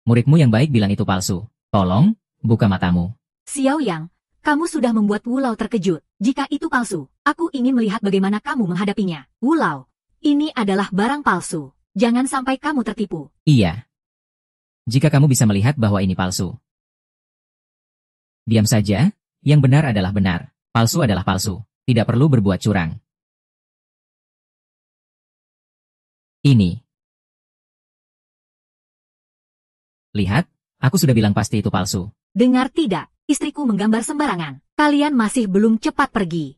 Muridmu yang baik bilang itu palsu. Tolong, buka matamu. Xiao Yang, kamu sudah membuat Wulau terkejut. Jika itu palsu, aku ingin melihat bagaimana kamu menghadapinya. Wulau, ini adalah barang palsu. Jangan sampai kamu tertipu. Iya. Jika kamu bisa melihat bahwa ini palsu. Diam saja, yang benar adalah benar. Palsu adalah palsu. Tidak perlu berbuat curang. Ini. Lihat, aku sudah bilang pasti itu palsu. Dengar tidak, istriku menggambar sembarangan. Kalian masih belum cepat pergi.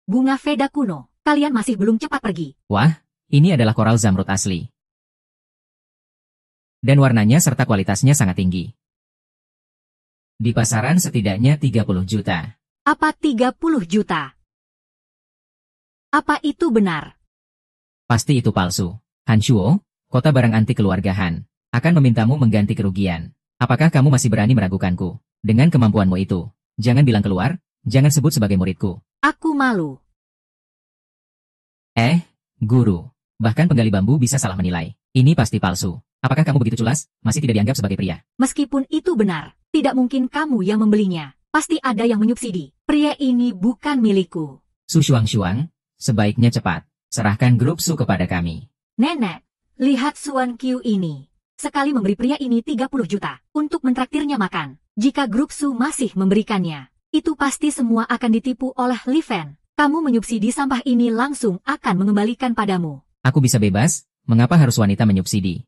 Bunga Veda kuno, kalian masih belum cepat pergi. Wah, ini adalah koral zamrud asli. Dan warnanya serta kualitasnya sangat tinggi. Di pasaran setidaknya 30 juta. Apa 30 juta? Apa itu benar? Pasti itu palsu. Hanshuo, kota barang antik keluarga Han, akan memintamu mengganti kerugian. Apakah kamu masih berani meragukanku? Dengan kemampuanmu itu, jangan bilang keluar, jangan sebut sebagai muridku. Aku malu. Guru. Bahkan penggali bambu bisa salah menilai. Ini pasti palsu. Apakah kamu begitu culas, masih tidak dianggap sebagai pria? Meskipun itu benar, tidak mungkin kamu yang membelinya. Pasti ada yang menyubsidi. Pria ini bukan milikku. Su Shuang, sebaiknya cepat. Serahkan grup Su kepada kami. Nenek, lihat Suan Qiu ini. Sekali memberi pria ini 30 juta untuk mentraktirnya makan. Jika grup Su masih memberikannya, itu pasti semua akan ditipu oleh Li Fen. Kamu menyubsidi sampah ini langsung akan mengembalikan padamu. Aku bisa bebas, mengapa harus wanita menyubsidi?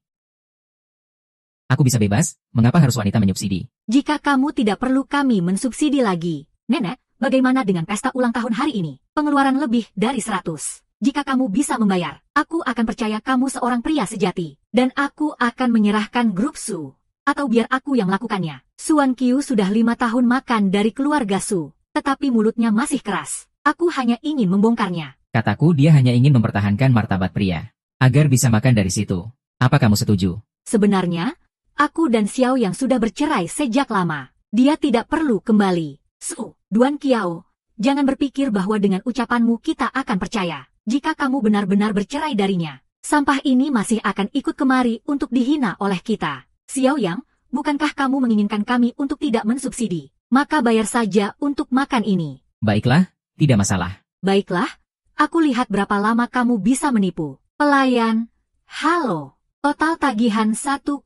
Aku bisa bebas, mengapa harus wanita menyubsidi? Jika kamu tidak perlu kami mensubsidi lagi. Nenek, bagaimana dengan pesta ulang tahun hari ini? Pengeluaran lebih dari 100. Jika kamu bisa membayar, aku akan percaya kamu seorang pria sejati. Dan aku akan menyerahkan grup Su. Atau biar aku yang melakukannya. Suan Qiu sudah 5 tahun makan dari keluarga Su. Tetapi mulutnya masih keras. Aku hanya ingin membongkarnya. Kataku dia hanya ingin mempertahankan martabat pria. Agar bisa makan dari situ. Apa kamu setuju? Sebenarnya, aku dan Xiao yang sudah bercerai sejak lama. Dia tidak perlu kembali. Su, Duan Qiao, jangan berpikir bahwa dengan ucapanmu kita akan percaya. Jika kamu benar-benar bercerai darinya, sampah ini masih akan ikut kemari untuk dihina oleh kita. Xiao Yang, bukankah kamu menginginkan kami untuk tidak mensubsidi? Maka bayar saja untuk makan ini. Baiklah, tidak masalah. Baiklah, aku lihat berapa lama kamu bisa menipu. Pelayan, halo, total tagihan 1,2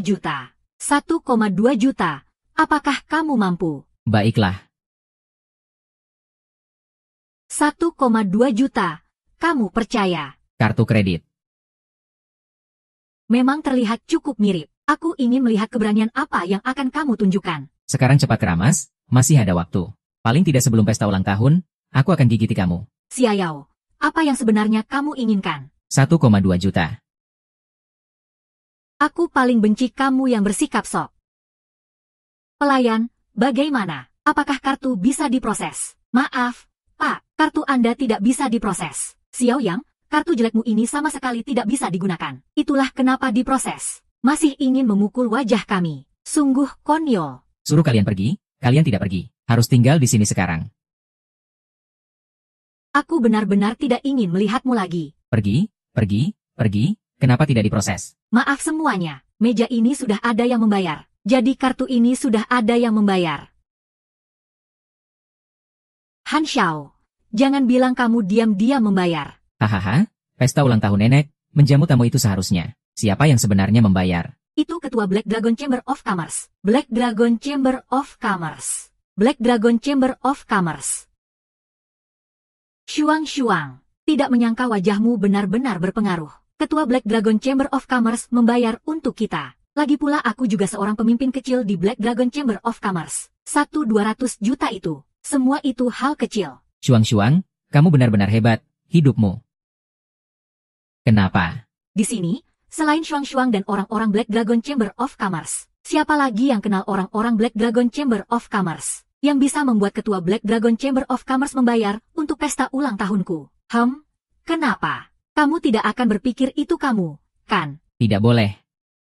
juta. 1,2 juta, apakah kamu mampu? Baiklah. 1,2 juta, kamu percaya? Kartu kredit. Memang terlihat cukup mirip. Aku ingin melihat keberanian apa yang akan kamu tunjukkan. Sekarang cepat keramas, masih ada waktu. Paling tidak sebelum pesta ulang tahun, aku akan gigiti kamu. Xiao, apa yang sebenarnya kamu inginkan? 1,2 juta. Aku paling benci kamu yang bersikap sok. Pelayan, bagaimana? Apakah kartu bisa diproses? Maaf, Pak, kartu Anda tidak bisa diproses. Xiao Yang, kartu jelekmu ini sama sekali tidak bisa digunakan. Itulah kenapa diproses. Masih ingin memukul wajah kami. Sungguh konyol. Suruh kalian pergi, kalian tidak pergi. Harus tinggal di sini sekarang. Aku benar-benar tidak ingin melihatmu lagi. Pergi, pergi, pergi, kenapa tidak diproses? Maaf semuanya, meja ini sudah ada yang membayar. Jadi kartu ini sudah ada yang membayar. Han Xiao, jangan bilang kamu diam-diam membayar. Hahaha, pesta ulang tahun nenek, menjamu tamu itu seharusnya. Siapa yang sebenarnya membayar? Itu ketua Black Dragon Chamber of Commerce. Black Dragon Chamber of Commerce. Black Dragon Chamber of Commerce. Shuang, tidak menyangka wajahmu benar-benar berpengaruh. Ketua Black Dragon Chamber of Commerce membayar untuk kita. Lagi pula aku juga seorang pemimpin kecil di Black Dragon Chamber of Commerce. 1-200 juta itu. Semua itu hal kecil. Shuang, kamu benar-benar hebat, hidupmu. Kenapa? Di sini, selain Shuang dan orang-orang Black Dragon Chamber of Commerce, siapa lagi yang kenal orang-orang Black Dragon Chamber of Commerce? yang bisa membuat ketua Black Dragon Chamber of Commerce membayar untuk pesta ulang tahunku. Kenapa? Kamu tidak akan berpikir itu kamu, kan? Tidak boleh.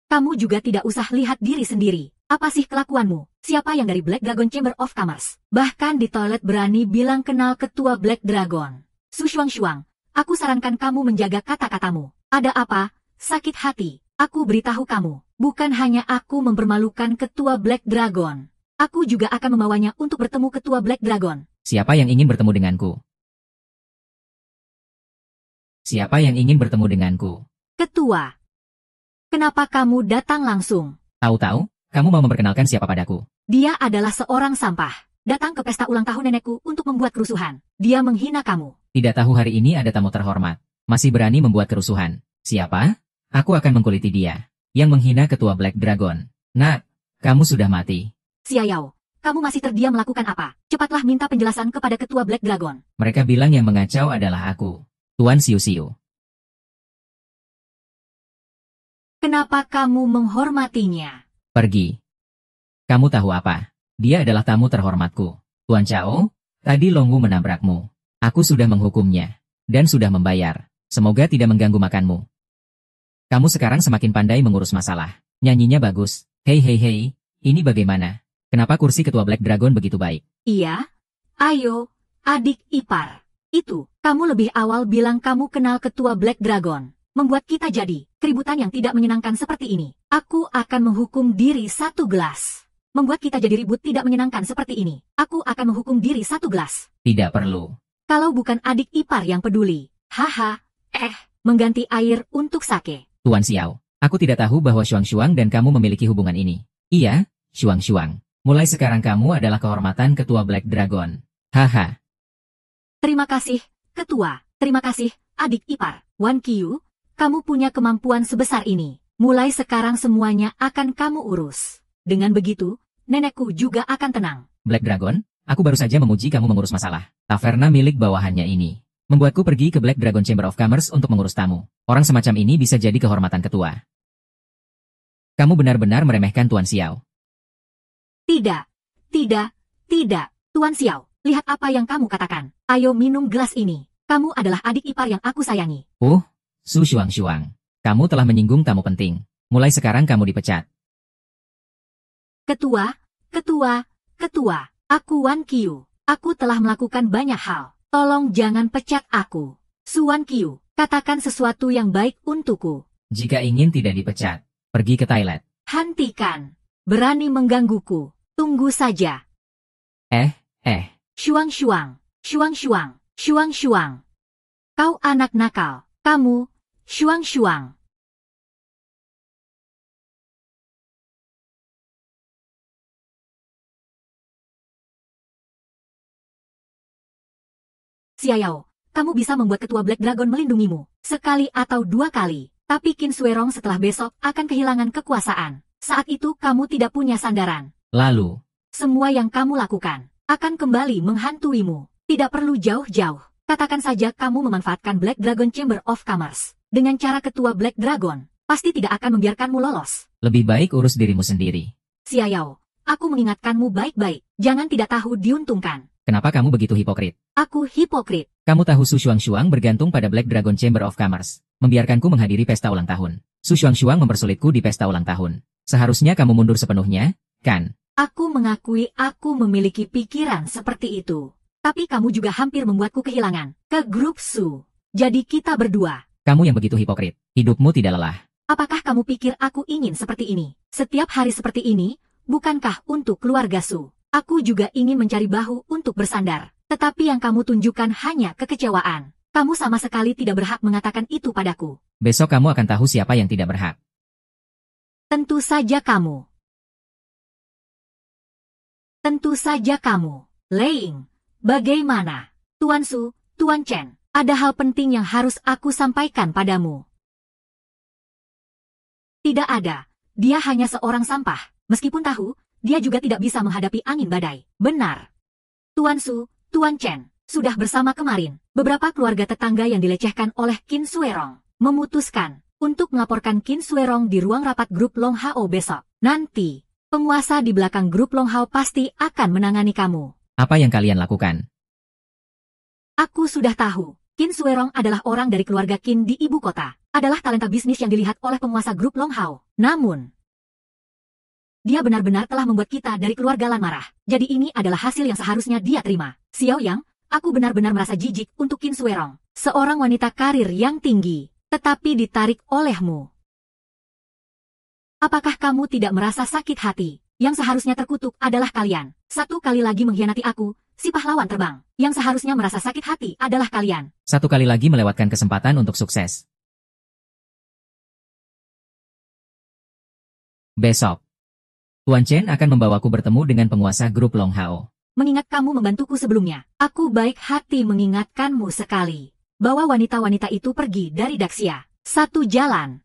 Kamu juga tidak usah lihat diri sendiri. Apa sih kelakuanmu? Siapa yang dari Black Dragon Chamber of Commerce? Bahkan di toilet berani bilang kenal ketua Black Dragon. Su Shuang, aku sarankan kamu menjaga kata-katamu. Ada apa? Sakit hati. Aku beritahu kamu, bukan hanya aku mempermalukan ketua Black Dragon. Aku juga akan membawanya untuk bertemu ketua Black Dragon. Siapa yang ingin bertemu denganku? Siapa yang ingin bertemu denganku? Ketua. Kenapa kamu datang langsung? Tahu-tahu, kamu mau memperkenalkan siapa padaku? Dia adalah seorang sampah. Datang ke pesta ulang tahun nenekku untuk membuat kerusuhan. Dia menghina kamu. Tidak tahu hari ini ada tamu terhormat. Masih berani membuat kerusuhan. Siapa? Aku akan mengkuliti dia. Yang menghina ketua Black Dragon. Nak, kamu sudah mati. Xiaoyao, kamu masih terdiam melakukan apa? Cepatlah minta penjelasan kepada ketua Black Dragon. Mereka bilang yang mengacau adalah aku. Tuan Xiu Xiu. Kenapa kamu menghormatinya? Pergi. Kamu tahu apa? Dia adalah tamu terhormatku. Tuan Chao, tadi Longwu menabrakmu. Aku sudah menghukumnya. Dan sudah membayar. Semoga tidak mengganggu makanmu. Kamu sekarang semakin pandai mengurus masalah. Nyanyinya bagus. Hei hei hei, ini bagaimana? Kenapa kursi ketua Black Dragon begitu baik? Iya. Ayo, adik ipar. Itu, kamu lebih awal bilang kamu kenal ketua Black Dragon. Membuat kita jadi keributan yang tidak menyenangkan seperti ini. Aku akan menghukum diri 1 gelas. Membuat kita jadi ribut tidak menyenangkan seperti ini. Aku akan menghukum diri 1 gelas. Tidak perlu. Kalau bukan adik ipar yang peduli. Haha, mengganti air untuk sake. Tuan Xiao, aku tidak tahu bahwa Shuang dan kamu memiliki hubungan ini. Iya, Shuang. Mulai sekarang kamu adalah kehormatan ketua Black Dragon. Haha. Terima kasih, ketua. Terima kasih, adik ipar. Wan Qiu, kamu punya kemampuan sebesar ini. Mulai sekarang semuanya akan kamu urus. Dengan begitu, nenekku juga akan tenang. Black Dragon, aku baru saja memuji kamu mengurus masalah. Taverna milik bawahannya ini membuatku pergi ke Black Dragon Chamber of Commerce untuk mengurus tamu. Orang semacam ini bisa jadi kehormatan ketua. Kamu benar-benar meremehkan Tuan Xiao. Tidak. Tuan Xiao, lihat apa yang kamu katakan. Ayo minum gelas ini. Kamu adalah adik ipar yang aku sayangi. Su Shuang. Kamu telah menyinggung tamu penting. Mulai sekarang kamu dipecat. Ketua. Aku Wan Qiu. Aku telah melakukan banyak hal. Tolong jangan pecat aku. Su Wan Qiu, katakan sesuatu yang baik untukku. Jika ingin tidak dipecat, pergi ke toilet. Hentikan. Berani menggangguku. Tunggu saja. Shuang. Kau anak nakal. Kamu, Shuang. Xiaoyao, kamu bisa membuat ketua Black Dragon melindungimu. Sekali atau 2 kali. Tapi Qin Shuerong setelah besok akan kehilangan kekuasaan. Saat itu kamu tidak punya sandaran. Lalu, semua yang kamu lakukan akan kembali menghantuimu. Tidak perlu jauh-jauh. Katakan saja kamu memanfaatkan Black Dragon Chamber of Commerce. Dengan cara ketua Black Dragon, pasti tidak akan membiarkanmu lolos. lebih baik urus dirimu sendiri. Xiaoyao, aku mengingatkanmu baik-baik. Jangan tidak tahu diuntungkan. Kenapa kamu begitu hipokrit? Aku hipokrit. Kamu tahu Su Shuang bergantung pada Black Dragon Chamber of Commerce. Membiarkanku menghadiri pesta ulang tahun. Su Shuang mempersulitku di pesta ulang tahun. Seharusnya kamu mundur sepenuhnya, kan? Aku mengakui aku memiliki pikiran seperti itu. Tapi kamu juga hampir membuatku kehilangan ke grup Su. Jadi kita berdua. Kamu yang begitu hipokrit. Hidupmu tidak lelah. Apakah kamu pikir aku ingin seperti ini? Setiap hari seperti ini, bukankah untuk keluarga Su? Aku juga ingin mencari bahu untuk bersandar. Tetapi yang kamu tunjukkan hanya kekecewaan. Kamu sama sekali tidak berhak mengatakan itu padaku. Besok kamu akan tahu siapa yang tidak berhak. Tentu saja kamu. Leing, bagaimana? Tuan Su, Tuan Chen, ada hal penting yang harus aku sampaikan padamu. Tidak ada. Dia hanya seorang sampah. Meskipun tahu, dia juga tidak bisa menghadapi angin badai. Benar. Tuan Su, Tuan Chen, sudah bersama kemarin. Beberapa keluarga tetangga yang dilecehkan oleh Qin Shuerong memutuskan untuk melaporkan Qin Shuerong di ruang rapat grup Long Hao besok. Nanti, Penguasa di belakang grup Longhao pasti akan menangani kamu. Apa yang kalian lakukan? Aku sudah tahu. Qin Suerong adalah orang dari keluarga Qin di ibu kota. Adalah talenta bisnis yang dilihat oleh penguasa grup Longhao. Namun, dia benar-benar telah membuat kita dari keluarga Lan marah. Jadi ini adalah hasil yang seharusnya dia terima. Xiao Yang, aku benar-benar merasa jijik untuk Qin Suerong. Seorang wanita karir yang tinggi, tetapi ditarik olehmu. Apakah kamu tidak merasa sakit hati? Yang seharusnya terkutuk adalah kalian. Satu kali lagi mengkhianati aku, si pahlawan terbang. Yang seharusnya merasa sakit hati adalah kalian. Satu kali lagi melewatkan kesempatan untuk sukses. Besok, Tuan Chen akan membawaku bertemu dengan penguasa grup Longhao. Mengingat kamu membantuku sebelumnya, aku baik hati mengingatkanmu sekali. Bahwa wanita-wanita itu pergi dari Daxia. Satu jalan.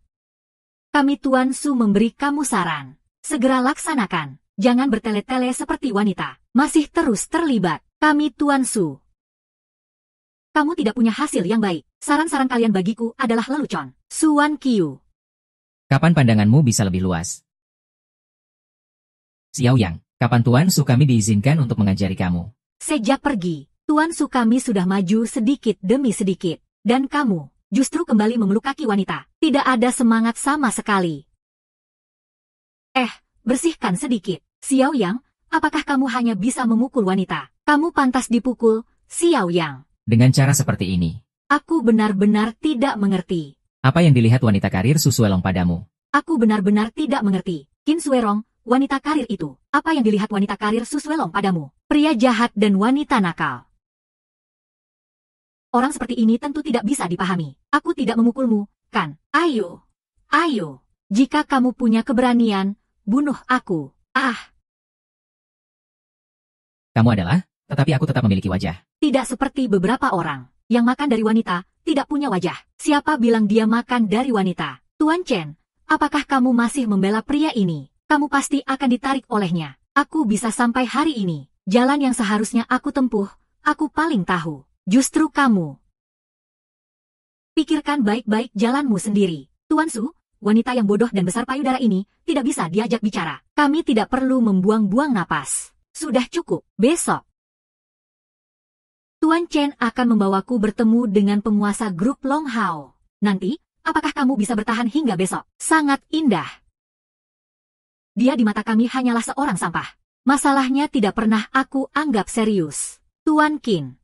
Kami Tuan Su memberi kamu saran. Segera laksanakan. Jangan bertele-tele seperti wanita. Masih terus terlibat. Kami Tuan Su. Kamu tidak punya hasil yang baik. Saran-saran kalian bagiku adalah lelucon. Suan Qiu. Kapan pandanganmu bisa lebih luas? Xiao Yang, kapan Tuan Su kami diizinkan untuk mengajari kamu? Sejak pergi, Tuan Su kami sudah maju sedikit demi sedikit. Dan kamu justru kembali memelukaki wanita. Tidak ada semangat sama sekali. Bersihkan sedikit. Xiao Yang, apakah kamu hanya bisa memukul wanita? Kamu pantas dipukul, Xiao Yang. Dengan cara seperti ini. Aku benar-benar tidak mengerti. Apa yang dilihat wanita karir Su Suelong padamu? Aku benar-benar tidak mengerti. Qin Suerong, wanita karir itu. Apa yang dilihat wanita karir Su Suelong padamu? Pria jahat dan wanita nakal. Orang seperti ini tentu tidak bisa dipahami. Aku tidak memukulmu, kan? Ayo. Ayo. Jika kamu punya keberanian, bunuh aku. Kamu adalah, tetapi aku tetap memiliki wajah. Tidak seperti beberapa orang yang makan dari wanita, tidak punya wajah. Siapa bilang dia makan dari wanita? Tuan Chen, apakah kamu masih membela pria ini? Kamu pasti akan ditarik olehnya. Aku bisa sampai hari ini. Jalan yang seharusnya aku tempuh, aku paling tahu. Justru kamu. Pikirkan baik-baik jalanmu sendiri. Tuan Su, wanita yang bodoh dan besar payudara ini tidak bisa diajak bicara. Kami tidak perlu membuang-buang napas. Sudah cukup. Besok, Tuan Chen akan membawaku bertemu dengan penguasa grup Longhao. Nanti, apakah kamu bisa bertahan hingga besok? Sangat indah. Dia di mata kami hanyalah seorang sampah. Masalahnya tidak pernah aku anggap serius. Tuan Qin.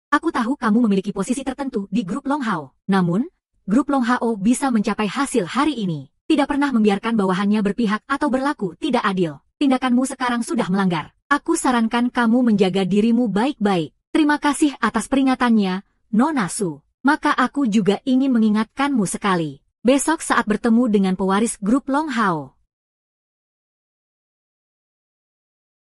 Aku tahu kamu memiliki posisi tertentu di grup Longhao. Namun, grup Longhao bisa mencapai hasil hari ini. Tidak pernah membiarkan bawahannya berpihak atau berlaku tidak adil. Tindakanmu sekarang sudah melanggar. Aku sarankan kamu menjaga dirimu baik-baik. Terima kasih atas peringatannya, Nona Su. Maka aku juga ingin mengingatkanmu sekali. Besok saat bertemu dengan pewaris grup Longhao,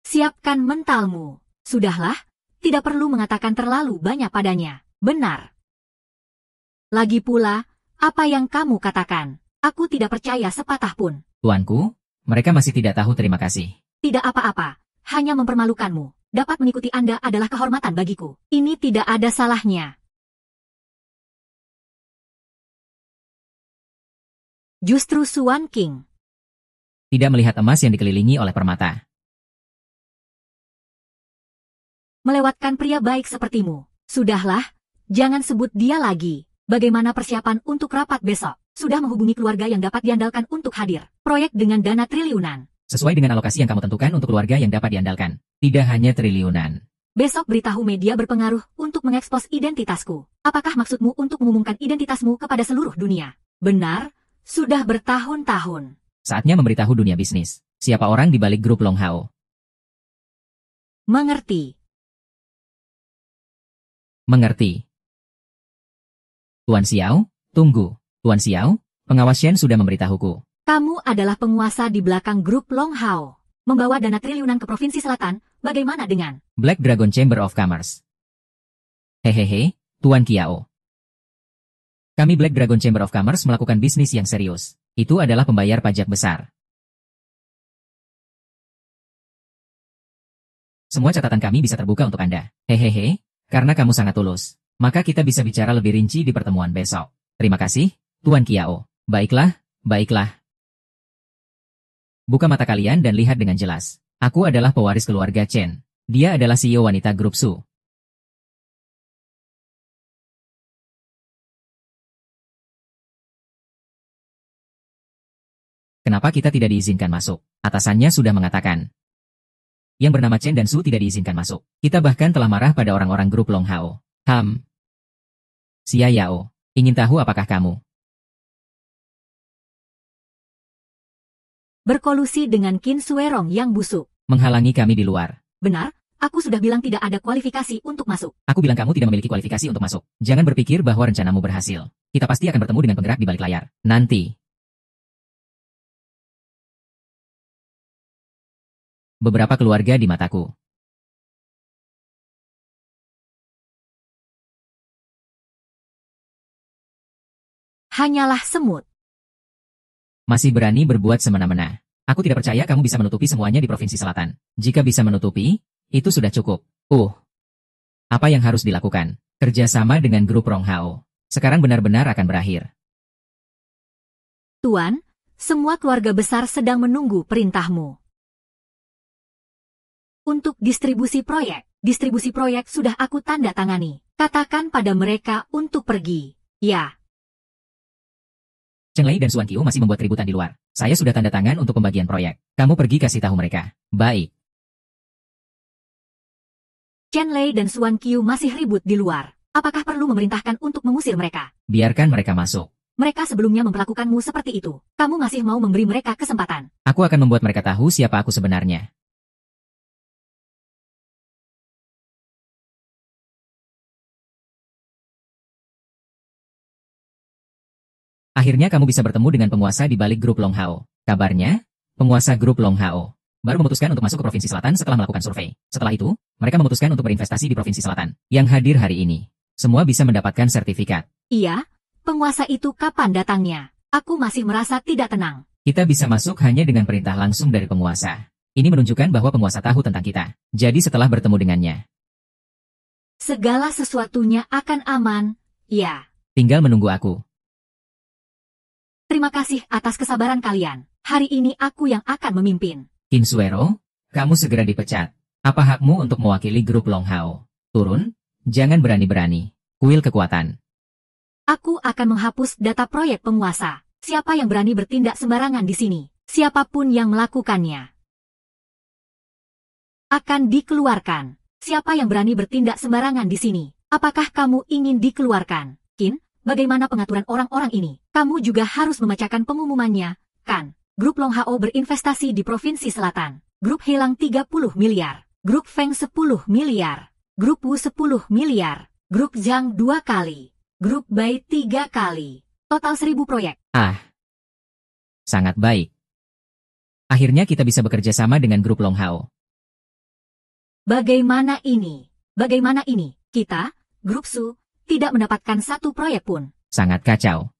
siapkan mentalmu. Sudahlah, tidak perlu mengatakan terlalu banyak padanya. Benar. Lagi pula, apa yang kamu katakan? Aku tidak percaya sepatah pun. Tuanku, mereka masih tidak tahu terima kasih. Tidak apa-apa. Hanya mempermalukanmu. Dapat mengikuti Anda adalah kehormatan bagiku. Ini tidak ada salahnya. Justru Suan King tidak melihat emas yang dikelilingi oleh permata. Melewatkan pria baik sepertimu. Sudahlah, jangan sebut dia lagi. Bagaimana persiapan untuk rapat besok? Sudah menghubungi keluarga yang dapat diandalkan untuk hadir. Proyek dengan dana triliunan. Sesuai dengan alokasi yang kamu tentukan untuk keluarga yang dapat diandalkan. Tidak hanya triliunan. Besok beritahu media berpengaruh untuk mengekspos identitasku. Apakah maksudmu untuk mengumumkan identitasmu kepada seluruh dunia? Benar, sudah bertahun-tahun. Saatnya memberitahu dunia bisnis. Siapa orang di balik grup Longhao? Mengerti. Mengerti. Tuan Xiao, tunggu. Tuan Xiao, pengawas Shen sudah memberitahuku. Kamu adalah penguasa di belakang grup Longhao. Membawa dana triliunan ke Provinsi Selatan, bagaimana dengan Black Dragon Chamber of Commerce? Hehehe, Tuan Qiao. Kami Black Dragon Chamber of Commerce melakukan bisnis yang serius. Itu adalah pembayar pajak besar. Semua catatan kami bisa terbuka untuk Anda. Hehehe, karena kamu sangat tulus. Maka kita bisa bicara lebih rinci di pertemuan besok. Terima kasih, Tuan Qiao. Baiklah, baiklah. Buka mata kalian dan lihat dengan jelas. Aku adalah pewaris keluarga Chen. Dia adalah CEO wanita grup Su. Kenapa kita tidak diizinkan masuk? Atasannya sudah mengatakan. Yang bernama Chen dan Su tidak diizinkan masuk. Kita bahkan telah marah pada orang-orang grup Long Hao. Xia Yao, ingin tahu apakah kamu Berkolusi dengan Qin Suerong yang busuk. menghalangi kami di luar? Benar, aku sudah bilang tidak ada kualifikasi untuk masuk. Aku bilang kamu tidak memiliki kualifikasi untuk masuk. Jangan berpikir bahwa rencanamu berhasil. Kita pasti akan bertemu dengan penggerak di balik layar. Nanti. Beberapa keluarga di mataku. Hanyalah semut. Masih berani berbuat semena-mena. Aku tidak percaya kamu bisa menutupi semuanya di Provinsi Selatan. Jika bisa menutupi, itu sudah cukup. Apa yang harus dilakukan? Kerjasama dengan grup Long Hao. Sekarang benar-benar akan berakhir. Tuan, semua keluarga besar sedang menunggu perintahmu. Untuk distribusi proyek sudah aku tanda tangani. Katakan pada mereka untuk pergi. Ya. Cheng Lei dan Xuan Qiu masih membuat keributan di luar. Saya sudah tanda tangan untuk pembagian proyek. Kamu pergi kasih tahu mereka. Baik. Chen Lei dan Xuan Qiu masih ribut di luar. Apakah perlu memerintahkan untuk mengusir mereka? Biarkan mereka masuk. Mereka sebelumnya memperlakukanmu seperti itu. Kamu masih mau memberi mereka kesempatan. Aku akan membuat mereka tahu siapa aku sebenarnya. Akhirnya kamu bisa bertemu dengan penguasa di balik grup Long Hao. Kabarnya, penguasa grup Long Hao baru memutuskan untuk masuk ke Provinsi Selatan setelah melakukan survei. Setelah itu, mereka memutuskan untuk berinvestasi di Provinsi Selatan. Yang hadir hari ini, semua bisa mendapatkan sertifikat. Iya, penguasa itu kapan datangnya? Aku masih merasa tidak tenang. Kita bisa masuk hanya dengan perintah langsung dari penguasa. Ini menunjukkan bahwa penguasa tahu tentang kita. Jadi setelah bertemu dengannya, segala sesuatunya akan aman, ya. tinggal menunggu aku. Terima kasih atas kesabaran kalian. Hari ini aku yang akan memimpin. Qin Suero, kamu segera dipecat. Apa hakmu untuk mewakili grup Long Hao? Turun, jangan berani-berani. Kuil kekuatan. Aku akan menghapus data proyek penguasa. Siapa yang berani bertindak sembarangan di sini? Siapapun yang melakukannya akan dikeluarkan. Siapa yang berani bertindak sembarangan di sini? Apakah kamu ingin dikeluarkan? Qin, bagaimana pengaturan orang-orang ini? Kamu juga harus membacakan pengumumannya, kan? Grup Long Hao berinvestasi di Provinsi Selatan. Grup Helang 30 miliar. Grup Feng 10 miliar. Grup Wu 10 miliar. Grup Zhang 2 kali. Grup Bai 3 kali. Total 1000 proyek. Sangat baik. Akhirnya kita bisa bekerja sama dengan grup Long Hao. Bagaimana ini? Bagaimana ini? Kita, Grup Su, tidak mendapatkan satu proyek pun. Sangat kacau.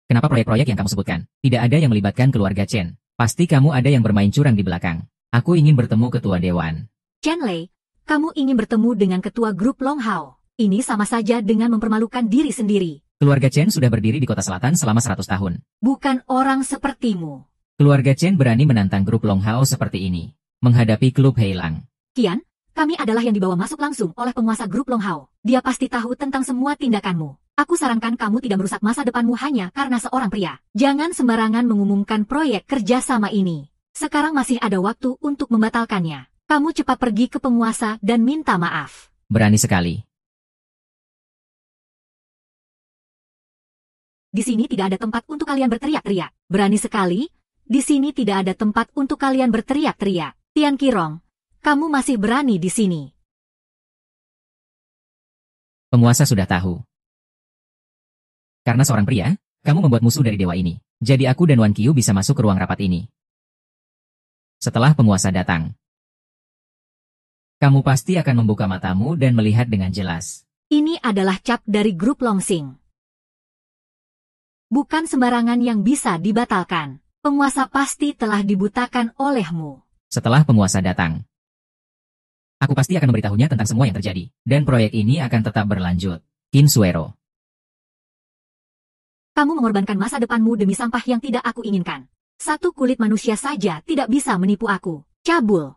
Kenapa proyek-proyek yang kamu sebutkan? Tidak ada yang melibatkan keluarga Chen. Pasti kamu ada yang bermain curang di belakang. Aku ingin bertemu ketua dewan. Chen Lei, kamu ingin bertemu dengan ketua grup Long Hao. Ini sama saja dengan mempermalukan diri sendiri. Keluarga Chen sudah berdiri di kota selatan selama 100 tahun. Bukan orang sepertimu. Keluarga Chen berani menantang grup Long Hao seperti ini. Menghadapi klub Heilang. Qian, kami adalah yang dibawa masuk langsung oleh penguasa grup Long Hao. Dia pasti tahu tentang semua tindakanmu. Aku sarankan kamu tidak merusak masa depanmu hanya karena seorang pria. Jangan sembarangan mengumumkan proyek kerjasama ini. Sekarang masih ada waktu untuk membatalkannya. Kamu cepat pergi ke penguasa dan minta maaf. Berani sekali. Di sini tidak ada tempat untuk kalian berteriak-teriak. Berani sekali. Di sini tidak ada tempat untuk kalian berteriak-teriak. Tian Qirong, kamu masih berani di sini. Penguasa sudah tahu. Karena seorang pria, kamu membuat musuh dari dewa ini. Jadi aku dan Wan Qiu bisa masuk ke ruang rapat ini. Setelah penguasa datang, kamu pasti akan membuka matamu dan melihat dengan jelas. Ini adalah cap dari grup Longsing. Bukan sembarangan yang bisa dibatalkan. Penguasa pasti telah dibutakan olehmu. Setelah penguasa datang, aku pasti akan memberitahunya tentang semua yang terjadi. Dan proyek ini akan tetap berlanjut. Qin Suero. Kamu mengorbankan masa depanmu demi sampah yang tidak aku inginkan. Satu kulit manusia saja tidak bisa menipu aku. Cabul.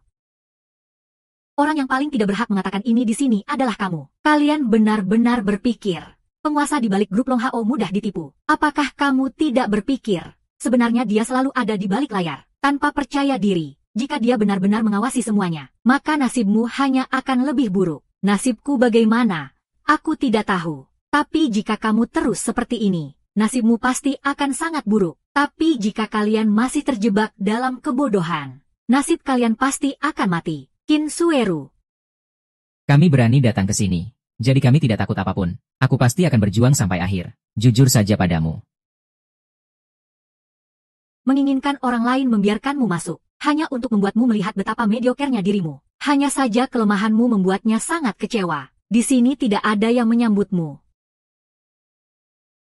Orang yang paling tidak berhak mengatakan ini di sini adalah kamu. Kalian benar-benar berpikir penguasa di balik grup Long Hao mudah ditipu. Apakah kamu tidak berpikir sebenarnya dia selalu ada di balik layar, tanpa percaya diri? Jika dia benar-benar mengawasi semuanya, maka nasibmu hanya akan lebih buruk. Nasibku bagaimana? Aku tidak tahu. Tapi jika kamu terus seperti ini, nasibmu pasti akan sangat buruk. Tapi jika kalian masih terjebak dalam kebodohan, nasib kalian pasti akan mati. Qin Sueru. Kami berani datang ke sini. Jadi kami tidak takut apapun. Aku pasti akan berjuang sampai akhir. Jujur saja padamu. Menginginkan orang lain membiarkanmu masuk, hanya untuk membuatmu melihat betapa mediokernya dirimu. Hanya saja kelemahanmu membuatnya sangat kecewa. Di sini tidak ada yang menyambutmu.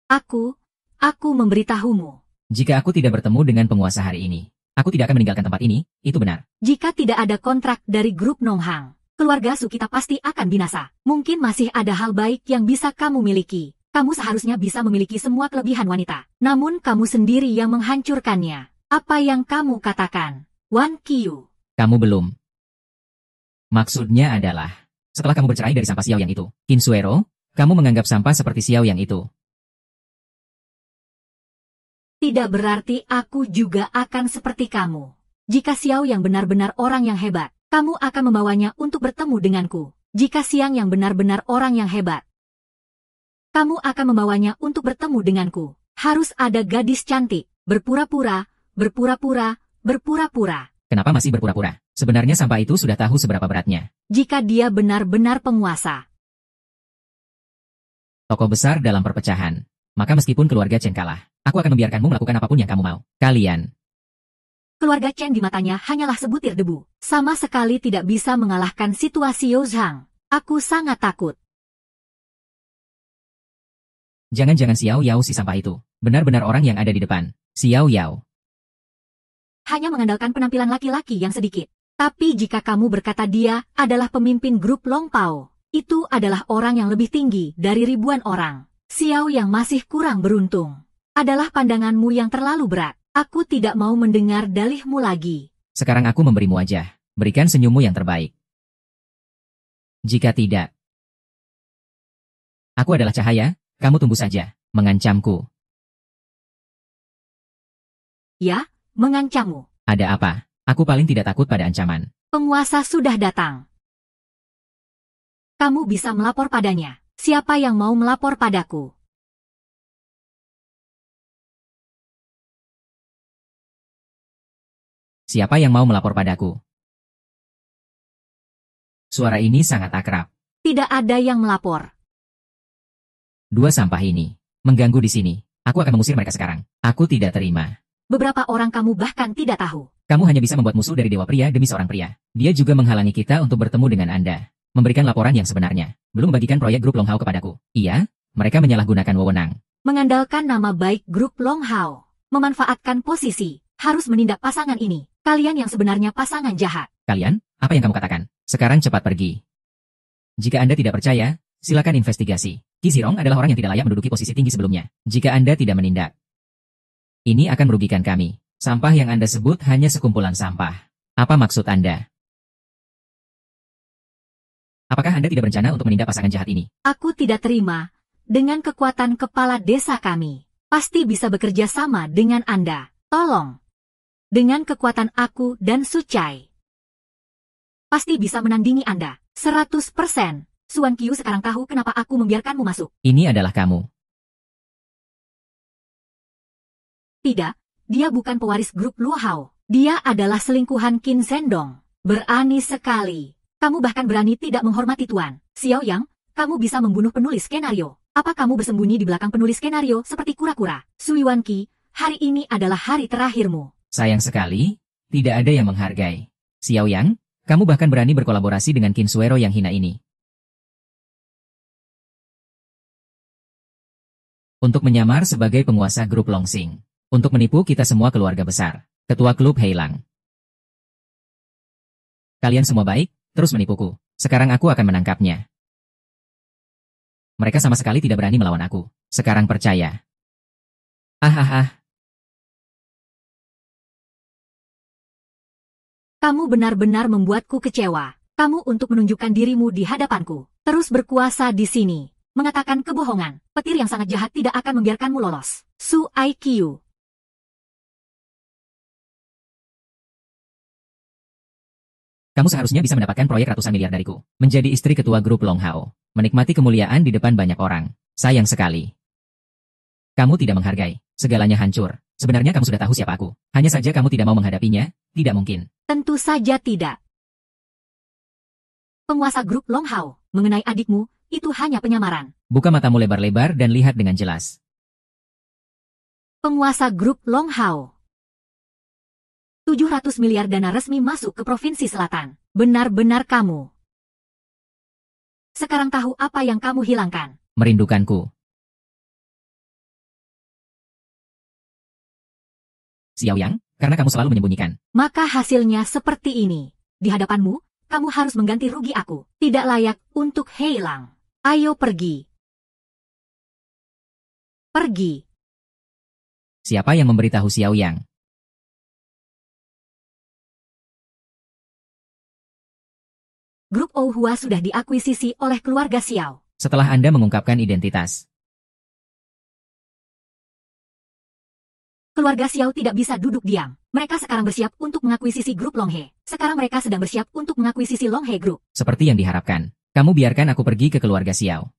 Aku memberitahumu. Jika aku tidak bertemu dengan penguasa hari ini, aku tidak akan meninggalkan tempat ini, itu benar. Jika tidak ada kontrak dari grup Nonghang, keluarga Su kita pasti akan binasa. Mungkin masih ada hal baik yang bisa kamu miliki. Kamu seharusnya bisa memiliki semua kelebihan wanita. Namun kamu sendiri yang menghancurkannya. Apa yang kamu katakan, Wan Qiu? Kamu belum. Maksudnya adalah, setelah kamu bercerai dari sampah Xiao yang itu, Qin Suero, kamu menganggap sampah seperti Xiao yang itu. Tidak berarti aku juga akan seperti kamu. Jika Xiao yang benar-benar orang yang hebat, kamu akan membawanya untuk bertemu denganku. Jika Xiang yang benar-benar orang yang hebat, kamu akan membawanya untuk bertemu denganku. Harus ada gadis cantik, berpura-pura, berpura-pura, berpura-pura. Kenapa masih berpura-pura? Sebenarnya sampah itu sudah tahu seberapa beratnya. Jika dia benar-benar penguasa. Tokoh besar dalam perpecahan. Maka meskipun keluarga Chen kalah, aku akan membiarkanmu melakukan apapun yang kamu mau. Kalian. Keluarga Chen di matanya hanyalah sebutir debu. Sama sekali tidak bisa mengalahkan situasi Yozhang. Aku sangat takut. Jangan-jangan Xiao Yao si sampah itu. Benar-benar orang yang ada di depan. Xiao Yao. Hanya mengandalkan penampilan laki-laki yang sedikit. Tapi jika kamu berkata dia adalah pemimpin grup Long Pao, itu adalah orang yang lebih tinggi dari ribuan orang. Xiao yang masih kurang beruntung. Adalah pandanganmu yang terlalu berat. Aku tidak mau mendengar dalihmu lagi. Sekarang aku memberimu wajah. Berikan senyummu yang terbaik. Jika tidak, aku adalah cahaya, kamu tunggu saja, mengancamku. Ya, mengancammu. Ada apa? Aku paling tidak takut pada ancaman. Penguasa sudah datang. Kamu bisa melapor padanya. Siapa yang mau melapor padaku? Siapa yang mau melapor padaku? Suara ini sangat akrab. Tidak ada yang melapor. Dua sampah ini mengganggu di sini. Aku akan mengusir mereka sekarang. Aku tidak terima. Beberapa orang kamu bahkan tidak tahu. Kamu hanya bisa membuat musuh dari dewa pria demi seorang pria. Dia juga menghalangi kita untuk bertemu dengan Anda. Memberikan laporan yang sebenarnya. Belum membagikan proyek grup Long Hao kepadaku. Iya, mereka menyalahgunakan wewenang. Mengandalkan nama baik grup Long Hao. Memanfaatkan posisi. Harus menindak pasangan ini. Kalian yang sebenarnya pasangan jahat. Kalian? Apa yang kamu katakan? Sekarang cepat pergi. Jika Anda tidak percaya, silakan investigasi. Qi Zirong adalah orang yang tidak layak menduduki posisi tinggi sebelumnya. Jika Anda tidak menindak, ini akan merugikan kami. Sampah yang Anda sebut hanya sekumpulan sampah. Apa maksud Anda? Apakah Anda tidak berencana untuk menindak pasangan jahat ini? Aku tidak terima. Dengan kekuatan kepala desa kami, pasti bisa bekerja sama dengan Anda. Tolong. Dengan kekuatan aku dan Sucai, pasti bisa menandingi Anda. 100%. Suan Qiu sekarang tahu kenapa aku membiarkanmu masuk. Ini adalah kamu. Tidak, dia bukan pewaris grup Luo Hao. Dia adalah selingkuhan Qin Sendong. Berani sekali. Kamu bahkan berani tidak menghormati Tuan. Xiao Yang, kamu bisa membunuh penulis skenario. Apa kamu bersembunyi di belakang penulis skenario seperti kura-kura? Sui Wan Qi, hari ini adalah hari terakhirmu. Sayang sekali, tidak ada yang menghargai. Xiao Yang, kamu bahkan berani berkolaborasi dengan Qin Suero yang hina ini. Untuk menyamar sebagai penguasa grup Longsing. Untuk menipu kita semua keluarga besar. Ketua klub Heilang. Kalian semua baik, terus menipuku. Sekarang aku akan menangkapnya. Mereka sama sekali tidak berani melawan aku. Sekarang percaya. Ah. Kamu benar-benar membuatku kecewa. Kamu untuk menunjukkan dirimu di hadapanku. Terus berkuasa di sini. Mengatakan kebohongan. Petir yang sangat jahat tidak akan membiarkanmu lolos. Su IQ. Kamu seharusnya bisa mendapatkan proyek ratusan miliar dariku. Menjadi istri ketua grup Long Hao. Menikmati kemuliaan di depan banyak orang. Sayang sekali. Kamu tidak menghargai. Segalanya hancur. Sebenarnya kamu sudah tahu siapa aku. Hanya saja kamu tidak mau menghadapinya. Tidak mungkin. Tentu saja tidak. Penguasa grup Long Hao, mengenai adikmu, itu hanya penyamaran. Buka matamu lebar-lebar dan lihat dengan jelas. Penguasa grup Long Hao. 700 miliar dana resmi masuk ke Provinsi Selatan. Benar-benar kamu. Sekarang tahu apa yang kamu hilangkan. Merindukanku. Xiaoyang, karena kamu selalu menyembunyikan. Maka hasilnya seperti ini. Di hadapanmu, kamu harus mengganti rugi aku. Tidak layak untuk Hei Lang. Ayo pergi. Pergi. Siapa yang memberitahu Xiaoyang? Grup Ouhua sudah diakuisisi oleh keluarga Xiao. Setelah Anda mengungkapkan identitas. Keluarga Xiao tidak bisa duduk diam. Mereka sekarang bersiap untuk mengakuisisi grup Longhe. Sekarang mereka sedang bersiap untuk mengakuisisi Longhe Group. Seperti yang diharapkan. Kamu biarkan aku pergi ke keluarga Xiao.